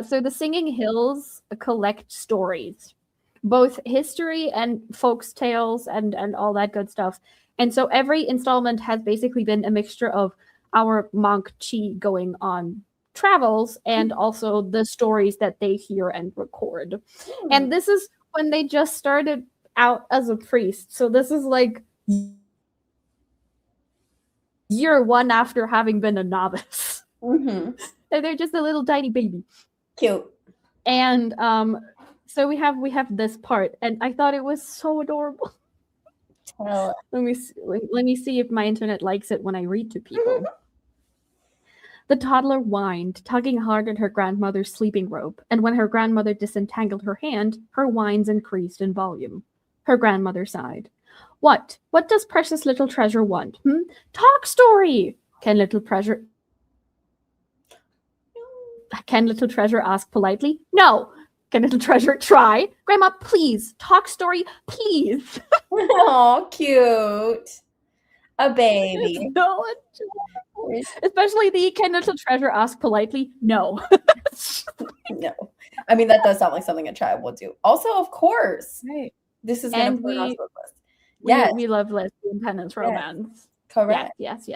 So the Singing Hills collect stories, both history and folks tales and all that good stuff. And so every installment has basically been a mixture of our monk Chi going on travels and also the stories that they hear and record. And this is when they just started out as a priest. So this is like year one after having been a novice. Mm-hmm. They're just a little tiny baby. Cute. And so we have this part, and I thought it was so adorable. Let me see if my internet likes it when I read to people. The toddler whined, tugging hard at her grandmother's sleeping rope, and when her grandmother disentangled her hand, her whines increased in volume. Her grandmother sighed. What does precious little treasure want? Talk story! Can little treasure ask politely? No. Can little treasure try? Grandma, please. Talk story, please. Oh, cute. A baby. No, especially the can little treasure ask politely? No. No. I mean, that does sound like something a child would do. Also, of course. Right. This is going to put on our book list. Yes. We love lesbian penance romance. Correct. Yes.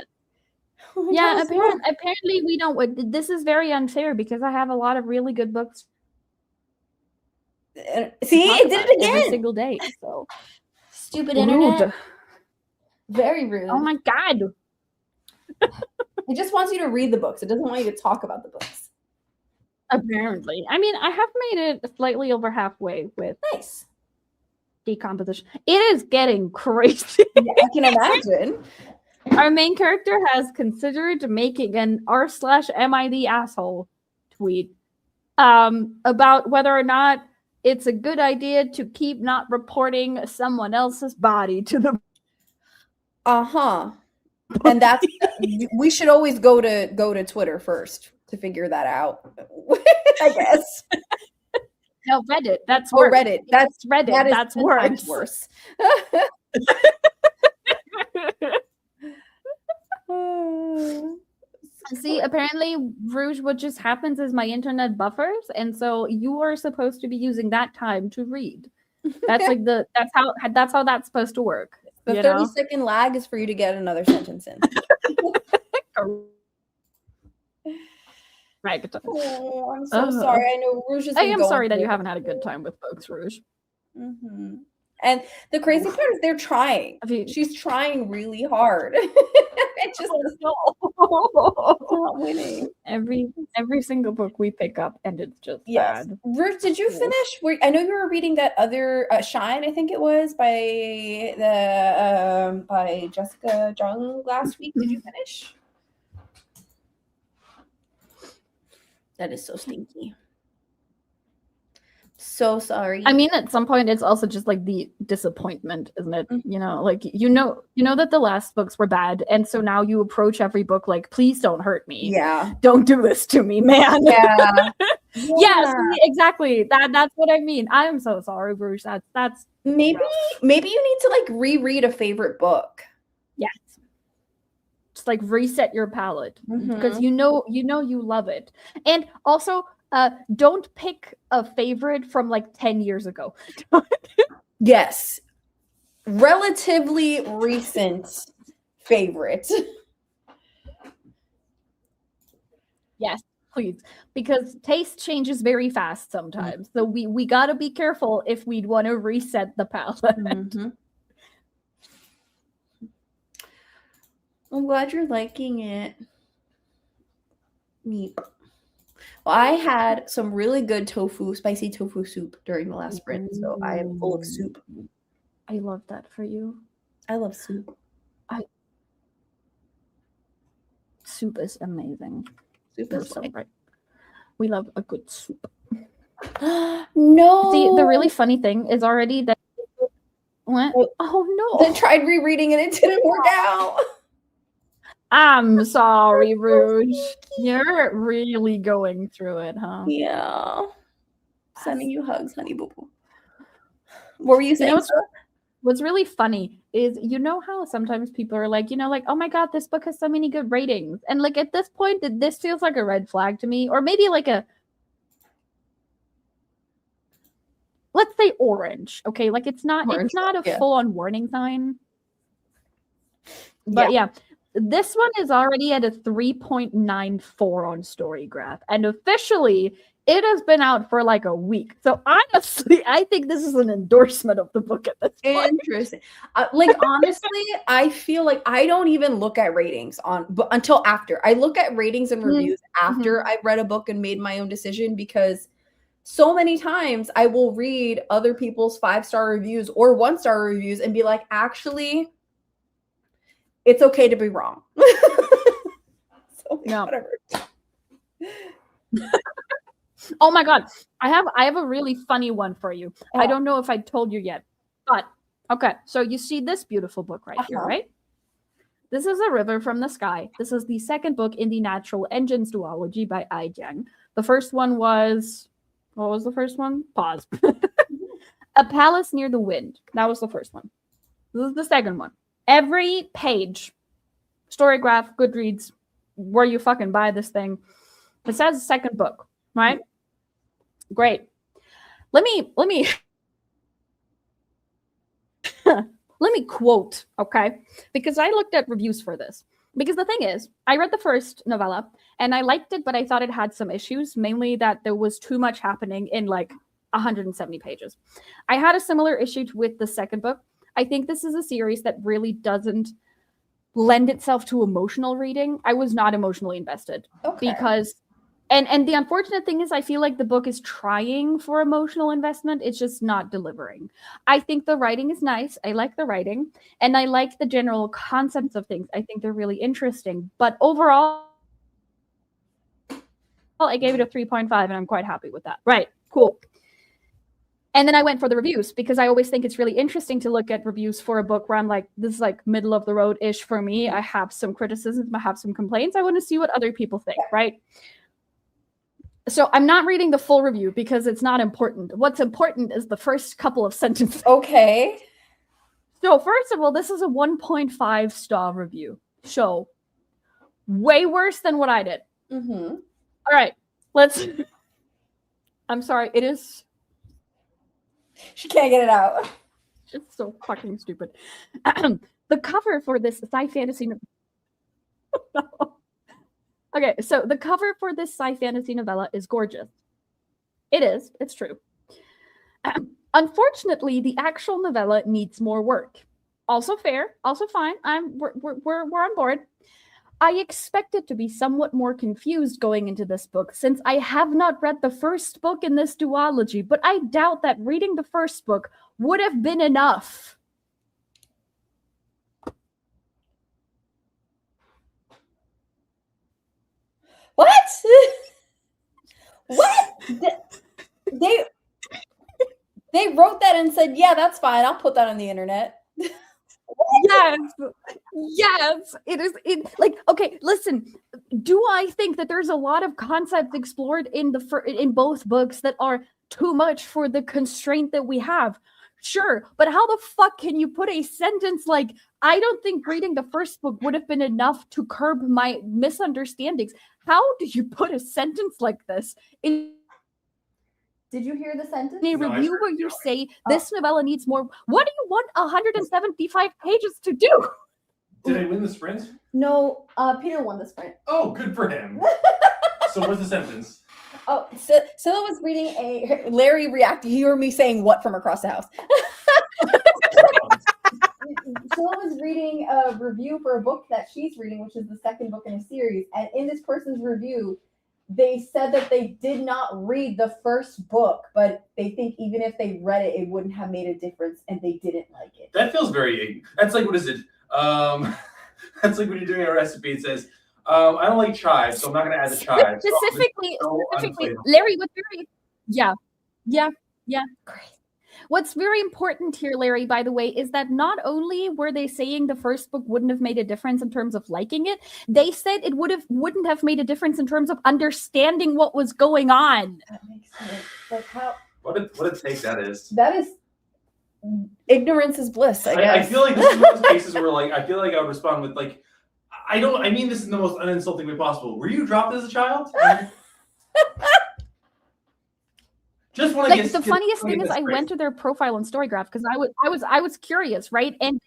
Yeah, apparently we don't. This is very unfair because I have a lot of really good books. See, it did it again every single day. So stupid internet. Rude. Very rude. Oh my god! It just wants you to read the books. It doesn't want you to talk about the books. Apparently, I mean, I have made it slightly over halfway with nice decomposition. It is getting crazy. Yeah, I can imagine. Our main character has considered making an r/am I the asshole tweet about whether or not it's a good idea to keep not reporting someone else's body to the and that's we should always go to Twitter first to figure that out. I guess. No, Reddit. That's worse. Reddit. That's Reddit. That's worse. See, apparently Rouge, what just happens is my internet buffers, and so you are supposed to be using that time to read. That's like that's how that's supposed to work. The 30-second lag is for you to get another sentence in. Right. Oh, I'm so sorry. I know Rouge is. I am sorry that you haven't had a good time with folks, Rouge. Mm-hmm. And the crazy part is they're trying. She's trying really hard. It just is not winning. Every single book we pick up, and it's just bad. Rouge, did you finish? I know you were reading that other Shine. I think it was by Jessica Jung last week. Did you finish? That is so stinky. So sorry. I mean, at some point, it's also just like the disappointment, isn't it? You know, like you know that the last books were bad, and so now you approach every book like, please don't hurt me. Yeah, don't do this to me, man. Yeah, Yes, exactly. That's what I mean. I am so sorry, Bruce. That's maybe you need to like reread a favorite book. Yes. Just like reset your palette because you know you love it, and also. Don't pick a favorite from like 10 years ago. Yes. Relatively recent favorite. Yes, please. Because taste changes very fast sometimes. So we got to be careful if we'd want to reset the palette. I'm glad you're liking it. Me. Well, I had some really good spicy tofu soup during the last sprint, so I am full of soup. I love that for you. I love soup. soup is amazing. Soup We're is so fine. right. We love a good soup. No. See, the really funny thing is already that. What? Oh I no! tried rereading it. It didn't work out. I'm sorry, Rouge. You're really going through it, huh? Yeah. Sending you hugs, honey boo boo. What were you You saying? know what's really funny is how sometimes people are like, oh my god, this book has so many good ratings. And like at this point, this feels like a red flag to me. Or maybe like let's say orange. Okay, like it's not a yeah. full-on warning sign. But yeah, this one is already at a 3.94 on Storygraph. And officially, it has been out for like a week. So honestly, I think this is an endorsement of the book at this point. Interesting. Like honestly, I feel like I don't even look at ratings until after. I look at ratings and reviews after I've read a book and made my own decision, because so many times I will read other people's 5-star reviews or 1-star reviews and be like, actually, it's okay to be wrong. So No. whatever. Oh my god, I have a really funny one for you. I don't know if I told you yet, but okay. So you see this beautiful book right here, right? This is A River from the Sky. This is the second book in the Natural Engines duology by Ai Jiang. The first one was, what was the first one? Pause. A Palace Near the Wind. That was the first one. This is the second one. Every page, Storygraph, Goodreads, where you fucking buy this thing, it says second book, right? Great. Let me let me quote, okay? Because I looked at reviews for this. Because the thing is, I read the first novella and I liked it, but I thought it had some issues, mainly that there was too much happening in like 170 pages. I had a similar issue with the second book. I think this is a series that really doesn't lend itself to emotional reading. I was not emotionally invested because and the unfortunate thing is I feel like the book is trying for emotional investment. It's just not delivering. I think the writing is nice. I like the writing and I like the general concepts of things. I think they're really interesting, but overall I gave it a 3.5 and I'm quite happy with that. Right. Cool. And then I went for the reviews because I always think it's really interesting to look at reviews for a book where I'm like, this is like middle of the road-ish for me. I have some criticisms, I have some complaints. I want to see what other people think, right? So I'm not reading the full review because it's not important. What's important is the first couple of sentences. Okay. So first of all, this is a 1.5 star review. So way worse than what I did. Mm-hmm. All right, let's. I'm sorry, it is. She can't get it out. It's so fucking stupid. The cover for this sci fantasy. Okay, so the cover for this sci fantasy novella is gorgeous. It is. It's true. Unfortunately, the actual novella needs more work. Also fair. Also fine. We're on board. I expected to be somewhat more confused going into this book since I have not read the first book in this duology, but I doubt that reading the first book would have been enough. What? What? They wrote that and said, yeah, that's fine. I'll put that on the internet. Yes, it is. Like, okay, listen. Do I think that there's a lot of concepts explored in in both books that are too much for the constraint that we have? Sure, but how the fuck can you put a sentence like, I don't think reading the first book would have been enough to curb my misunderstandings? How do you put a sentence like this in? Did you hear the sentence? In a review where you say this novella needs more. What do you want 175 pages to do? Did I win the sprint? No, Peter won the sprint. Oh, good for him. So what's the sentence? Oh, Scylla was reading Larry reacted. He heard me saying what from across the house. Scylla was reading a review for a book that she's reading, which is the second book in a series. And in this person's review, they said that they did not read the first book, but they think even if they read it, it wouldn't have made a difference, and they didn't like it. That feels very. That's like, what is it? That's like when you're doing a recipe. It says, I don't like chives, so I'm not going to add the chives. Specifically, So Larry, what's very, yeah. Great. What's very important here, Larry, by the way, is that not only were they saying the first book wouldn't have made a difference in terms of liking it, they said it wouldn't have made a difference in terms of understanding what was going on. That makes sense. Like how? What a take that is. That is ignorance is bliss. I guess. I feel like this is one of those cases where like I feel like I would respond with like, I mean this in the most uninsulting way possible. Were you dropped as a child? Just want to like the funniest thing is I went to their profile on Storygraph because I was curious, right? And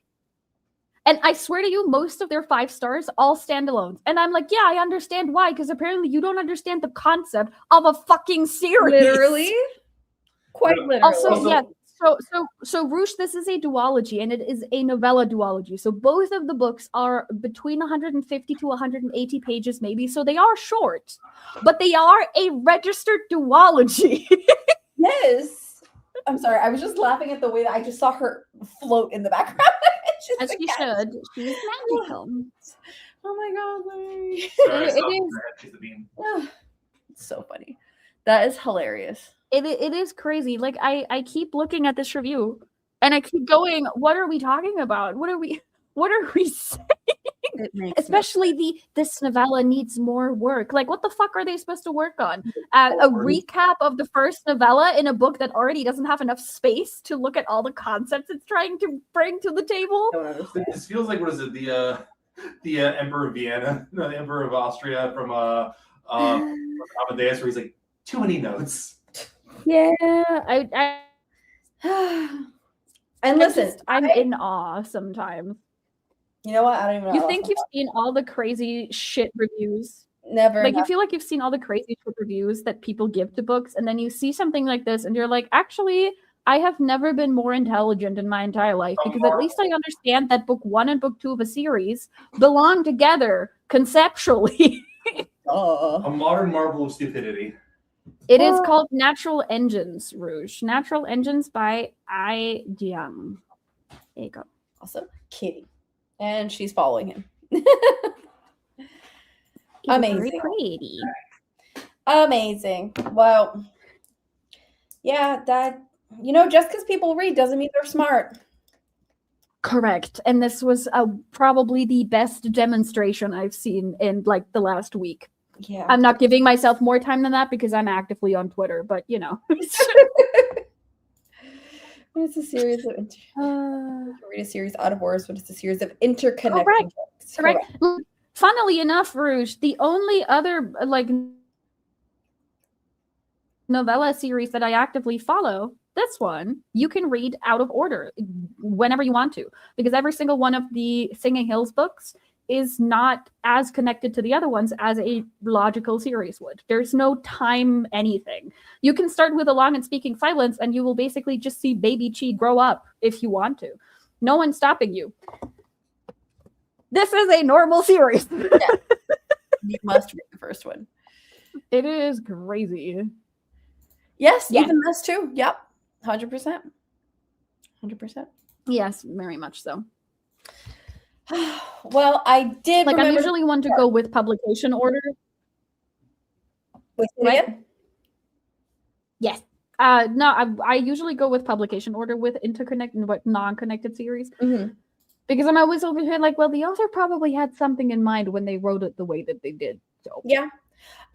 I swear to you, most of their 5 stars all standalones. And I'm like, yeah, I understand why, because apparently you don't understand the concept of a fucking series. Literally, quite literally. Also, yeah. So Roosh, this is a duology, and it is a novella duology. So both of the books are between 150 to 180 pages, maybe. So they are short, but they are a registered duology. Yes. I'm sorry. I was just laughing at the way that I just saw her float in the background. As she should. She's magical. Oh my god, Larry. It's so funny. That is hilarious. It is crazy. Like I keep looking at this review and I keep going, what are we talking about? What are we saying? Especially this novella needs more work. Like, what the fuck are they supposed to work on? A recap of the first novella in a book that already doesn't have enough space to look at all the concepts it's trying to bring to the table. This feels like, what is it? The Emperor of Vienna, no, the Emperor of Austria from Amadeus, where he's like, too many notes. Yeah, and listen, I'm in awe sometimes. You know what? I don't even know. You think you've seen all the crazy shit reviews? Never. Like, you feel like you've seen all the crazy shit reviews that people give to books, and then you see something like this, and you're like, actually, I have never been more intelligent in my entire life, because at least I understand that book 1 and book 2 of a series belong together conceptually. A modern marvel of stupidity. It is called Natural Engines, Rouge. Natural Engines by Ai Jiang. There you go. Also, Kitty. And she's following him. Amazing. Very pretty. Amazing. Well, yeah, that, you know, just because people read doesn't mean they're smart. Correct. And this was probably the best demonstration I've seen in like the last week. Yeah. I'm not giving myself more time than that because I'm actively on Twitter, but you know. It's a series of read a series out of words, but it's a series of interconnected books. Correct. Funnily enough, Rouge, the only other like novella series that I actively follow, this one, you can read out of order whenever you want to, because every single one of the Singing Hills books is not as connected to the other ones as a logical series would. There's no time anything. You can start with A Long and Speaking Silence, and you will basically just see baby Chi grow up if you want to. No one's stopping you. This is a normal series. Yeah. You must read the first one. It is crazy. Yes, even this too. Yep. 100%. 100%. Yes, very much so. Well, I did. Like, I'm usually one to go with publication order. Wait, right? Yes. No, I usually go with publication order with interconnected but non-connected series. Mm-hmm. Because I'm always over here like, well, the author probably had something in mind when they wrote it the way that they did. So yeah.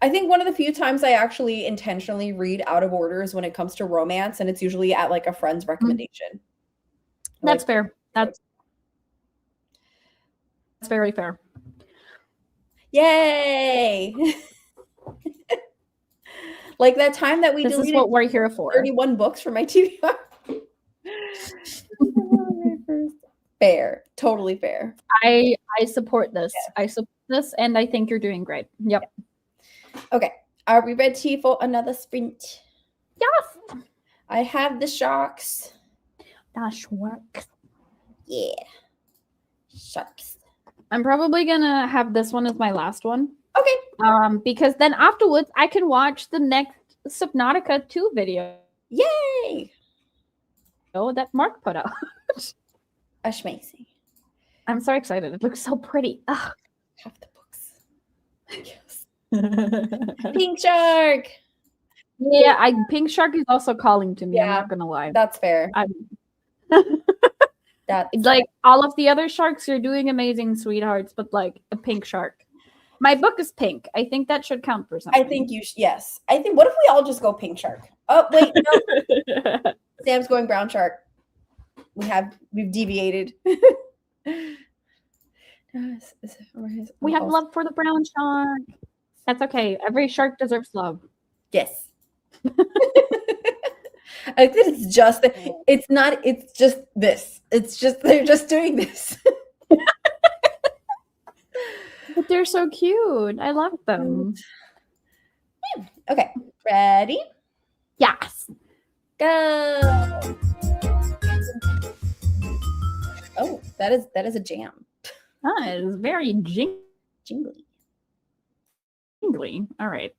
I think one of the few times I actually intentionally read out of order is when it comes to romance, and it's usually at like a friend's recommendation. That's fair. That's very fair. Yay! Like that time that we deleted, this is what we're here for. 31 books for my TBR. Fair. Totally fair. I support this. Yeah. I support this, and I think you're doing great. Yep. Okay. Are we ready for another sprint? Yes. I have the sharks. The sharks. Yeah. Sharks. I'm probably gonna have this one as my last one. Okay. Because then afterwards I can watch the next Subnautica 2 video. Yay! Oh, that Mark put out. Amazing. I'm so excited. It looks so pretty. Ugh. Half the books. Yes. Pink shark. Yeah, Pink Shark is also calling to me. I'm Yeah. not gonna lie. That's fair. That's Like all of the other sharks, you're doing amazing, sweethearts, but like a pink shark. My book is pink. I think that should count for something. I think you yes. I think what if we all just go pink shark? Oh wait, no. Sam's going brown shark. We've deviated. We have love for the brown shark. That's okay. Every shark deserves love. Yes. I think it's just it's not it's just this. It's just they're just doing this. But they're so cute. I love them. Okay. Ready? Yes. Go. Oh, that is a jam. Ah, it is very Jingly. jingly. All right.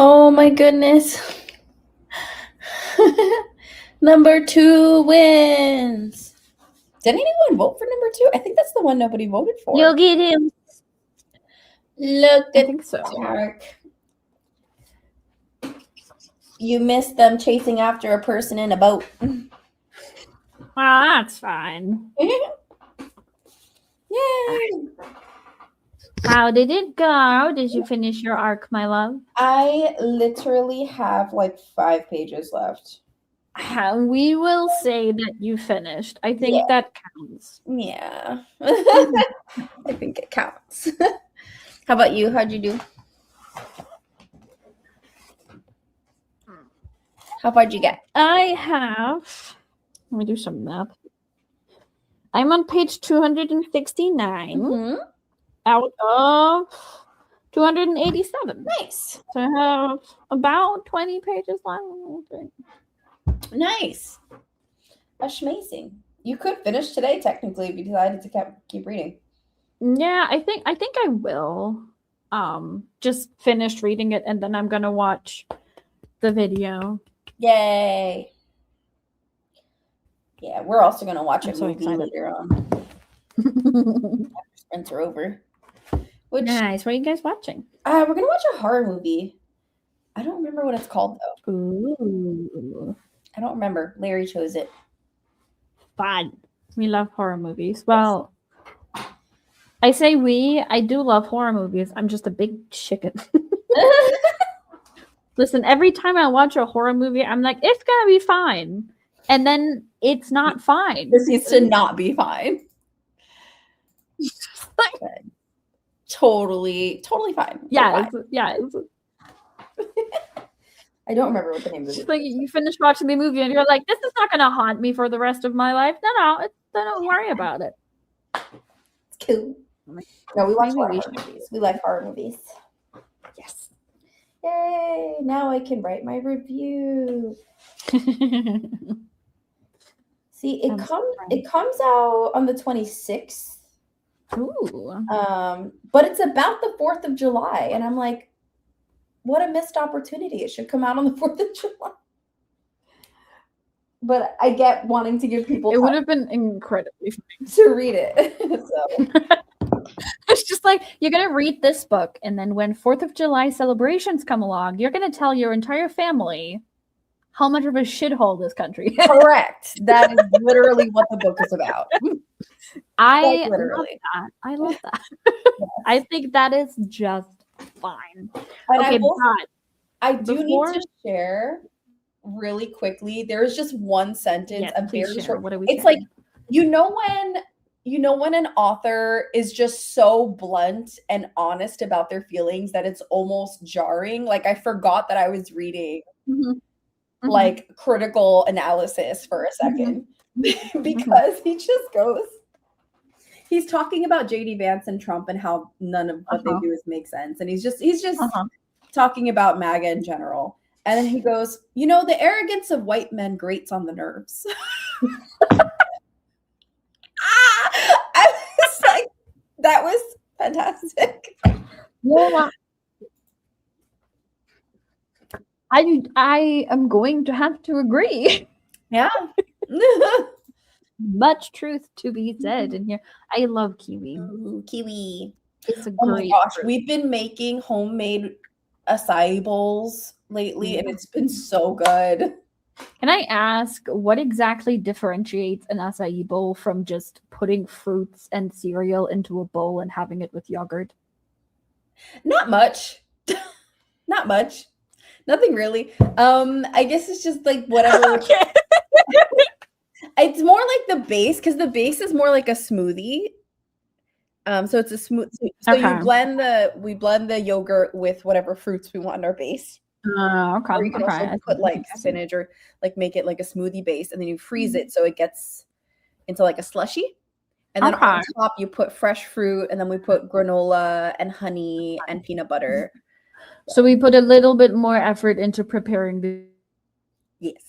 Oh my goodness. Number 2 wins. Did anyone vote for number 2? I think that's the one nobody voted for. You'll get him. Look I at think so. Tark. You missed them chasing after a person in a boat. Well, that's fine. Yay! How did it go? Did you finish your arc, my love? I literally have like 5 pages left. We will say that you finished. I think that counts. Yeah. I think it counts. How about you? How'd you do? How far'd you get? I have. Let me do some math. I'm on page 269 Mm-hmm. out of 287. Nice. So I have about 20 pages left. Nice. That's amazing. You could finish today, technically, if you decided to keep reading. Yeah, I think I will. Just finish reading it and then I'm gonna watch the video. Yay. Yeah, we're also going to watch I'm a so movie excited. later on. Sprints are over. Which Nice. What are you guys watching? we're going to watch a horror movie. I don't remember what it's called, though. Ooh, I don't remember. Larry chose it. fun. We love horror movies. Well, I say I do love horror movies. I'm just a big chicken. Listen, every time I watch a horror movie, I'm like, it's gonna be fine. And then it's not fine. This needs to not be fine. Totally fine. Yeah, Fine. it's I don't remember what the name of it is. just like you finish watching the movie and you're like, this is not gonna haunt me for the rest of my life. No, don't worry about it. It's cool. No, we watch Maybe horror we should. movies. We like horror movies. Yes. Yay! Now I can write my review. See, I'm so it comes out on the 26th. Ooh. But it's about the 4th of July, and I'm like, what a missed opportunity. It should come out on the 4th of July. But I get wanting to give people It would time have been incredibly fun. to read it. So It's just like you're gonna read this book, and then when 4th of July celebrations come along, you're gonna tell your entire family how much of a shithole this country is. correct. That is literally what the book is about. I Like, love literally. that. I love that. I think that is just fine. And Okay, I do before- need to share really quickly. There is just one sentence. yes, I'm please very share. short. What are we It's sharing? like you know when an author is just so blunt and honest about their feelings that it's almost jarring. Like I forgot that I was reading Mhm. Mhm. like critical analysis for a second because he just goes. He's talking about JD Vance and Trump and how none of what they do is make sense, and he's just talking about MAGA in general. And then he goes, you know, the arrogance of white men grates on the nerves. I was like, that was fantastic. Yeah. I am going to have to agree. Yeah. Much truth to be said in here. I love kiwi. Ooh, kiwi. It's a Oh my great gosh, fruit. we've been making homemade acai bowls lately, and it's been so good. Can I ask what exactly differentiates an acai bowl from just putting fruits and cereal into a bowl and having it with yogurt? Not much. Not much. Nothing really. I guess it's just like whatever. Okay. It's more like the base, because the base is more like a smoothie. So it's a smooth. So Okay. we blend the yogurt with whatever fruits we want in our base. Okay. Or you can Okay. also put like spinach or like make it like a smoothie base, and then you freeze it so it gets into like a slushy. And then on Okay. top you put fresh fruit, and then we put granola and honey and peanut butter. So we put a little bit more effort into preparing the Yes.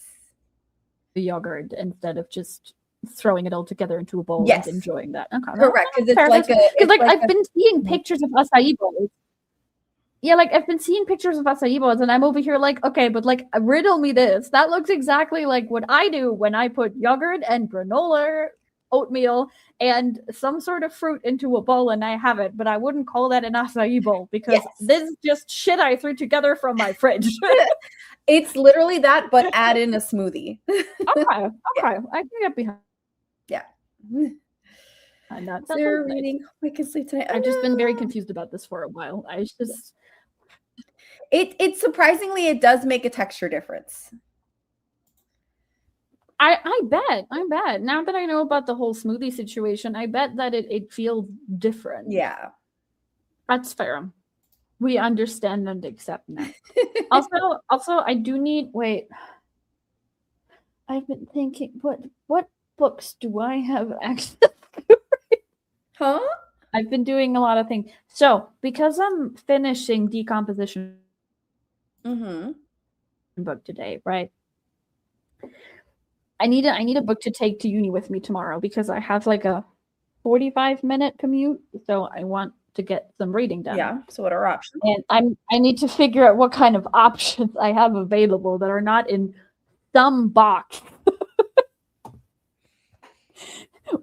yogurt instead of just throwing it all together into a bowl Yes. and enjoying that. Okay. Correct, because it's fair. like Because like a I've been seeing pictures of acai bowls. Yeah, like I've been seeing pictures of acai bowls, and I'm over here like, okay, but like riddle me this. That looks exactly like what I do when I put yogurt and granola, oatmeal, and some sort of fruit into a bowl and I have it, but I wouldn't call that an acai bowl because this is just shit I threw together from my fridge. It's literally that, but add in a smoothie. Okay, I can get behind. Yeah. And that's They're nice. reading. I can sleep tonight. I've just been very confused about this for a while. I just it surprisingly it does make a texture difference. I bet. Now that I know about the whole smoothie situation, I bet that it feels different. Yeah. That's fair. We understand and accept now. also, I do need. Wait, I've been thinking. What books do I have access to? Huh? I've been doing a lot of things. So because I'm finishing decomposition book today, right? I need a book to take to uni with me tomorrow because I have like a 45-minute commute, so I want to get some reading done. Yeah. So what are options? And I need to figure out what kind of options I have available that are not in some box.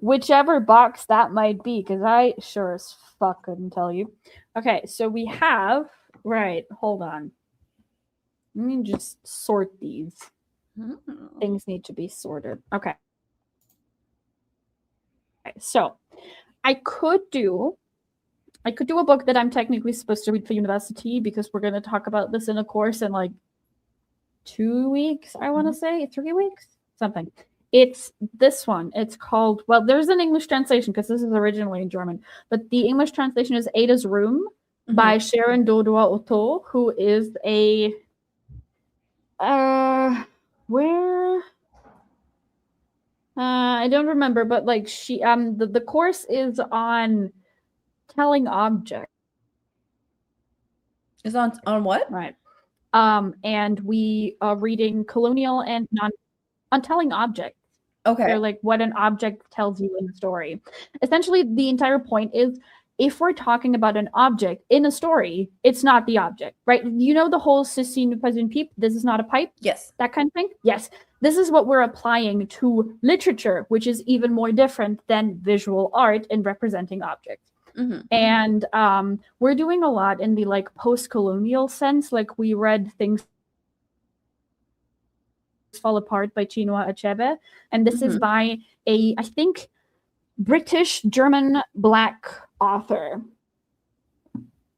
Whichever box that might be, because I sure as fuck couldn't tell you. Okay, so we have hold on. Let me just sort these. Things need to be sorted. Okay. So I could do a book that I'm technically supposed to read for university because we're going to talk about this in a course in like 2 weeks, I want to say 3 weeks, something. It's this one. It's called, well, there's an English translation because this is originally in German, but the English translation is Ada's Room by Sharon Dodua Otto, who is a I don't remember, but like she the course is on telling objects. Is on what? Right. And we are reading colonial and on telling objects. Okay. They're like what an object tells you in the story. Essentially, the entire point is if we're talking about an object in a story, it's not the object, right? You know the whole ceci ne pas une pipe, this is not a pipe? Yes. That kind of thing? Yes. This is what we're applying to literature, which is even more different than visual art in representing objects. And we're doing a lot in the like post-colonial sense. Like we read Things Fall Apart by Chinua Achebe. And this is by I think, British, German, Black author.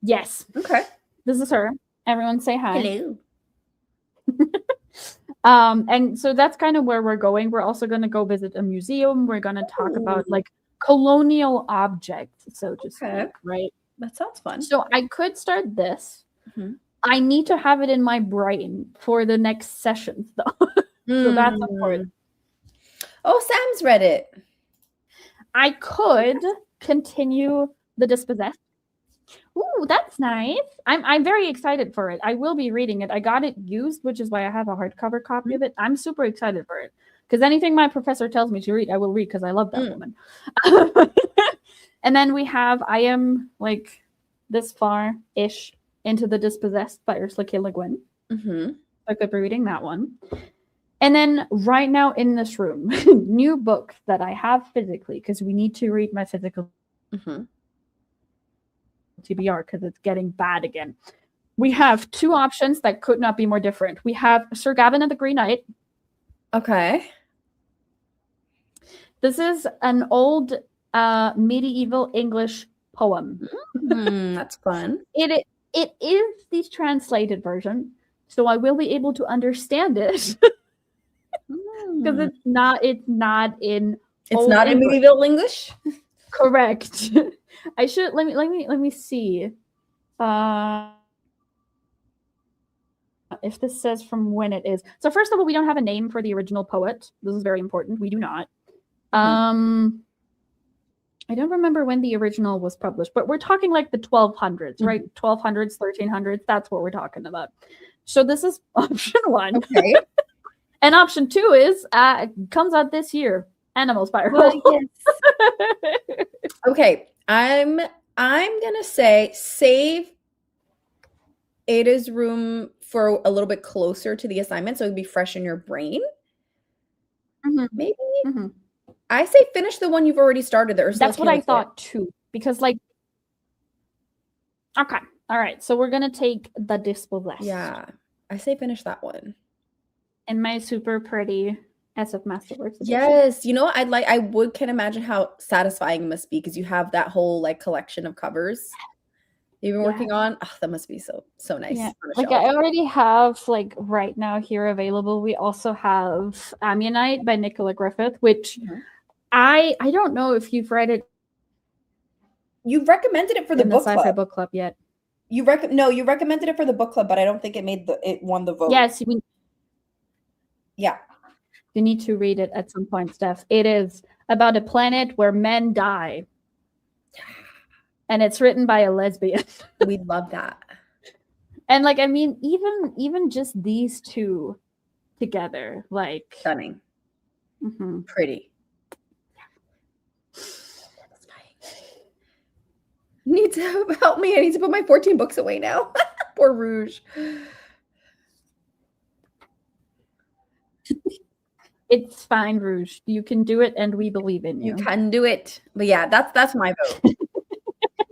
Yes. Okay. This is her. Everyone say hi. Hello. And so that's kind of where we're going. We're also going to go visit a museum. We're going to talk about like colonial objects, so to speak, right? That sounds fun. So I could start this. I need to have it in my brain for the next sessions, though. So that's important. Oh, Sam's read it. I could continue The Dispossessed. Ooh, that's nice. I'm very excited for it. I will be reading it. I got it used, which is why I have a hardcover copy of it. I'm super excited for it. Because anything my professor tells me to read, I will read because I love that woman. And then we have, I am like this far-ish into The Dispossessed by Ursula K. Le Guin. I could be reading that one. And then right now in this room, new books that I have physically, because we need to read my physical TBR because it's getting bad again. We have two options that could not be more different. We have Sir Gawain and the Green Knight. Okay. This is an old medieval English poem. That's fun. It is the translated version, so I will be able to understand it. Because it's not in medieval English. Correct. I should let me see. If this says from when it is. So first of all, we don't have a name for the original poet. This is very important. We do not. I don't remember when the original was published, but we're talking like the 1200s, right? 1200s, 1300s. That's what we're talking about. So this is option one. Okay. And option two is comes out this year. Animal Spiral. Well, yes. Okay. I'm gonna say save 8 is room for a little bit closer to the assignment, so it'd be fresh in your brain. Maybe. I say finish the one you've already started. That's what I thought too, because like, okay, all right. So we're gonna take the Dispossessed. Yeah, I say finish that one. And my super pretty SF Masterworks edition. Yes, you know what I can imagine how satisfying it must be because you have that whole like collection of covers you've been working on. Oh, that must be so nice. Yeah, like I already have like right now here available. We also have Ammonite by Nicola Griffith, which I don't know if you've read it. You've recommended it for the book sci-fi club. book club yet? You recommended it for the book club, but I don't think it won the vote. Yes, yeah. You need to read it at some point, Steph. It is about a planet where men die. And it's written by a lesbian. We love that. And like, I mean, even just these two together, like stunning. Pretty. Need to help me. I need to put my 14 books away now. Poor Rouge. It's fine, Rouge. You can do it, and we believe in you. You can do it. But yeah, that's my vote.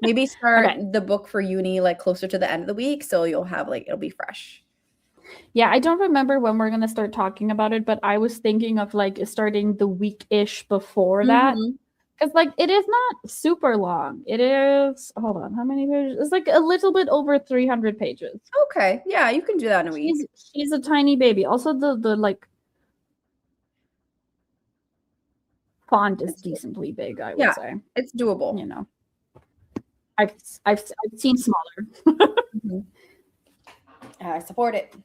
Maybe start the book for uni like closer to the end of the week, so you'll have like it'll be fresh. Yeah, I don't remember when we're gonna start talking about it, but I was thinking of like starting the week-ish before that. Because like it is not super long. It is, hold on, how many pages? It's like a little bit over 300 pages. Okay. Yeah, you can do that in a week. She's a tiny baby. Also the like font is decently big, I would say. It's doable. You know. I've seen smaller. I support it.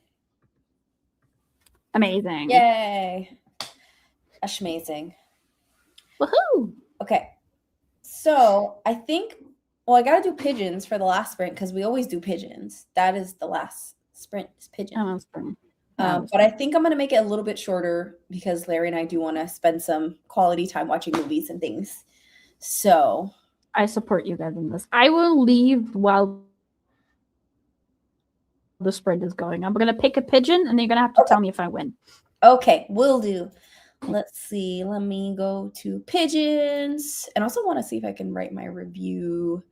Amazing. Yay. Amazing. Woohoo. Okay. So I think, well, I got to do pigeons for the last sprint because we always do pigeons. That is the last sprint is pigeon. But I think I'm going to make it a little bit shorter because Larry and I do want to spend some quality time watching movies and things. So I support you guys in this. I will leave while the sprint is going. I'm going to pick a pigeon and you're going to have to tell me if I win. Okay, will do. Let's see. Let me go to pigeons. And also want to see if I can write my review.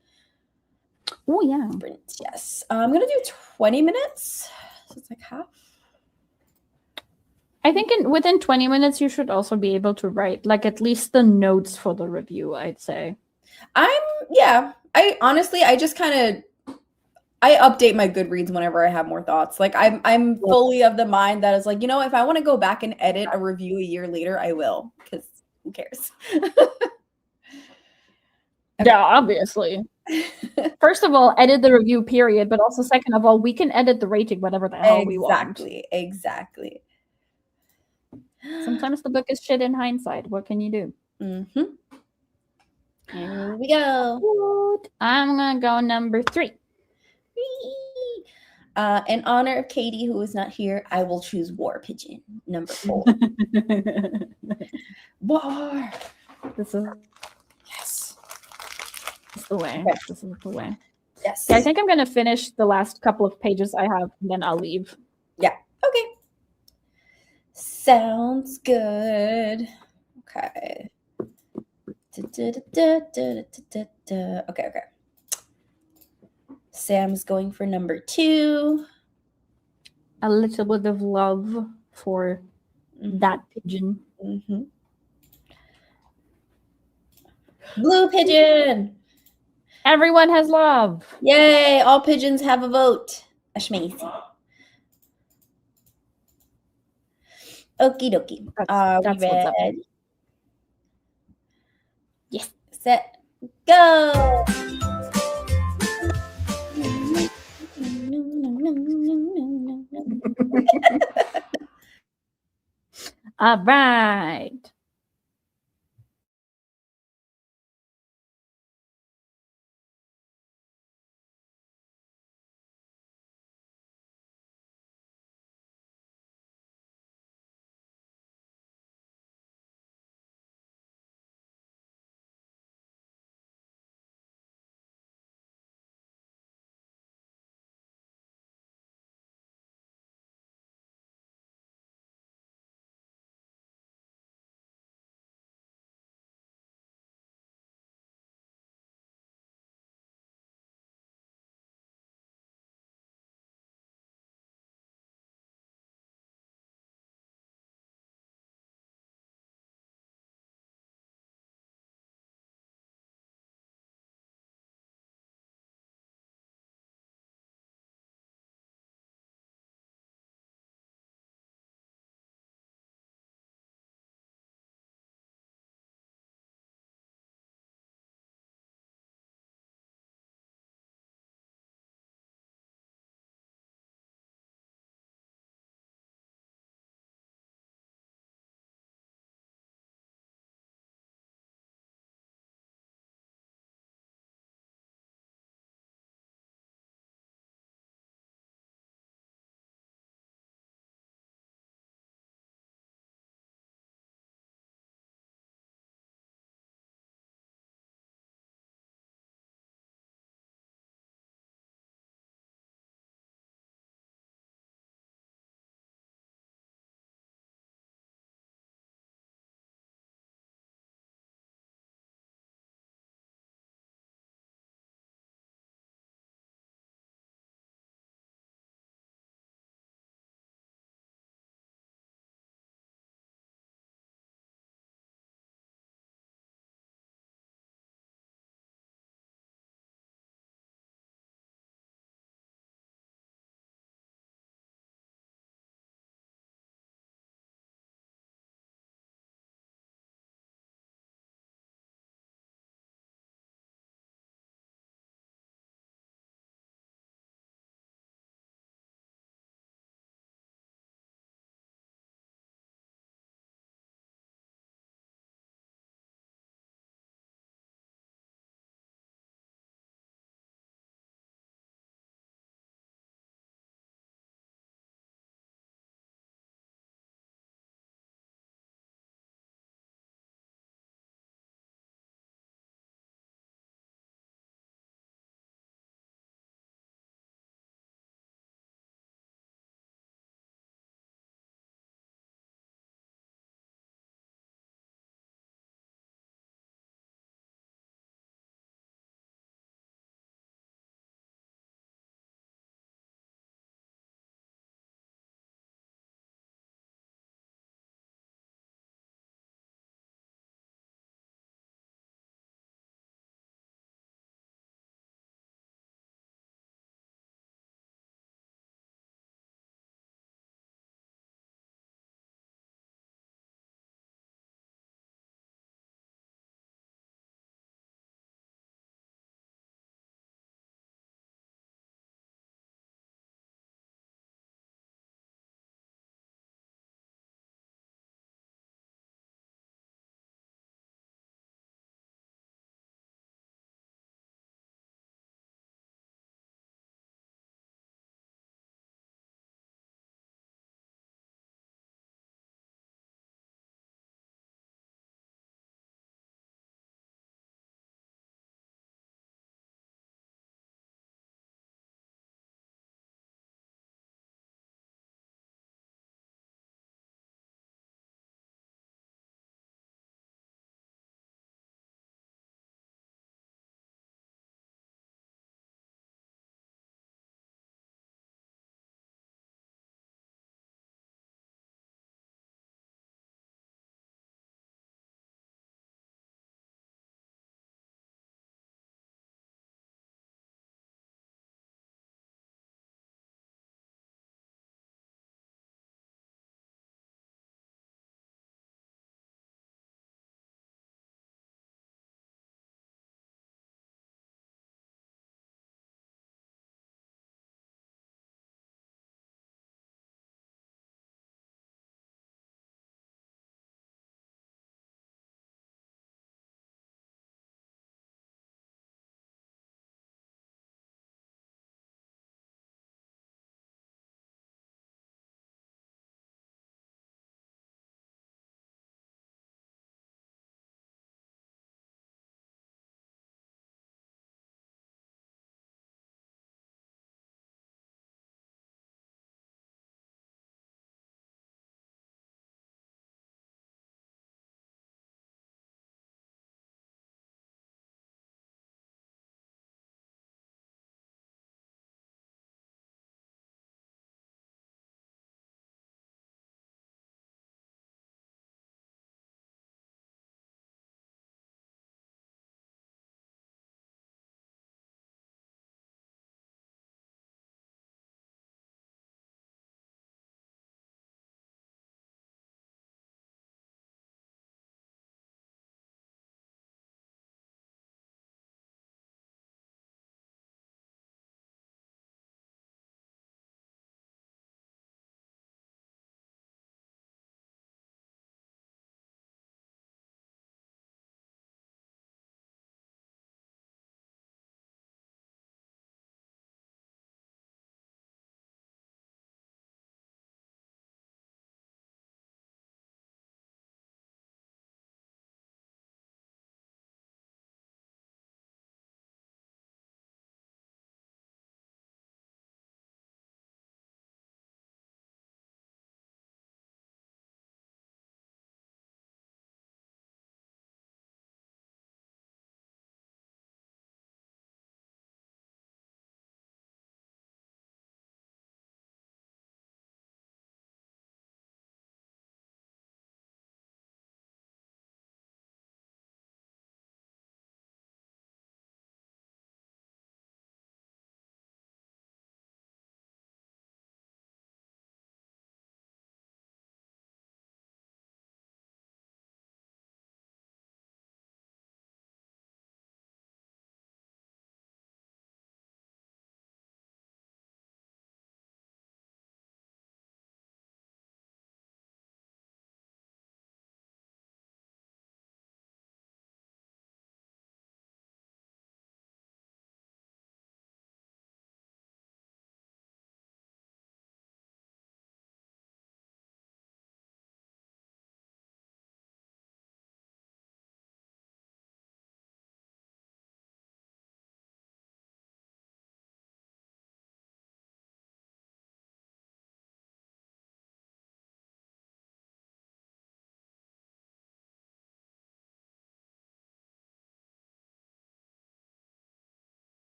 Oh, yeah. Sprint, yes. I'm going to do 20 minutes. So it's like half. I think within 20 minutes, you should also be able to write like at least the notes for the review, I'd say. I just kind of, I update my Goodreads whenever I have more thoughts. Like I'm fully of the mind that is like, you know, if I want to go back and edit a review a year later, I will, because who cares? Yeah, obviously. First of all, edit the review, period. But also, second of all, we can edit the rating whatever the hell we want. Exactly. Sometimes the book is shit in hindsight. What can you do? Here we go. I'm gonna go number 3. In honor of Katie, who is not here, I will choose War Pigeon, number 4. War. This is the way. Okay. This is the way. Yes. Yeah, I think I'm gonna finish the last couple of pages I have, and then I'll leave. Yeah. Okay. Sounds good. Okay. Okay. Sam's going for number 2. A little bit of love for that pigeon. Blue pigeon. Everyone has love. Yay! All pigeons have a vote. Ashmacy. Okie dokie. Are we ready? Yes. Set. Go. All right.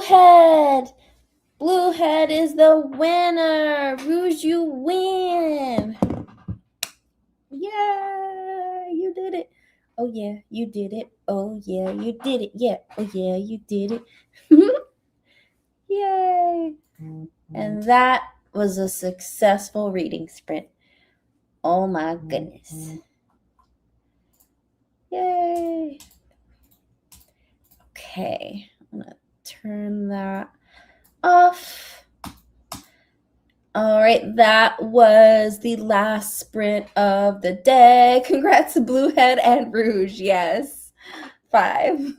Bluehead. Bluehead is the winner. Rouge, you win. Yeah, you did it. Oh yeah, you did it. Oh yeah, you did it. Yeah. Oh yeah, you did it. Yay. And that was a successful reading sprint. Oh my goodness. Yay. Okay, I'm gonna turn that off. All right, that was the last sprint of the day. Congrats to Bluehead and Rouge. Yes, 5.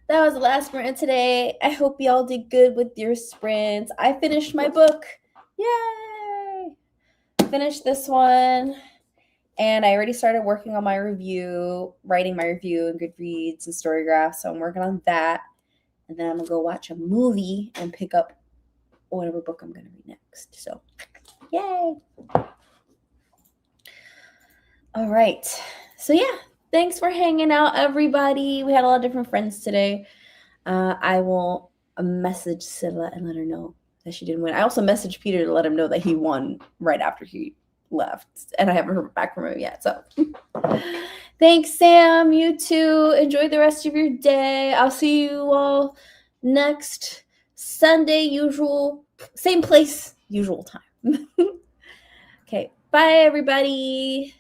That was the last sprint today. I hope y'all did good with your sprints. I finished my book. Yay! Finished this one. And I already started working on my review, writing my review in Goodreads and Storygraph. So I'm working on that. And then I'm going to go watch a movie and pick up whatever book I'm going to read next. So, yay. All right. So, yeah. Thanks for hanging out, everybody. We had a lot of different friends today. I will message Scylla and let her know that she didn't win. I also messaged Peter to let him know that he won right after he left. And I haven't heard back from him yet. So, thanks, Sam. You too. Enjoy the rest of your day. I'll see you all next Sunday, same place, usual time. Okay. Bye, everybody.